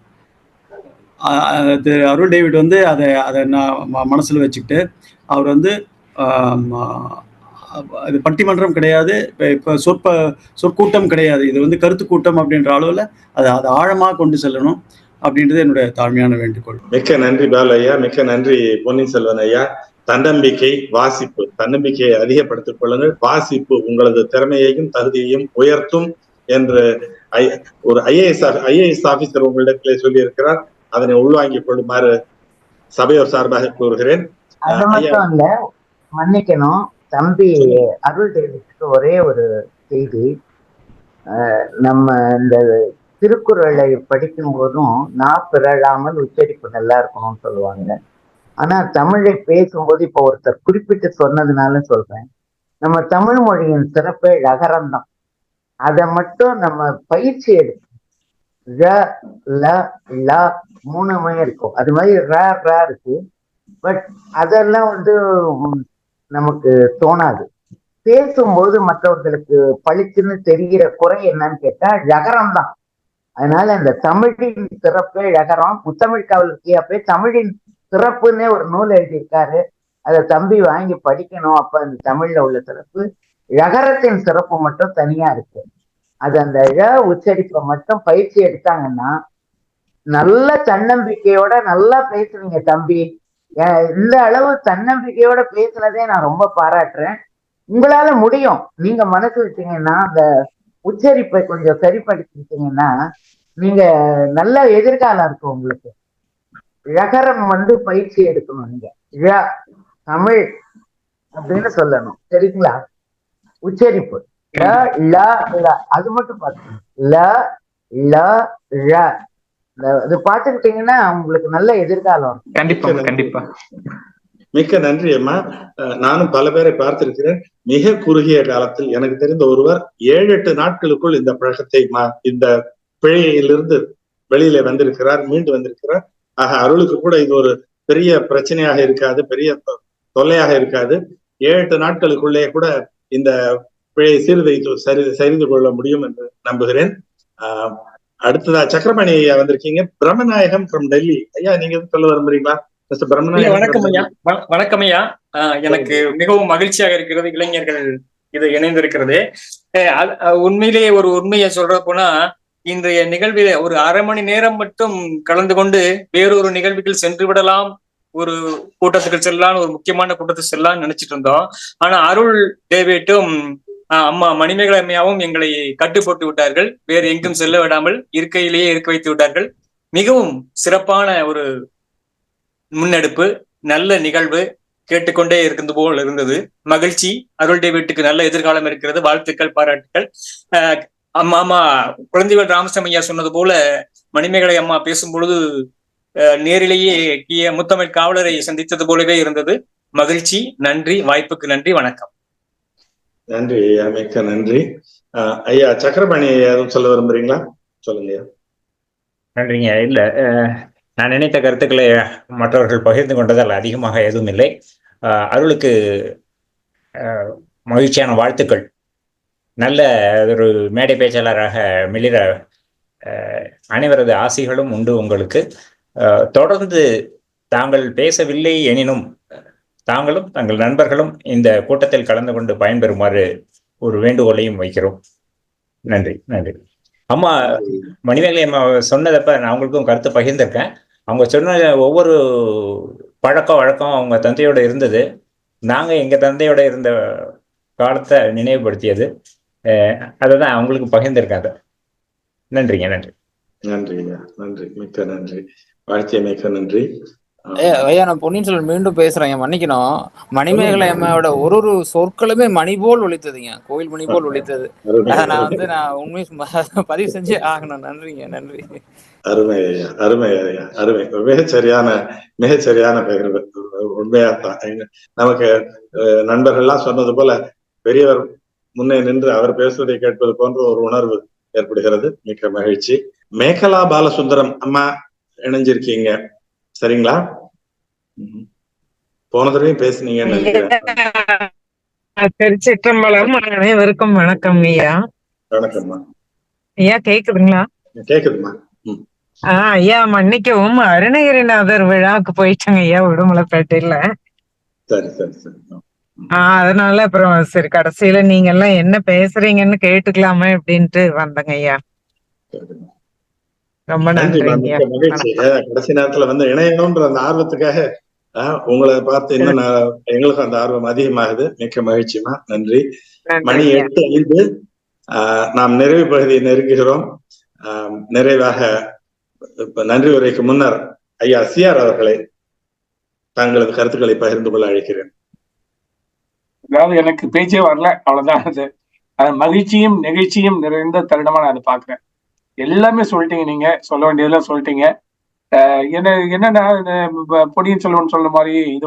திரு அருள் டேவிட் அதை நான் மனசுல வச்சுக்கிட்டு அவர் அது பட்டிமன்றம் கிடையாது, இப்போ சொற்கூட்டம் கிடையாது, இது கருத்து கூட்டம் அப்படின்ற அளவில் அதை ஆழமாக கொண்டு செல்லணும் அப்படின்றது என்னுடைய தாழ்மையான வேண்டுகோள். மிக்க நன்றி பாலு ஐயா, மிக்க நன்றி பொன்னியின் செல்வன் ஐயா. தன்னம்பிக்கை, வாசிப்பு, தன்னம்பிக்கையை அதிகப்படுத்திக் கொள்ளுங்கள். வாசிப்பு உங்களது திறமையையும் தகுதியையும் உயர்த்தும் என்று ஒரு ஐஏஎஸ் ஆபீசர் உங்களிடத்திலே சொல்லி இருக்கிறார். அதனை உள்வாங்கிக் கொள்ளுமாறு சபையோர் சார்பாக கூறுகிறேன். அது மட்டும் இல்ல, மன்னிக்கணும் தம்பி அருள் டேவிட்க்கு ஒரே ஒரு செய்தி. நம்ம இந்த திருக்குறளை படிக்கும் போதும் பிறழாமல் உச்சரிப்பு நல்லா இருக்கணும்னு சொல்லுவாங்க. ஆனா தமிழை பேசும்போது இப்போ ஒருத்தர் குறிப்பிட்டு சொன்னதுனால சொல்றேன், நம்ம தமிழ் மொழியின் சிறப்பே ழகரம் தான். அதை மட்டும் நம்ம பயிற்சி எடுக்கணும். ர ல ல 3மே இருக்கும். அது மாதிரி ர இருக்கு. பட் அதெல்லாம் நமக்கு தோணாது. பேசும்போது மற்றவர்களுக்கு பளிச்சுன்னு தெரிகிற குறை என்னன்னு கேட்டா ழகரம் தான். அதனால இந்த தமிழின் சிறப்பே ழகரம். முத்தமிழ் காவலர் கியாப்பே தமிழின் சிறப்புன்னே ஒரு நூல் எழுதியிருக்காரு. அதை தம்பி வாங்கி படிக்கணும். அப்ப அந்த தமிழ்ல உள்ள சிறப்பு, ழகரத்தின் சிறப்பு மட்டும் தனியா இருக்கு. அது அந்த உச்சரிப்பை மட்டும் பயிற்சி எடுத்தாங்கன்னா நல்ல தன்னம்பிக்கையோட நல்லா பேசுறீங்க தம்பி. இந்த அளவு தன்னம்பிக்கையோட பேசுனதே நான் ரொம்ப பாராட்டுறேன். உங்களால முடியும். நீங்க மனசு வச்சீங்கன்னா அந்த உச்சரிப்பை கொஞ்சம் சரிப்படுத்திட்டீங்கன்னா நீங்க நல்ல எதிர்காலம் இருக்கும் உங்களுக்கு. ழகரம் பயிற்சி எடுக்கணும். நீங்க தமிழ் அப்படின்னு சொல்லணும். சரிங்களா? உச்சரிப்பு ல ல ல அது மட்டும் பார்த்துக்கணும். ல ல ழ இது பார்த்துக்கிட்டீங்கன்னா உங்களுக்கு நல்ல எதிர்காலம். கண்டிப்பா. மிக்க நன்றி அம்மா. நானும் பல பேரை பார்த்திருக்கிறேன். மிக குறுகிய காலத்தில் எனக்கு தெரிந்த ஒருவர் 7-8 நாட்களுக்குள் இந்த பழக்கத்தை இந்த பிழையிலிருந்து வெளியில வந்திருக்கிறார், மீண்டு வந்திருக்கிறார். ஆக அருளுக்கு கூட இது ஒரு பெரிய பிரச்சனையாக இருக்காது, பெரிய தொல்லையாக இருக்காது. 7-8 நாட்களுக்குள்ளே கூட இந்த பிழையை சரிந்து கொள்ள முடியும் என்று நம்புகிறேன். அடுத்ததா சக்கரபாணி ஐயா வந்திருக்கீங்க. பிரம்மநாயகம் ஃப்ரம் டெல்லி. ஐயா, நீங்க சொல்ல விரும்புறீங்களா? வணக்கம் ஐயா. எனக்கு மிகவும் மகிழ்ச்சியாக இருக்கிறது இளைஞர்கள் இது இணைந்திருக்கிறது. உண்மையிலேயே ஒரு உண்மையை சொல்ற போனா, இன்றைய நிகழ்வில் ஒரு அரை மணி நேரம் மட்டும் கலந்து கொண்டு வேறொரு நிகழ்வுகள் சென்று விடலாம், ஒரு கூட்டத்துக்கு செல்லலாம், ஒரு முக்கியமான கூட்டத்துக்கு செல்லலாம் நினைச்சிட்டு இருந்தோம். ஆனா அருள் டேவிட்டும் அம்மா மணிமேகலை அம்மையாவும் எங்களை கட்டுப்பட்டு விட்டார்கள். வேறு எங்கும் செல்ல விடாமல் இருக்கையிலேயே இருக்க வைத்து விட்டார்கள். மிகவும் சிறப்பான ஒரு முன்னெடுப்பு, நல்ல நிகழ்வு, கேட்டுக்கொண்டே இருக்கிறது போல் இருந்தது. மகிழ்ச்சி. அருள் டேவிட்டுக்கு நல்ல எதிர்காலம் இருக்கிறது. வாழ்த்துக்கள், பாராட்டுக்கள். அம்மா குழந்தைகள் ராமசாமி ஐயா சொன்னது போல மணிமேகலை அம்மா பேசும் பொழுது நேரிலேயே முத்தமிழ் காவலரை சந்தித்தது போலவே இருந்தது. மகிழ்ச்சி. நன்றி. வாய்ப்புக்கு நன்றி. வணக்கம். நன்றி ஐயா, மிக்க நன்றி. ஐயா சக்கரபாணி எதுவும் சொல்ல விரும்புறீங்களா? சொல்லுங்க. நன்றிங்க. இல்ல, நான் நினைத்த கருத்துக்களை மற்றவர்கள் பகிர்ந்து கொண்டதால் அதிகமாக எதுவும் இல்லை. அருளுக்கு மகிழ்ச்சியான வாழ்த்துக்கள். நல்ல ஒரு மேடை பேச்சாளராக மிளிர அனைவரது ஆசைகளும் உண்டு உங்களுக்கு. தொடர்ந்து தாங்கள் பேசவில்லை எனினும் தாங்களும் தங்கள் நண்பர்களும் இந்த கூட்டத்தில் கலந்து கொண்டு பயன்பெறுமாறு ஒரு வேண்டுகோளையும் வைக்கிறோம். நன்றி. நன்றி. அம்மா மணிமேகலை அம்மா சொன்னதப்ப நான் அவங்களுக்கும் கருத்து பகிர்ந்திருக்கேன். அவங்க சொன்ன ஒவ்வொரு பழக்கம் வழக்கம் அவங்க தந்தையோட இருந்தது. நாங்கள் எங்கள் தந்தையோட இருந்த காலத்தை நினைவுபடுத்தியது. அதை தான் அவங்களுக்கு பகிர்ந்திருக்காங்க. நன்றிங்க. நன்றி. நன்றி. நன்றி. மிக்க நன்றி. வாழ்க்கைய மிக்க நன்றி. ஐயா, நான் பொன்னியின் செல்வன் மீண்டும் பேசுறேன், மன்னிக்கணும். மணிமேகலை அம்மாவோட ஒரு சொற்களுமே மணி போல் ஒலித்ததுங்க, கோயில் மணி போல் ஒலித்தது. நான் உண்மை பதிவு செஞ்சே ஆகணும். நன்றிங்க. நன்றி. அருமை ஐயா, அருமை ஐயா, அருமை. மிகச்சரியான பகிர்வு. உண்மையாத்தான் நமக்கு நண்பர்கள்லாம் சொன்னது போல பெரியவர் முன்னே நின்று அவர் பேசுவதை கேட்பது போன்ற ஒரு உணர்வு ஏற்படுகிறது. மிக்க மகிழ்ச்சி. மேகலா பாலசுந்தரம் அம்மா இணைஞ்சிருக்கீங்க, சரிங்களா? போன தடவையும் பேசுனீங்கன்னு நினைக்கிறேன். திருச்சிற்றம்பலம். அனைவருக்கும் வணக்கம் ஐயா. வணக்கம்மா. ஐயா கேக்குதுங்களா? கேக்குதுமா. ஐயா மன்னிக்கவும், அருணகிரிநாதர் விழாவுக்கு போயிட்டாங்க ஐயா உடுமலைப்பேட்டையில. சரி சரி சரி. அதனால அப்புறம் சரி கடைசியில நீங்க எல்லாம் என்ன பேசுறீங்கன்னு கேட்டுக்கலாமே அப்படின்ட்டு வந்தங்க ஐயா. ரொம்ப நன்றி. மகிழ்ச்சி. கடைசி நேரத்துல வந்து இணையணும்ன்ற அந்த ஆர்வத்துக்காக உங்களை பார்த்து இன்னும் எங்களுக்கும் அந்த ஆர்வம் அதிகமாகுது. மிக்க மகிழ்ச்சிமா. நன்றி. மணி 8:05. நாம் நிறைவு பகுதியை நெருங்குகிறோம். நிறைவாக நன்றி உரைக்கு முன்னர் ஐயா சிஆர் அவர்களை தங்களது கருத்துக்களை பகிர்ந்து கொள்ள அழைக்கிறேன். அதாவது எனக்கு பேச்சே வரல, அவ்வளவுதான். அது மகிழ்ச்சியும் நெகிழ்ச்சியும் நிறைந்த தருணமா நான் அதை பாக்குறேன். எல்லாமே சொல்லிட்டீங்க, நீங்க சொல்ல வேண்டியதெல்லாம் சொல்லிட்டீங்க. என்னன்னா பொன்னியின் செல்வன் சொல்ற மாதிரி இது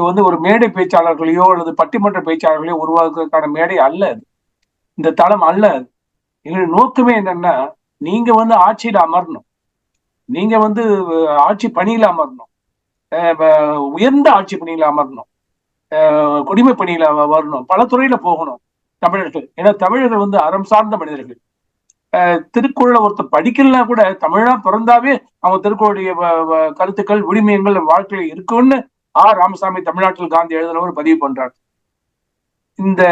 வந்து ஒரு மேடை பேச்சாளர்களையோ அல்லது பட்டிமன்ற பேச்சாளர்களையோ உருவாக்குறதுக்கான மேடை அல்ல. இந்த தளம் அல்ல. எங்களுடைய நோக்கமே என்னன்னா, நீங்க வந்து ஆட்சியில அமரணும், நீங்க வந்து ஆட்சி பணியில அமரணும், உயர்ந்த ஆட்சி பணியில அமரணும், குடிமை பணியில வரணும், பல துறையில போகணும் தமிழர்கள். ஏன்னா தமிழர்கள் வந்து அறம் சார்ந்த மனிதர்கள். திருக்குறளை ஒருத்தர் படிக்கலனா கூட தமிழா பிறந்தாவே அவங்க திருக்குறளுடைய கருத்துக்கள் விழுமியங்கள் வாழ்க்கையில இருக்குன்னு ராமசாமி தமிழ்நாட்டில் காந்தி எழுதினவர் பதிவு பண்றார். இந்த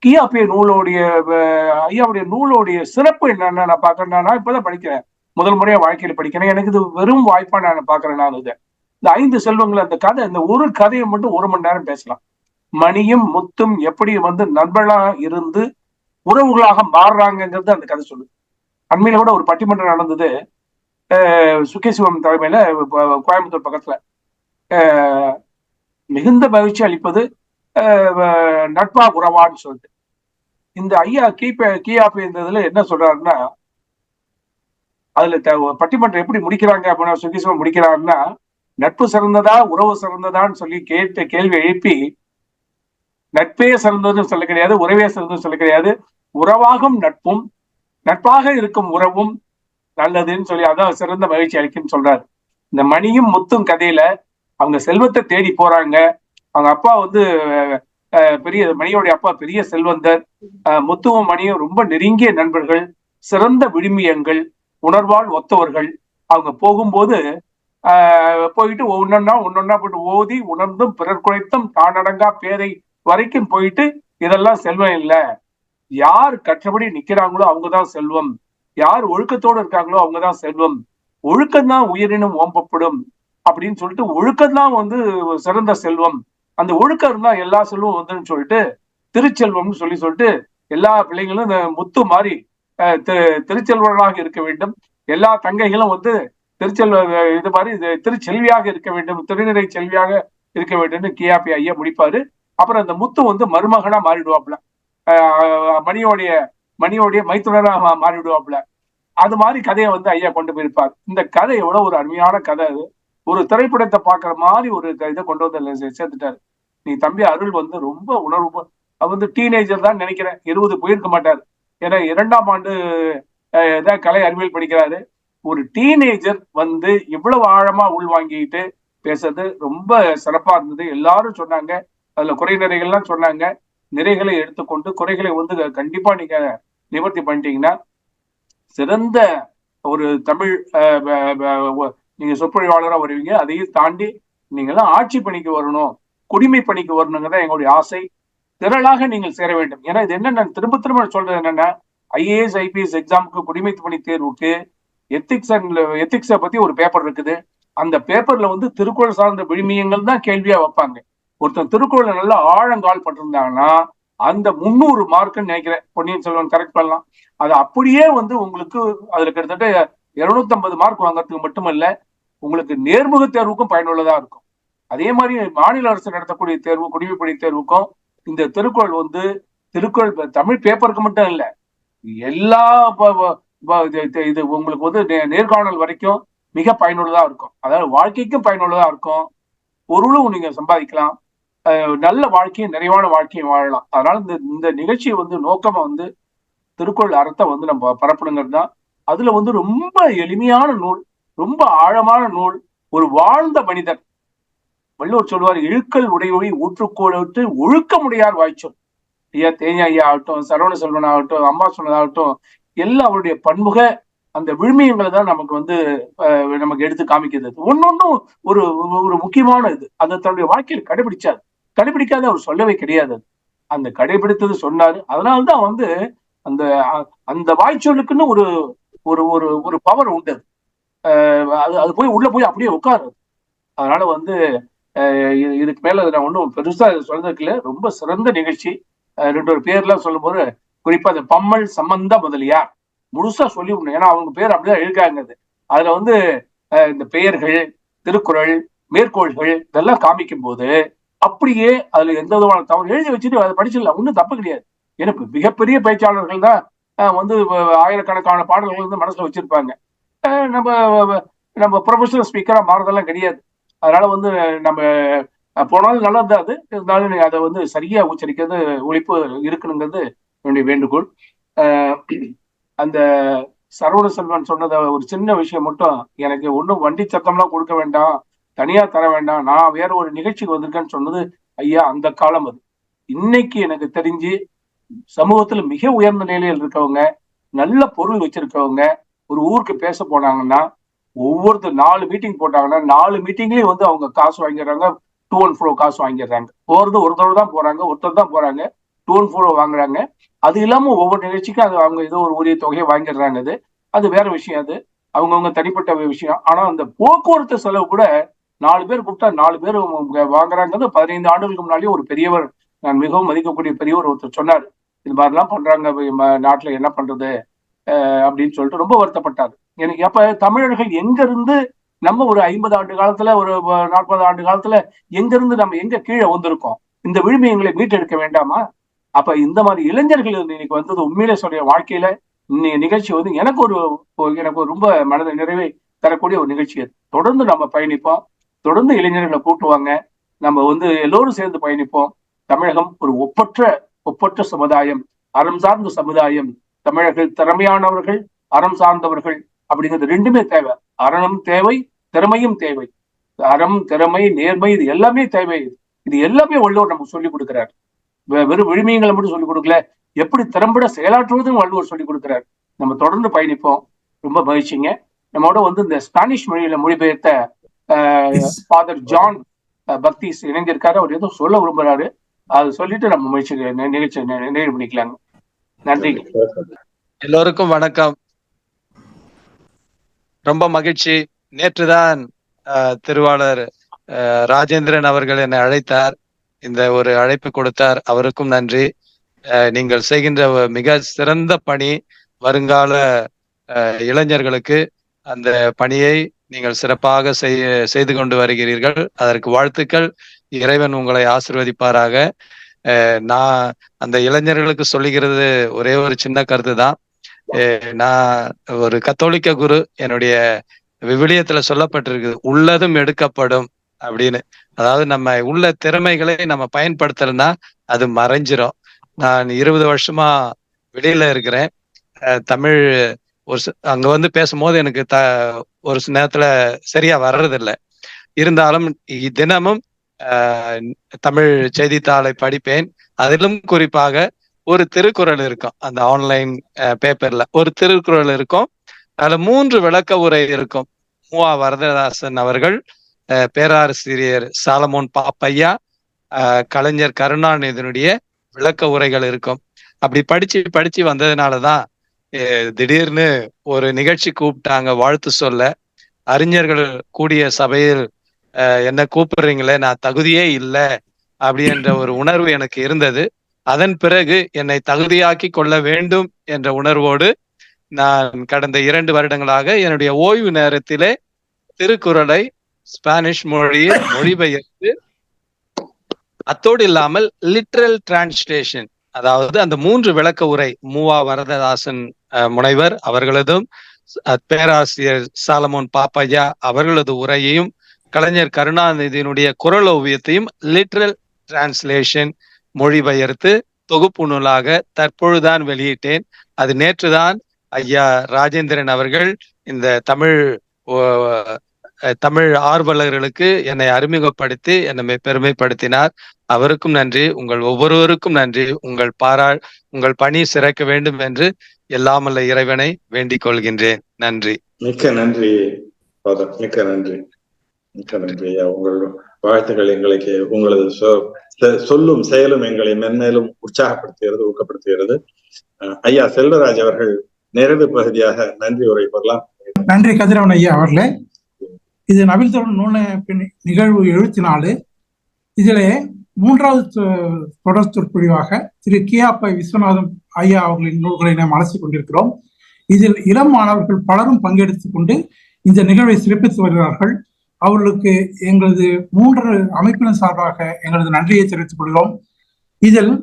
கியாபே நூலோடைய ஐயாவுடைய நூலோடைய சிறப்பு என்னன்னா நான் பாக்குறேன்னா, நான் இப்பதான் படிக்கிறேன், முதல் முறையா வாழ்க்கையில படிக்கிறேன். எனக்கு இது வெறும் வாய்ப்பா நான் பாக்குறேன். நான் இதை இந்த 5 செல்வங்கள் அந்த கதை, இந்த ஒரு கதையை மட்டும் 1 மணி நேரம் பேசலாம். மணியும் முத்தும் எப்படி வந்து நண்பர்களா இருந்து உறவுகளாக மாறுறாங்கிறது அந்த கதை சொல்லுது. அண்மையில கூட ஒரு பட்டிமன்றம் நடந்தது சுகேசிவம் தலைமையில கோயம்புத்தூர் பக்கத்துல. மிகுந்த மகிழ்ச்சி அளிப்பது நட்பா உறவான்னு சொல்லிட்டு இந்த ஐயா கியாபே இந்த இதுல என்ன சொல்றாருன்னா, அதுல பட்டிமன்றம் எப்படி முடிக்கிறாங்க அப்படின்னா, சுகேசிவம் முடிக்கிறாருன்னா, நட்பு சிறந்ததா உறவு சிறந்ததான்னு சொல்லி கேள்வி எழுப்பி, நட்பே சிறந்ததுன்னு சொல்ல கிடையாது, உறவே சிறந்ததுன்னு சொல்ல கிடையாது, உறவாகும் நட்பும் நட்பாக இருக்கும் உறவும் நல்லதுன்னு சொல்லி அதான் சிறந்த மகிழ்ச்சி அளிக்குன்னு சொல்றாரு. இந்த மணியும் முத்தும் கதையில அவங்க செல்வத்தை தேடி போறாங்க. அவங்க அப்பா வந்து பெரிய மணியோடைய அப்பா பெரிய செல்வந்தர், முத்துவும் மணியும் ரொம்ப நெருங்கிய நண்பர்கள், சிறந்த விழுமியங்கள், உணர்வால் ஒத்தவர்கள். அவங்க போகும்போது போயிட்டு ஒன்னொன்னா போட்டு ஓதி உணர்ந்தும் பிறர் குறைத்தும் தானடங்கா பேதை வரைக்கும் போயிட்டு, இதெல்லாம் செல்வம் இல்லை, யார் கற்றபடி நிக்கிறாங்களோ அவங்கதான் செல்வம், யார் ஒழுக்கத்தோடு இருக்காங்களோ அவங்கதான் செல்வம், ஒழுக்கம்தான் உயிரினும் ஓம்பப்படும் அப்படின்னு சொல்லிட்டு, ஒழுக்கம்தான் வந்து சிறந்த செல்வம், அந்த ஒழுக்கம் இருந்தா எல்லா செல்வம் வந்துன்னு சொல்லிட்டு திருச்செல்வம்னு சொல்லிட்டு எல்லா பிள்ளைங்களும் இந்த முத்து மாதிரி திருச்செல்வர்களாக இருக்க வேண்டும், எல்லா தங்கைகளும் வந்து திருச்செல்வ இது மாதிரி திருச்செல்வியாக இருக்க வேண்டும், திருநிறை செல்வியாக இருக்க வேண்டும்னு கியாபே ஐயா முடிப்பாரு. அப்புறம் அந்த முத்து வந்து மருமகனா மாறிடுவாப்புல, மணியோடைய மைத்துனரா மாறிடுவாப்புல. அது மாதிரி கதையை வந்து ஐயா கொண்டு போயிருப்பார். இந்த கதை எவ்வளவு ஒரு அருமையான கதை. அது ஒரு திரைப்படத்தை பாக்குற மாதிரி ஒரு இதை கொண்டு வந்து சேர்த்துட்டாரு. நீ தம்பி அருள் வந்து ரொம்ப உணர்வு, வந்து டீனேஜர் தான் நினைக்கிறேன், 20 போயிருக்க மாட்டாரு. ஏன்னா 2ஆம் ஆண்டு கலை அறிவியல் படிக்கிறாரு. ஒரு டீனேஜர் வந்து இவ்வளவு ஆழமா உள்வாங்கிட்டு பேசுறது ரொம்ப சிறப்பா இருந்தது. எல்லாரும் சொன்னாங்க, அதுல குறை நிறைகள்லாம் சொன்னாங்க. நிறைகளை எடுத்துக்கொண்டு குறைகளை வந்து கண்டிப்பா நீங்க நிவர்த்தி பண்ணிட்டீங்கன்னா சிறந்த ஒரு தமிழ் நீங்க சொற்பொழிவாளரா வருவீங்க. அதையும் தாண்டி நீங்கெல்லாம் ஆட்சி பணிக்கு வரணும், குடிமை பணிக்கு வரணுங்கிறத எங்களுடைய ஆசை. திரளாக நீங்கள் சேர வேண்டும். ஏன்னா இது என்ன நான் திரும்ப சொல்றது என்னன்னா, IAS IPS எக்ஸாமுக்கு குடிமை பணி தேர்வுக்கு எத்திக்ஸை பத்தி ஒரு பேப்பர் இருக்குது. அந்த பேப்பர்ல வந்து திருக்குறள் சார்ந்த விழுமியங்கள் தான் கேள்வியா வைப்பாங்க. ஒருத்தன் திருக்குறளை நல்லா ஆழங்கால் பட்டிருந்தாங்கன்னா அந்த 300 மார்க்குன்னு நினைக்கிறேன், பொன்னியின் செல்வன் கரெக்ட் பண்ணலாம். அது அப்படியே வந்து உங்களுக்கு அதுல கிட்டத்தட்ட 250 மார்க் வாங்கறதுக்கு மட்டுமல்ல, உங்களுக்கு நேர்முக தேர்வுக்கும் பயனுள்ளதா இருக்கும். அதே மாதிரி மாநில அரசு நடத்தக்கூடிய தேர்வு, குடிமைப்பணி தேர்வுக்கும் இந்த திருக்குறள் வந்து திருக்குறள் தமிழ் பேப்பருக்கு மட்டும் இல்லை, எல்லா இது உங்களுக்கு வந்து நேர்காணல் வரைக்கும் மிக பயனுள்ளதா இருக்கும். அதாவது வாழ்க்கைக்கும் பயனுள்ளதா இருக்கும், பொருளும் நீங்க சம்பாதிக்கலாம், நல்ல வாழ்க்கையும் நிறைவான வாழ்க்கையும் வாழலாம். அதனால இந்த நிகழ்ச்சி வந்து நோக்கமா வந்து திருக்குறள் அறத்தை வந்து நம்ம பரப்பணுங்கிறது தான். அதுல வந்து ரொம்ப எளிமையான நூல், ரொம்ப ஆழமான நூல், ஒரு வாழ்ந்த மனிதர். வள்ளுவர் சொல்லுவார், இழுக்கல் உடையொழி ஊற்றுக்கோளிட்டு ஒழுக்க முடியார் வாய்ச்சொல். ஐயா தேனி ஐயா ஆகட்டும், சரவண செல்வன் ஆகட்டும், அம்மா சொன்னதாகட்டும், எல்லாம் அவருடைய பன்முக அந்த விழுமியங்களை தான் நமக்கு வந்து நமக்கு எடுத்து காமிக்கிறது. ஒன்னொன்னும் ஒரு ஒரு முக்கியமான இது. அதை தன்னுடைய வாழ்க்கையில் கடைபிடிக்காத அவர் சொல்லவே கிடையாது. அந்த கடைபிடித்தது சொன்னாரு. அதனால்தான் வந்து அந்த அந்த வாய்ச்சொல்லுக்குன்னு ஒரு ஒரு ஒரு ஒரு பவர் உண்டு. அது போய் உள்ள போய் அப்படியே உட்காருது. அதனால வந்து இதுக்கு மேல நான் ஒன்றும் பெருசா சொல்றதுக்கு இல்லை. ரொம்ப சிறந்த நிகழ்ச்சி. 2 பேர்லாம் சொல்லும் போது குறிப்பா அந்த பம்மல் சம்பந்த முதலியார் முழுசா சொல்லி விடணும். ஏன்னா அவங்க பேர் அப்படிதான் எழுக்காங்க. அதுல வந்து இந்த பெயர்கள், திருக்குறள், மேற்கோள்கள் இதெல்லாம் காமிக்கும் போது அப்படியே அதுல எந்த விதமான தவறு எழுதி வச்சுட்டு அதை படிச்சிடலாம், ஒன்றும் தப்பு கிடையாது. ஏன்னா மிகப்பெரிய பேச்சாளர்கள் தான் வந்து ஆயிரக்கணக்கான பாடல்கள் வந்து மனசுல வச்சிருப்பாங்க. நம்ம ப்ரொஃபஷனல் ஸ்பீக்கரா மாறதெல்லாம் கிடையாது. அதனால வந்து நம்ம போனாலும் நல்லா இருந்தா அது இருந்தாலும் அதை வந்து சரியா உச்சரிக்கிறது ஒழிப்பு இருக்கணுங்கிறது என்னுடைய வேண்டுகோள். அந்த சரவண செல்வன் சொன்னத ஒரு சின்ன விஷயம் மட்டும், எனக்கு ஒன்றும் வண்டி சத்தம்லாம் கொடுக்க வேண்டாம், தனியா தர வேண்டாம், நான் வேற ஒரு நிகழ்ச்சிக்கு வந்திருக்கேன்னு சொன்னது ஐயா அந்த காலம் அது. இன்னைக்கு எனக்கு தெரிஞ்சு சமூகத்துல மிக உயர்ந்த நிலையில் இருக்கவங்க, நல்ல பொருள் வச்சிருக்கவங்க ஒரு ஊருக்கு பேச போனாங்கன்னா ஒவ்வொருத்தர் 4 மீட்டிங் போட்டாங்கன்னா 4 மீட்டிங்லயும் வந்து அவங்க காசு வாங்கிடுறாங்க, டூ அண்ட் ஃப்ரோ காசு வாங்கிடுறாங்க. போறது ஒருத்தர் தான் போறாங்க, டூ அண்ட் ஃப்ரோ வாங்குறாங்க. அது இல்லாம ஒவ்வொரு நிகழ்ச்சிக்கும் அது அவங்க ஏதோ ஒரு உரிய தொகையை வாங்கிடுறாங்க. அது வேற விஷயம், அது அவங்கவுங்க தனிப்பட்ட விஷயம். ஆனா அந்த போக்குவரத்து செலவு கூட 4 பேர் கூப்பிட்டா 4 பேர் வாங்குறாங்கிறது 15 ஆண்டுகளுக்கு முன்னாடியே ஒரு பெரியவர், நான் மிகவும் மதிக்கக்கூடிய பெரியவர் ஒருத்தர் சொன்னார், இது மாதிரிலாம் பண்றாங்க நாட்டுல, என்ன பண்றது அப்படின்னு சொல்லிட்டு ரொம்ப வருத்தப்பட்டார். எனக்கு அப்ப தமிழர்கள் எங்க இருந்து நம்ம ஒரு 50 ஆண்டு காலத்துல, ஒரு 40 ஆண்டு காலத்துல எங்க இருந்து நம்ம எங்க கீழே வந்திருக்கோம், இந்த விழுமியங்களை மீட்டெடுக்க வேண்டாமா? அப்ப இந்த மாதிரி இளைஞர்கள் இன்னைக்கு வந்தது உண்மையிலே சொல்ற வாழ்க்கையில இன்னைய நிகழ்ச்சி வந்து எனக்கு ஒரு ரொம்ப மனதை நிறைவை தரக்கூடிய ஒரு நிகழ்ச்சி. அது தொடர்ந்து நம்ம பயணிப்போம், தொடர்ந்து இளைஞர்களை கூட்டுவாங்க, நம்ம வந்து எல்லோரும் சேர்ந்து பயணிப்போம். தமிழகம் ஒரு ஒப்பற்ற சமுதாயம், அறம் சார்ந்த சமுதாயம். தமிழர்கள் திறமையானவர்கள், அறம் சார்ந்தவர்கள் அப்படிங்கிறது ரெண்டுமே தேவை. அறனும் தேவை, திறமையும் தேவை. அறம், திறமை, நேர்மை இது எல்லாமே தேவை. இது எல்லாமே வள்ளுவர் நமக்கு சொல்லிக் கொடுக்கிறார். வெறும் விழுமியங்களை மட்டும் சொல்லிக் கொடுக்கல, எப்படி திறம்பட செயலாற்றுவதும் வள்ளுவர் சொல்லிக் கொடுக்கிறார். நம்ம தொடர்ந்து பயணிப்போம். ரொம்ப மகிழ்ச்சிங்க. நம்மோட வந்து இந்த ஸ்பானிஷ் மொழியில மொழிபெயர்த்த ஃபாதர் ஜான் பக்திஸ் இணைந்திருக்காரு. அவர் ஏதோ சொல்ல விரும்புறாரு, அது சொல்லிட்டு நம்ம நிகழ்ச்சி நிறைவு பண்ணிக்கலாங்க. நன்றி. எல்லோருக்கும் வணக்கம். ரொம்ப மகிழ்ச்சி. நேற்றுதான் திருவாளர் ராஜேந்திரன் அவர்கள் என்னை அழைத்தார், இந்த ஒரு அழைப்பு கொடுத்தார். அவருக்கும் நன்றி. நீங்கள் செய்கின்ற மிக சிறந்த பணி, வருங்கால இளைஞர்களுக்கு அந்த பணியை நீங்கள் சிறப்பாக செய்து கொண்டு வருகிறீர்கள். அதற்கு வாழ்த்துக்கள். இறைவன் உங்களை ஆசிர்வதிப்பாராக. நான் அந்த இளைஞர்களுக்கு சொல்லுகிறது ஒரே ஒரு சின்ன கருத்து தான். நான் ஒரு கத்தோலிக்க குரு, என்னுடைய விவிலியத்துல சொல்லப்பட்டிருக்குது, உள்ளதும் எடுக்கப்படும் அப்படின்னு. அதாவது நம்ம உள்ள திறமைகளை நம்ம பயன்படுத்தலைன்னா அது மறைஞ்சிரும். நான் 20 வருஷமா வெளியில இருக்கிறேன். தமிழ் அங்க வந்து பேசும்போது எனக்கு ஒரு நேரத்துல சரியா வர்றதில்லை. இருந்தாலும் தினமும் தமிழ் செய்தித்தாளை படிப்பேன். அதிலும் குறிப்பாக ஒரு திருக்குறள் இருக்கும், அந்த ஆன்லைன் பேப்பர்ல ஒரு திருக்குறள் இருக்கும். அதுல 3 விளக்க உரை இருக்கும். மூவா வரதராசன் அவர்கள், பேராசிரியர் சாலமோன் பாப்பையா, கலைஞர் கருணாநிதியினுடைய விளக்க உரைகள் இருக்கும். அப்படி படிச்சு வந்ததுனாலதான் திடீர்னு ஒரு நிகழ்ச்சி கூப்பிட்டாங்க வாழ்த்து சொல்ல. அறிஞர்கள் கூடிய சபையில் என்ன கூப்பிடுறீங்களே, நான் தகுதியே இல்லை அப்படின்ற ஒரு உணர்வு எனக்கு இருந்தது. அதன் பிறகு என்னை தகுதியாக்கி கொள்ள வேண்டும் என்ற உணர்வோடு நான் கடந்த 2 வருடங்களாக என்னுடைய ஓய்வு நேரத்திலே திருக்குறளை ஸ்பானிஷ் மொழியில் மொழிபெயர்த்து, அத்தோடு இல்லாமல் லிட்ரல் டிரான்ஸ்லேஷன், அதாவது அந்த 3 விளக்க உரை, மூவா வரதராசன் முனைவர் அவர்களதும் பேராசிரியர் சாலமோன் பாப்பையா அவர்களது உரையையும் கலைஞர் கருணாநிதியினுடைய குரல் ஓவியத்தையும் லிட்ரல் டிரான்ஸ்லேஷன் மொழிபெயர்த்து தொகுப்பு நூலாக தற்பொழுதுதான் வெளியிட்டேன். அது நேற்றுதான் ஐயா ராஜேந்திரன் அவர்கள் இந்த தமிழ் ஆர்வலர்களுக்கு என்னை அறிமுகப்படுத்தி என்னை பெருமைப்படுத்தினார். அவருக்கும் நன்றி. உங்கள் ஒவ்வொருவருக்கும் நன்றி. உங்கள் பணி சிறக்க வேண்டும் என்று எல்லாமல்ல இறைவனை வேண்டிக் கொள்கின்றேன். நன்றி. மிக்க நன்றி ஃபாதர், மிக்க நன்றி, மிக்க நன்றி ஐயா. உங்கள் வாழ்த்துக்கள் எங்களுக்கு, உங்களது சொல்லும் செயலும் எங்களை மென்மேலும் உற்சாகப்படுத்துகிறது, ஊக்கப்படுத்துகிறது. ஐயா செல்வராஜ் அவர்கள் நிறைவு பகுதியாக நன்றி உரை கூறலாம். நன்றி கதிரவன் ஐயா அவர்களே. இது நவில் தொடர் நூல் நிகழ்வு 74. இதிலே 3வது தொடர் சொற்பொழிவாக திரு கியாப்பை விஸ்வநாதன் ஐயா அவர்களின் நூல்களை நாம் அலசிக் கொண்டிருக்கிறோம். இதில் இளம் மாணவர்கள் பலரும் பங்கெடுத்துக் கொண்டு இந்த நிகழ்வை சிறப்பித்து வருகிறார்கள். அவர்களுக்கு எங்களது 3 அமைப்பினர் சார்பாக எங்களது நன்றியை தெரிவித்துக் கொள்கிறோம். இதில்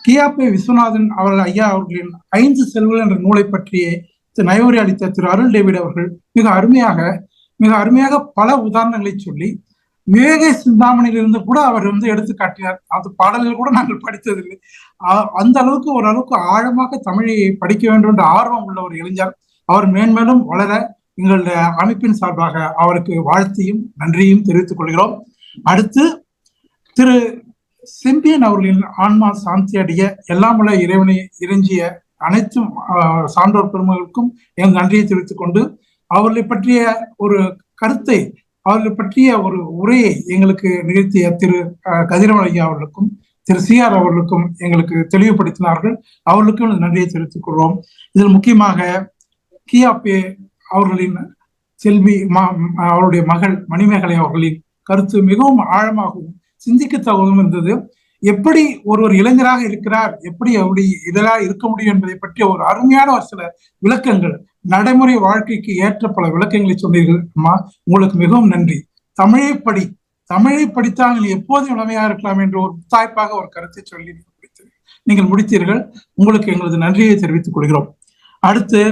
கியாப்பை விஸ்வநாதன் அவர்கள் ஐயா அவர்களின் 5 செல்வங்கள் என்ற நூலை பற்றிய நயவுரை அளித்த திரு அருள் டேவிட் அவர்கள் மிக அருமையாக பல உதாரணங்களை சொல்லி விவேக சிந்தாமணியிலிருந்து கூட அவர் எடுத்து காட்டினார். அந்த பாடல்கள் கூட நாங்கள் படித்ததில்லை. அந்த அளவுக்கு ஓரளவுக்கு ஆழமாக தமிழை படிக்க வேண்டும் என்ற ஆர்வம் உள்ள ஒரு இளைஞர். அவர் மேன்மேலும் வளர எங்களுடைய அமைப்பின் சார்பாக அவருக்கு வாழ்த்தையும் நன்றியும் தெரிவித்துக் கொள்கிறோம். அடுத்து திரு செம்பியன் அவர்களின் ஆன்மா சாந்தி அடைய எல்லாம் உள்ள இறைவனை இறைஞ்சிய அனைத்து சான்றோர் பெருமகளுக்கும் எங்கள் நன்றியை தெரிவித்துக் கொண்டு, அவர்களை பற்றிய ஒரு கருத்தை, அவர்களை பற்றிய ஒரு உரையை எங்களுக்கு நிகழ்த்திய திரு கதிரவன் ஐயா அவர்களுக்கும் திரு சிஆர் அவர்களுக்கும் எங்களுக்கு தெளிவுபடுத்தினார்கள். அவர்களுக்கும் நன்றியை தெரிவித்துக் கொள்வோம். இதில் முக்கியமாக கியாபே அவர்களின் செல்வி அவருடைய மகள் மணிமேகலை அவர்களின் கருத்து மிகவும் ஆழமாகவும் சிந்திக்க தகுதியும் இருந்தது. எப்படி ஒரு இளைஞராக இருக்கிறார், எப்படி இதெல்லாம் இருக்க முடியும் என்பதை பற்றிய ஒரு அருமையான ஒரு சில விளக்கங்கள், நடைமுறை வாழ்க்கைக்கு ஏற்ற பல விளக்கங்களை சொன்னீர்கள். அம்மா, உங்களுக்கு மிகவும் நன்றி. தமிழை படித்தால் நீங்கள் எப்போதும் இளமையாக இருக்கலாம் என்று ஒரு தாய்ப்பாக ஒரு கருத்தை சொல்லி நீங்கள் முடித்தீர்கள். உங்களுக்கு எங்களது நன்றியை தெரிவித்துக் கொள்கிறோம். அடுத்து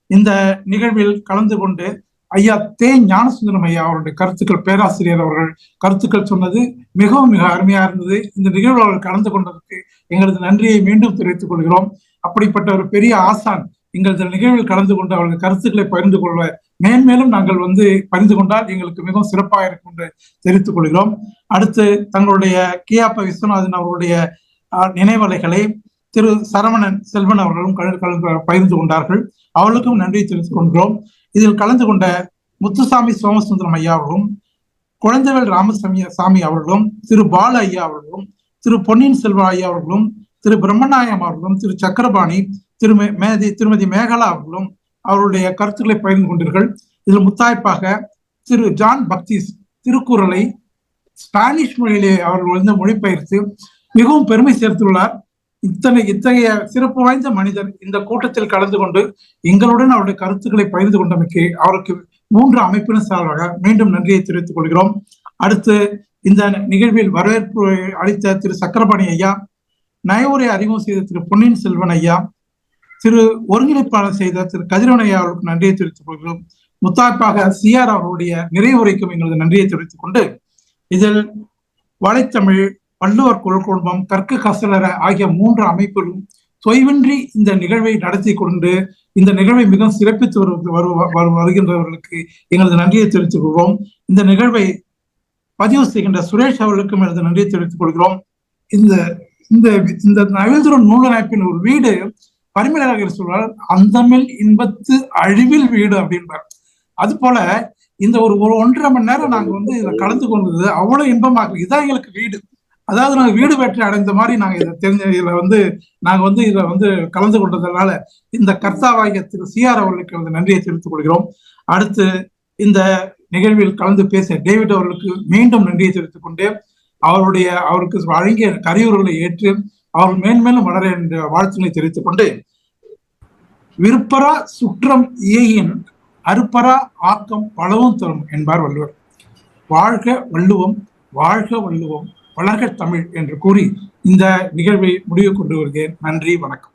இந்த நிகழ்வில் கலந்து கொண்டு ஐயா தே ஞானசுந்தரம் ஐயா அவருடைய கருத்துக்கள், பேராசிரியர் அவர்கள் கருத்துக்கள் சொன்னது மிக அருமையா இருந்தது. இந்த நிகழ்வில் அவர்கள் கலந்து கொண்டதற்கு எங்களது நன்றியை மீண்டும் தெரிவித்துக் கொள்கிறோம். அப்படிப்பட்ட ஒரு பெரிய ஆசான் எங்களது நிகழ்வில் கலந்து கொண்டு அவர்கள் கருத்துக்களை பகிர்ந்து கொள்ள மேன்மேலும் நாங்கள் பகிர்ந்து கொண்டால் எங்களுக்கு மிகவும் சிறப்பாக இருக்கும் என்று தெரிவித்துக் கொள்கிறோம். அடுத்து தங்களுடைய கியாப்ப விஸ்வநாதன் அவர்களுடைய நினைவலைகளை திரு சரவணன் செல்வன் அவர்களும் பகிர்ந்து கொண்டார்கள். அவர்களுக்கும் நன்றி தெரிவித்துக் கொள்கிறோம். இதில் கலந்து கொண்ட முத்துசாமி சோமசுந்தரம் ஐயா அவர்களும், குழந்தைவேல் ராமசாமி அவர்களும், திரு பால ஐயா அவர்களும், திரு பொன்னியின் செல்வா ஐயா அவர்களும், திரு பிரம்மநாயம் அவர்களும், திரு சக்கரபாணி, திருமதி மேகலா அவர்களும் அவருடைய கருத்துக்களை பகிர்ந்து கொண்டீர்கள். இதில் முத்தாய்ப்பாக திரு ஜான் பக்திஸ் திருக்குறளை ஸ்பானிஷ் மொழியிலே அவர்கள் மொழிபெயர்த்து மிகவும் பெருமை சேர்த்துள்ளார். இத்தகைய சிறப்பு வாய்ந்த மனிதர் இந்த கூட்டத்தில் கலந்து கொண்டு எங்களுடன் அவருடைய கருத்துக்களை பகிர்ந்து கொண்டமைக்கு அவருக்கு 3 அமைப்பினர் சார்பாக மீண்டும் நன்றியை தெரிவித்துக் கொள்கிறோம். அடுத்து இந்த நிகழ்வில் வரவேற்பு அளித்த திரு சக்கரபாணி ஐயா, நயவுரை அறிமுகம் செய்த திரு பொன்னியின் செல்வன் ஐயா, திரு ஒருங்கிணைப்பாளர் செய்த திரு கதிரவன் ஐயா அவர்களுக்கு நன்றியை தெரிவித்துக் கொள்கிறோம். முத்தாய்ப்பாக சிஆர் அவர்களுடைய நிறைவுரைக்கும் எங்களது நன்றியை தெரிவித்துக் கொண்டு, இதில் வலைத்தமிழ், வள்ளுவர் குரல் குடும்பம், கற்க கசலர ஆகிய 3 அமைப்புகளும் தொய்வின்றி இந்த நிகழ்வை நடத்தி கொண்டு இந்த நிகழ்வை மிகவும் சிறப்பித்து வருகின்றவர்களுக்கு எங்களது நன்றியை தெரிவித்துக் கொள்கிறோம். இந்த நிகழ்வை பதிவு செய்கின்ற சுரேஷ் அவர்களுக்கும் எனது நன்றியை தெரிவித்துக் கொள்கிறோம். இந்த இந்த நவில்துறன் நூலமைப்பின் ஒரு வீடு பரிமளர் சொல்றார், அந்தமில் இன்பத்து அழிவில் வீடு அப்படின்றார். அது போல இந்த ஒரு 1.5 மணி நேரம் நாங்க இதுல கலந்து கொண்டது அவ்வளவு இன்பமாக, இதான் எங்களுக்கு வீடு. அதாவது நாங்க வீடு வெற்றி அடைந்த மாதிரி நாங்க இதை தெரிஞ்ச நாங்க இதுல கலந்து கொண்டதுனால இந்த கர்த்தாவாகிய திரு சிஆர் அவர்களுக்கு நன்றியை தெரிவித்துக் கொள்கிறோம். அடுத்து இந்த நிகழ்வில் கலந்து பேசிய டேவிட் அவர்களுக்கு மீண்டும் நன்றியை தெரிவித்துக் கொண்டு அவருக்கு வழங்கிய கரிவுரைகளை ஏற்று அவர்கள் மேன்மேலும் வளர என்ற வாழ்த்துக்களை தெரிவித்துக் கொண்டு, விருப்பரா சுற்றம் இயையின் அருப்பரா ஆக்கம் பலவும் தரும் என்பார் வள்ளுவர். வாழ்க வள்ளுவம், வாழ்க வள்ளுவம், வளர்க தமிழ் என்று கூறி இந்த நிகழ்வை முடிவு கொண்டு வருகிறேன். நன்றி, வணக்கம்.